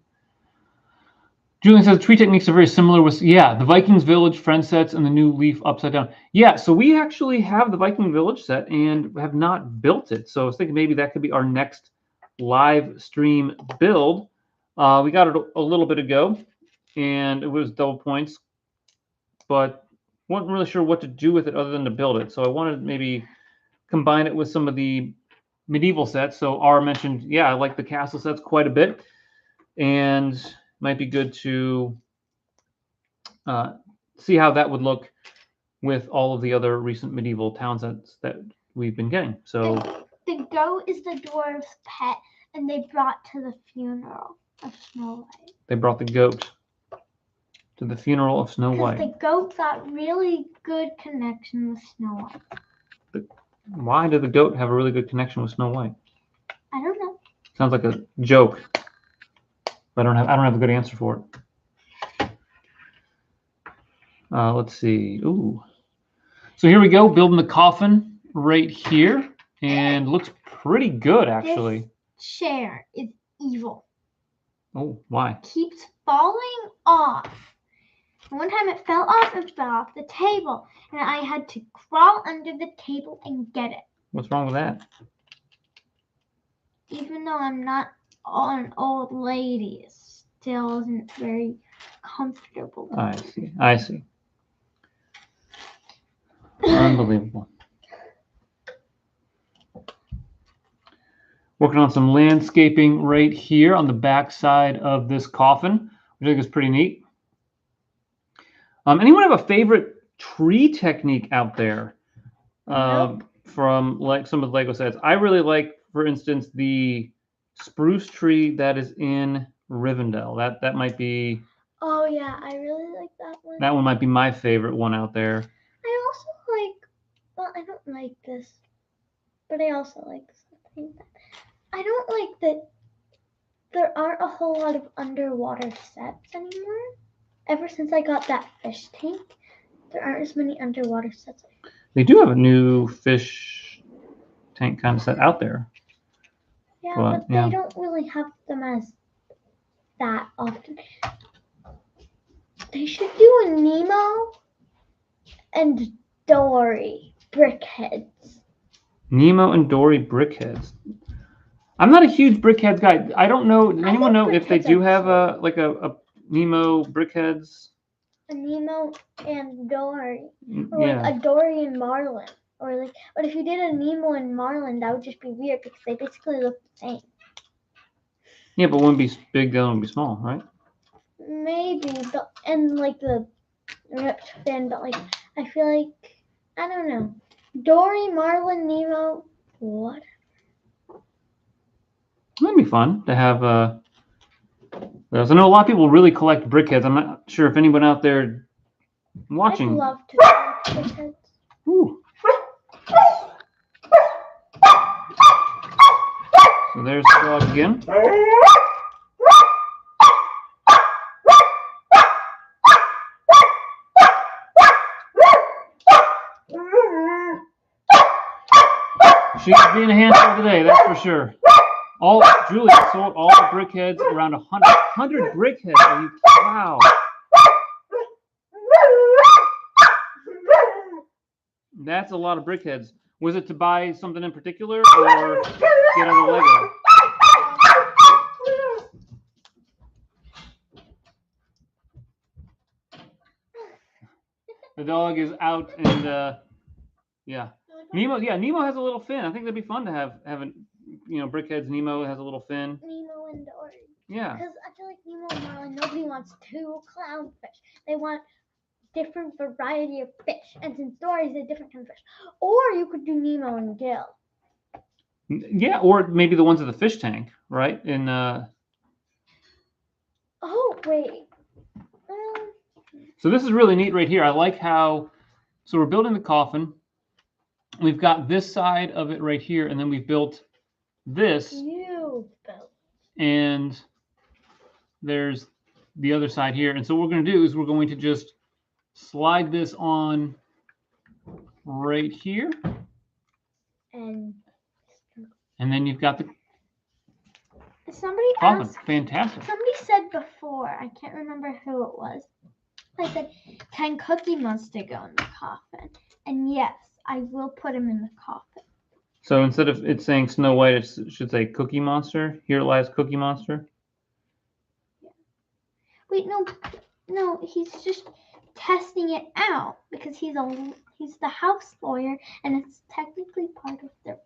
Speaker 1: Julian says tree techniques are very similar with, the Vikings Village friend sets and the new leaf upside down. Yeah, so we actually have the Viking Village set and have not built it. So I was thinking maybe that could be our next live stream build. We got it a little bit ago, and it was double points, but wasn't really sure what to do with it other than to build it. So I wanted to maybe combine it with some of the medieval sets. So R mentioned, I like the castle sets quite a bit, and might be good to see how that would look with all of the other recent medieval town sets that we've been getting. So
Speaker 2: the goat is the dwarves' pet, and they brought to the funeral of Snow White.
Speaker 1: They brought the goat to the funeral of Snow White.
Speaker 2: The goat got really good connection with Snow White.
Speaker 1: Why did the goat have a really good connection with Snow White?
Speaker 2: I don't know.
Speaker 1: Sounds like a joke. But I don't have a good answer for it. Let's see. Ooh. So here we go, building the coffin right here, and looks pretty good actually.
Speaker 2: This chair is evil.
Speaker 1: Oh, why?
Speaker 2: Keeps falling off. One time it fell off and fell off the table, and I had to crawl under the table and get it.
Speaker 1: What's wrong with that?
Speaker 2: Even though I'm not an old lady, it still isn't very comfortable.
Speaker 1: I see. Unbelievable. Working on some landscaping right here on the back side of this coffin, which I think is pretty neat. Anyone have a favorite tree technique out there from like some of the Lego sets? I really like, for instance, the spruce tree that is in Rivendell. That might be. Oh
Speaker 2: yeah, I really like that one.
Speaker 1: That one might be my favorite one out there.
Speaker 2: I also like. Well, I don't like this, but I also like something. I don't like that there aren't a whole lot of underwater sets anymore. Ever since I got that fish tank, there aren't as many underwater sets.
Speaker 1: They do have a new fish tank kind of set out there.
Speaker 2: Yeah, but they don't really have them as that often. They should do a Nemo and Dory brickheads.
Speaker 1: Nemo and Dory brickheads. I'm not a huge brickheads guy. I don't know. Does anyone know if they
Speaker 2: brickheads
Speaker 1: do
Speaker 2: are
Speaker 1: have a Nemo brickheads?
Speaker 2: A Nemo and Dory.
Speaker 1: Mm,
Speaker 2: Or
Speaker 1: yeah.
Speaker 2: like a Dory and Marlin. Or like, but if you did a Nemo and Marlin, that would just be weird because they basically look the same.
Speaker 1: Yeah, but one be big, the other one be small, right?
Speaker 2: Maybe, but and like the ripped fin, but like I feel like I don't know. Dory, Marlin, Nemo, what?
Speaker 1: That'd be fun to have. I know a lot of people really collect brickheads. I'm not sure if anyone out there watching.
Speaker 2: I'd love to collect brickheads.
Speaker 1: Ooh. So there's the dog again. She's being a handful today, that's for sure. Julie sold all the brickheads, around 100 brickheads. Wow. That's a lot of brickheads. Was it to buy something in particular or get other Lego? The dog is out and yeah. Nemo has a little fin. I think that'd be fun to have brickheads. Nemo has a little fin.
Speaker 2: Nemo and Dory.
Speaker 1: Yeah.
Speaker 2: Because I feel like Nemo and Marlin, nobody wants two clownfish. They want different variety of fish. And since Dory's a different kind of fish. Or you could do Nemo and Gil.
Speaker 1: Yeah, or maybe the ones at the fish tank, right?
Speaker 2: Oh, wait.
Speaker 1: So this is really neat right here. I like how, so we're building the coffin. We've got this side of it right here, and then we've built this.
Speaker 2: You built.
Speaker 1: And there's the other side here. And so what we're going to do is we're going to just slide this on right here.
Speaker 2: And
Speaker 1: then you've got the
Speaker 2: somebody
Speaker 1: coffin.
Speaker 2: asked,
Speaker 1: Fantastic.
Speaker 2: somebody said before, I can't remember who it was. I said, can Cookie Monster go in the coffin? And yes, I will put him in the coffin.
Speaker 1: So instead of it saying Snow White, it should say Cookie Monster. Here lies Cookie Monster.
Speaker 2: Yeah. Wait, no, he's just testing it out because he's the house lawyer, and it's technically part of their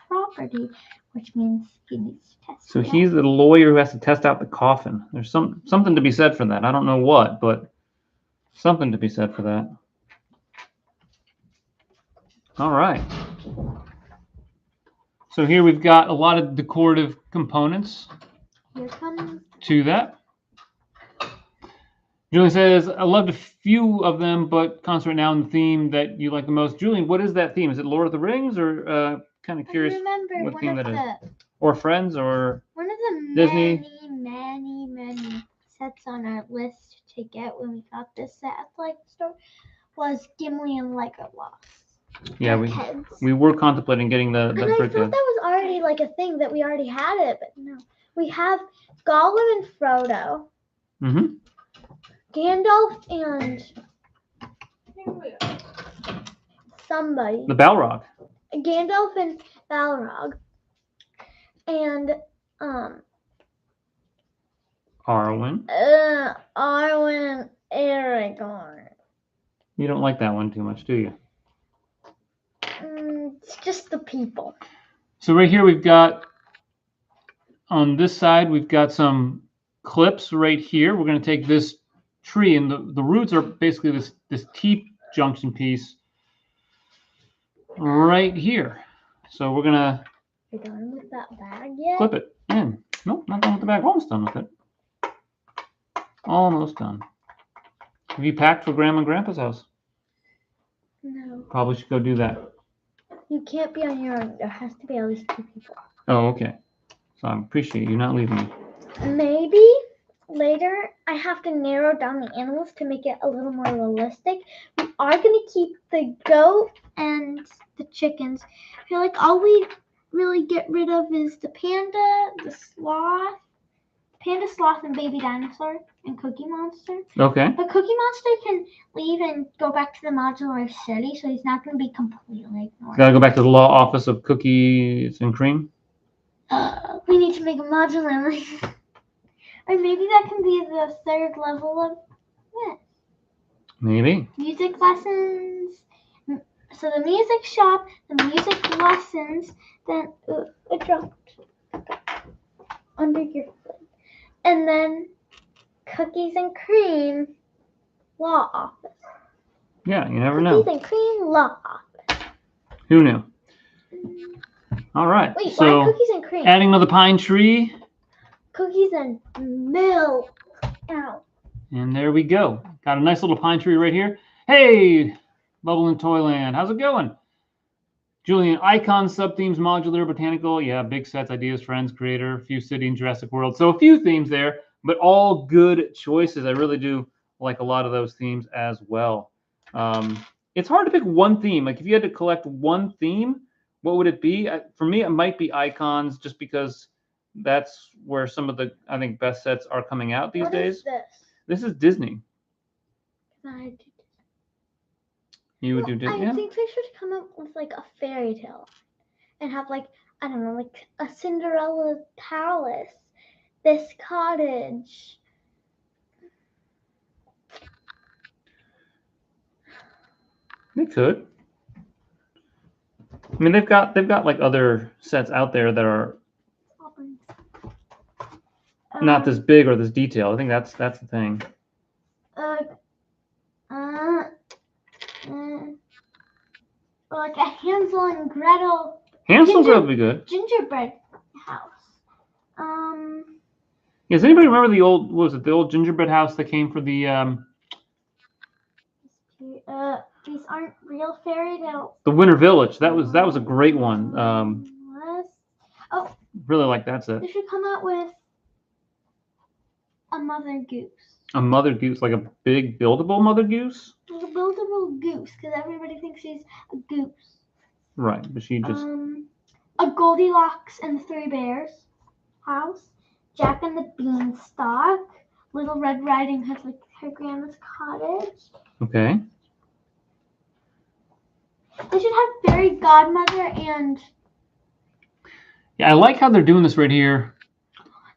Speaker 2: property, which means he needs to test.
Speaker 1: So he's the lawyer who has to test out the coffin. There's something to be said for that. I don't know what, but something to be said for that. All right. So here we've got a lot of decorative components to that. Julian says, I loved a few of them, but concentrate now on the theme that you like the most. Julian, what is that theme? Is it Lord of the Rings, or kind of curious what theme that is? Or Friends, or
Speaker 2: one of the
Speaker 1: Disney?
Speaker 2: many sets on our list to get when we got this set at the store was Gimli and Legolas.
Speaker 1: Yeah, we were contemplating getting the
Speaker 2: and I thought that was already like a thing that we already had it, but no. We have Gollum and Frodo.
Speaker 1: Mm-hmm.
Speaker 2: Gandalf and somebody.
Speaker 1: The Balrog.
Speaker 2: Gandalf and Balrog. And
Speaker 1: Arwen.
Speaker 2: Arwen and Aragorn.
Speaker 1: You don't like that one too much, do you?
Speaker 2: It's just the people.
Speaker 1: So right here we've got, on this side, we've got some clips right here. We're going to take this tree, and the roots are basically this T-junction piece right here. So we're going to
Speaker 2: done with that bag yet?
Speaker 1: clip it in. Nope, not done with the bag. Almost done with it. Almost done. Have you packed for Grandma and Grandpa's house?
Speaker 2: No.
Speaker 1: Probably should go do that.
Speaker 2: You can't be on your own. There has to be at least 2 people.
Speaker 1: Oh, okay. So I appreciate you not leaving me.
Speaker 2: Maybe later I have to narrow down the animals to make it a little more realistic. We are going to keep the goat and the chickens. I feel like all we really get rid of is the panda, the sloth, Panda Sloth and Baby Dinosaur and Cookie Monster.
Speaker 1: Okay.
Speaker 2: But Cookie Monster can leave and go back to the modular city, so he's not going to be completely ignored.
Speaker 1: Gotta go back to the law office of cookies and cream.
Speaker 2: We need to make a modular. Or maybe that can be the third level of this.
Speaker 1: Maybe.
Speaker 2: Music lessons. So the music shop, the music lessons, then it dropped under your foot. And then cookies and cream, law office.
Speaker 1: Yeah, you never know.
Speaker 2: Cookies and cream, law office.
Speaker 1: Who knew? All right.
Speaker 2: Wait,
Speaker 1: so
Speaker 2: why cookies and cream?
Speaker 1: adding another pine tree.
Speaker 2: Cookies and milk. Ow.
Speaker 1: And there we go. Got a nice little pine tree right here. Hey, Bubble in Toyland. How's it going? Julian, icon, sub-themes, modular, botanical. Yeah, big sets, ideas, friends, creator, few city and Jurassic World. So a few themes there, but all good choices. I really do like a lot of those themes as well. It's hard to pick one theme. Like if you had to collect one theme, what would it be? For me, it might be icons just because that's where some of the, I think, best sets are coming out these days.
Speaker 2: What is this?
Speaker 1: This is Disney.
Speaker 2: I
Speaker 1: You would do Disney? Yeah.
Speaker 2: think they should come up with like a fairy tale and have like, I don't know, like a Cinderella palace, this cottage.
Speaker 1: They could. I mean, they've got like other sets out there that are not this big or this detailed. I think that's the thing.
Speaker 2: Like a Hansel and Gretel.
Speaker 1: Hansel and Gretel would be good.
Speaker 2: Gingerbread house.
Speaker 1: Does anybody remember the old? What was it the old gingerbread house that came for the?
Speaker 2: These aren't real fairy tales.
Speaker 1: The Winter Village. That was a great one. Really like that set.
Speaker 2: They should come out with a Mother Goose.
Speaker 1: A Mother Goose, like a big buildable Mother Goose.
Speaker 2: Like a buildable goose, because everybody thinks she's a goose.
Speaker 1: Right, but she just.
Speaker 2: A Goldilocks and the Three Bears house. Jack and the Beanstalk. Little Red Riding Hood, like her grandma's cottage.
Speaker 1: Okay.
Speaker 2: They should have Fairy Godmother and.
Speaker 1: Yeah, I like how they're doing this right here.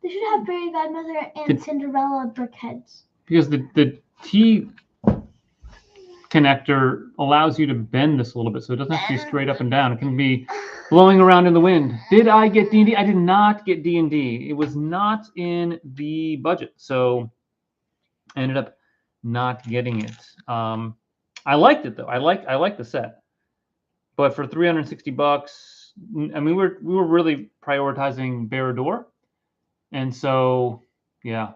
Speaker 2: They should have Fairy Godmother and Cinderella brickheads.
Speaker 1: Because the T connector allows you to bend this a little bit, so it doesn't have to be straight up and down. It can be blowing around in the wind. Did I get D&D? I did not get D&D. It was not in the budget, so I ended up not getting it. I liked it though. I like the set, but for $360, I mean, we were really prioritizing Barrador, and so yeah.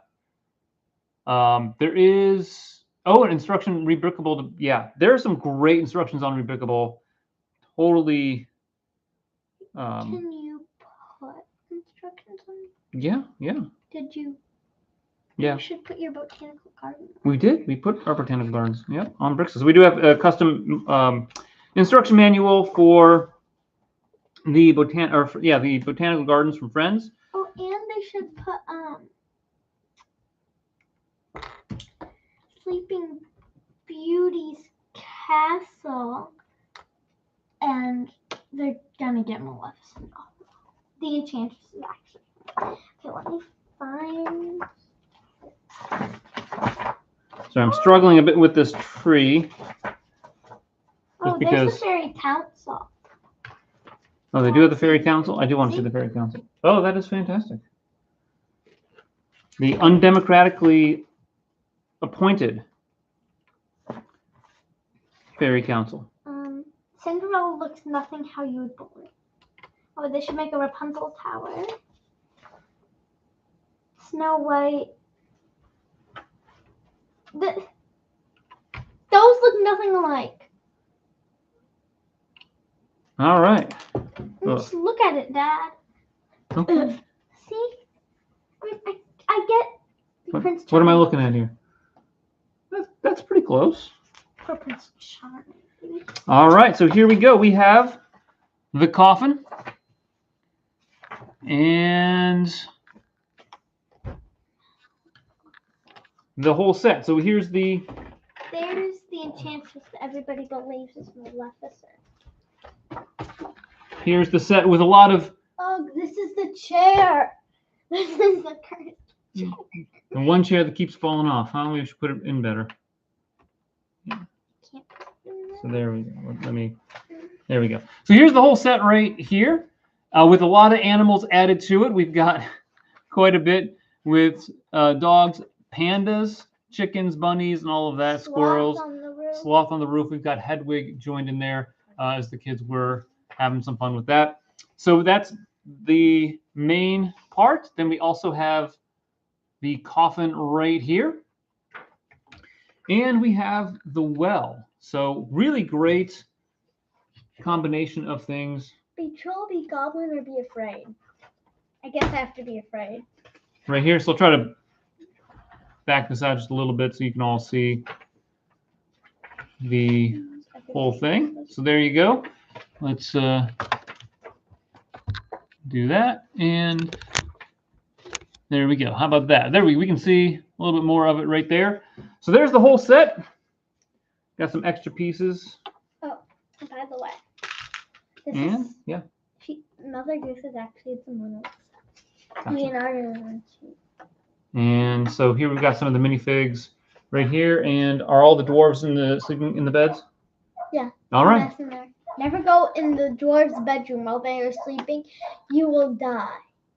Speaker 1: There is an instruction rebrickable. Yeah, there are some great instructions on rebrickable. Totally.
Speaker 2: Can you put instructions on?
Speaker 1: Yeah.
Speaker 2: Did you?
Speaker 1: Yeah.
Speaker 2: You should put your botanical garden.
Speaker 1: We did. We put our botanical gardens. Yep, on bricks. So we do have a custom instruction manual for the the botanical gardens from Friends.
Speaker 2: Oh, and they should put Sleeping Beauty's castle, and they're gonna get Maleficent off. The Enchantress is actually. Okay, let me find.
Speaker 1: So I'm struggling a bit with this tree.
Speaker 2: Oh, there's the Fairy Council.
Speaker 1: Oh, they do have the Fairy Council? I do want to see the Fairy Council. Oh, that is fantastic. The undemocratically appointed Fairy Council.
Speaker 2: Cinderella looks nothing how you would believe. Oh, they should make a Rapunzel tower. Snow White. Those look nothing alike.
Speaker 1: All right.
Speaker 2: Just look at it, Dad.
Speaker 1: Okay.
Speaker 2: See? I get Prince Charming.
Speaker 1: What am I looking at here? That's pretty close.
Speaker 2: For Prince Charming.
Speaker 1: All right, so here we go. We have the coffin. And the whole set. So here's
Speaker 2: There's the enchantress that everybody believes is Maleficent.
Speaker 1: here's the set with a lot of
Speaker 2: Oh, this is the chair. This is the curtain.
Speaker 1: and one chair that keeps falling off. Huh? We should put it in better.
Speaker 2: Can't.
Speaker 1: So there we go. There we go. So here's the whole set right here, with a lot of animals added to it. We've got quite a bit with dogs, pandas, chickens, bunnies, and all of that. Squirrels, sloth on the roof. We've got Hedwig joined in there as the kids were having some fun with that. So that's the main part. Then we also have the coffin right here. And we have the well. So really great combination of things.
Speaker 2: Be troll, be goblin, or be afraid. I guess I have to be afraid.
Speaker 1: Right here. So I'll try to back this out just a little bit so you can all see the whole thing. So there you go. Let's do that. And there we go. How about that? There we can see a little bit more of it right there. So there's the whole set. Got some extra pieces.
Speaker 2: Oh, by the way.
Speaker 1: And yeah.
Speaker 2: Mother Goose is actually the Mona Lisa.
Speaker 1: Gotcha.
Speaker 2: Leonardo da Vinci.
Speaker 1: And so here we've got some of the minifigs right here. And are all the dwarves sleeping in the beds?
Speaker 2: Yeah.
Speaker 1: All right.
Speaker 2: That's in there. Never go in the dwarves' bedroom while they are sleeping. You will die.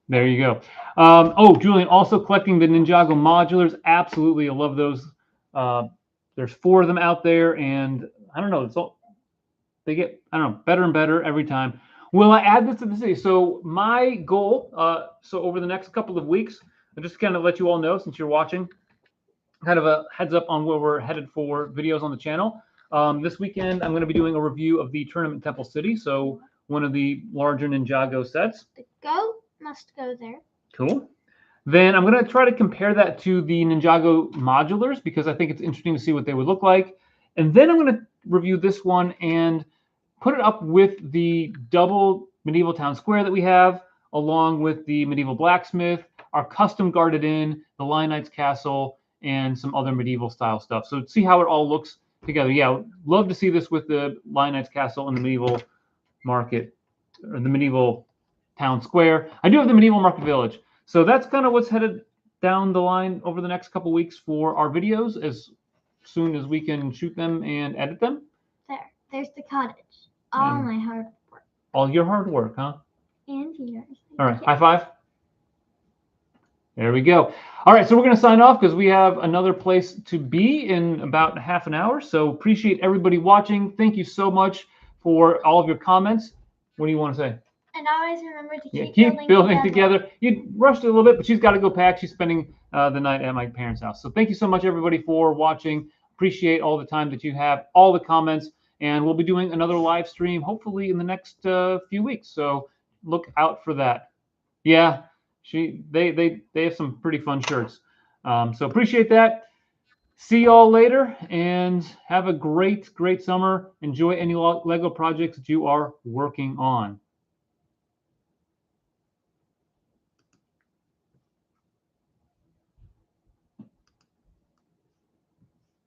Speaker 1: There you go. Oh, Julian, also collecting the Ninjago modulars. Absolutely, I love those. There's 4 of them out there, and I don't know. They get, I don't know, better and better every time. Will I add this to the city? So my goal, so over the next couple of weeks, I'll just kind of let you all know since you're watching, kind of a heads up on where we're headed for videos on the channel. This weekend, I'm going to be doing a review of the Tournament Temple City, so one of the larger Ninjago sets.
Speaker 2: The goat must go there.
Speaker 1: Cool. Then I'm going to try to compare that to the Ninjago modulars because I think it's interesting to see what they would look like. And then I'm going to review this one and put it up with the double medieval town square that we have, along with the medieval blacksmith, our custom guarded inn, the Lion Knight's castle, and some other medieval style stuff. So see how it all looks together. Yeah, love to see this with the Lion Knight's castle and the medieval market, or the medieval town square. I do have the medieval market village. So that's kind of what's headed down the line over the next couple weeks for our videos, as soon as we can shoot them and edit them.
Speaker 2: There's the cottage. All
Speaker 1: And
Speaker 2: my hard work.
Speaker 1: all your hard work, huh?
Speaker 2: And yours.
Speaker 1: All right, high five. There we go. All right, so we're going to sign off because we have another place to be in about half an hour. So appreciate everybody watching. Thank you so much for all of your comments. What do you want to say?
Speaker 2: And always remember to keep
Speaker 1: building together. You rushed it a little bit, but she's got to go pack. She's spending the night at my parents' house. So thank you so much, everybody, for watching. Appreciate all the time that you have, all the comments, and we'll be doing another live stream hopefully in the next few weeks. So look out for that. Yeah, they have some pretty fun shirts. So appreciate that. See y'all later, and have a great summer. Enjoy any Lego projects that you are working on.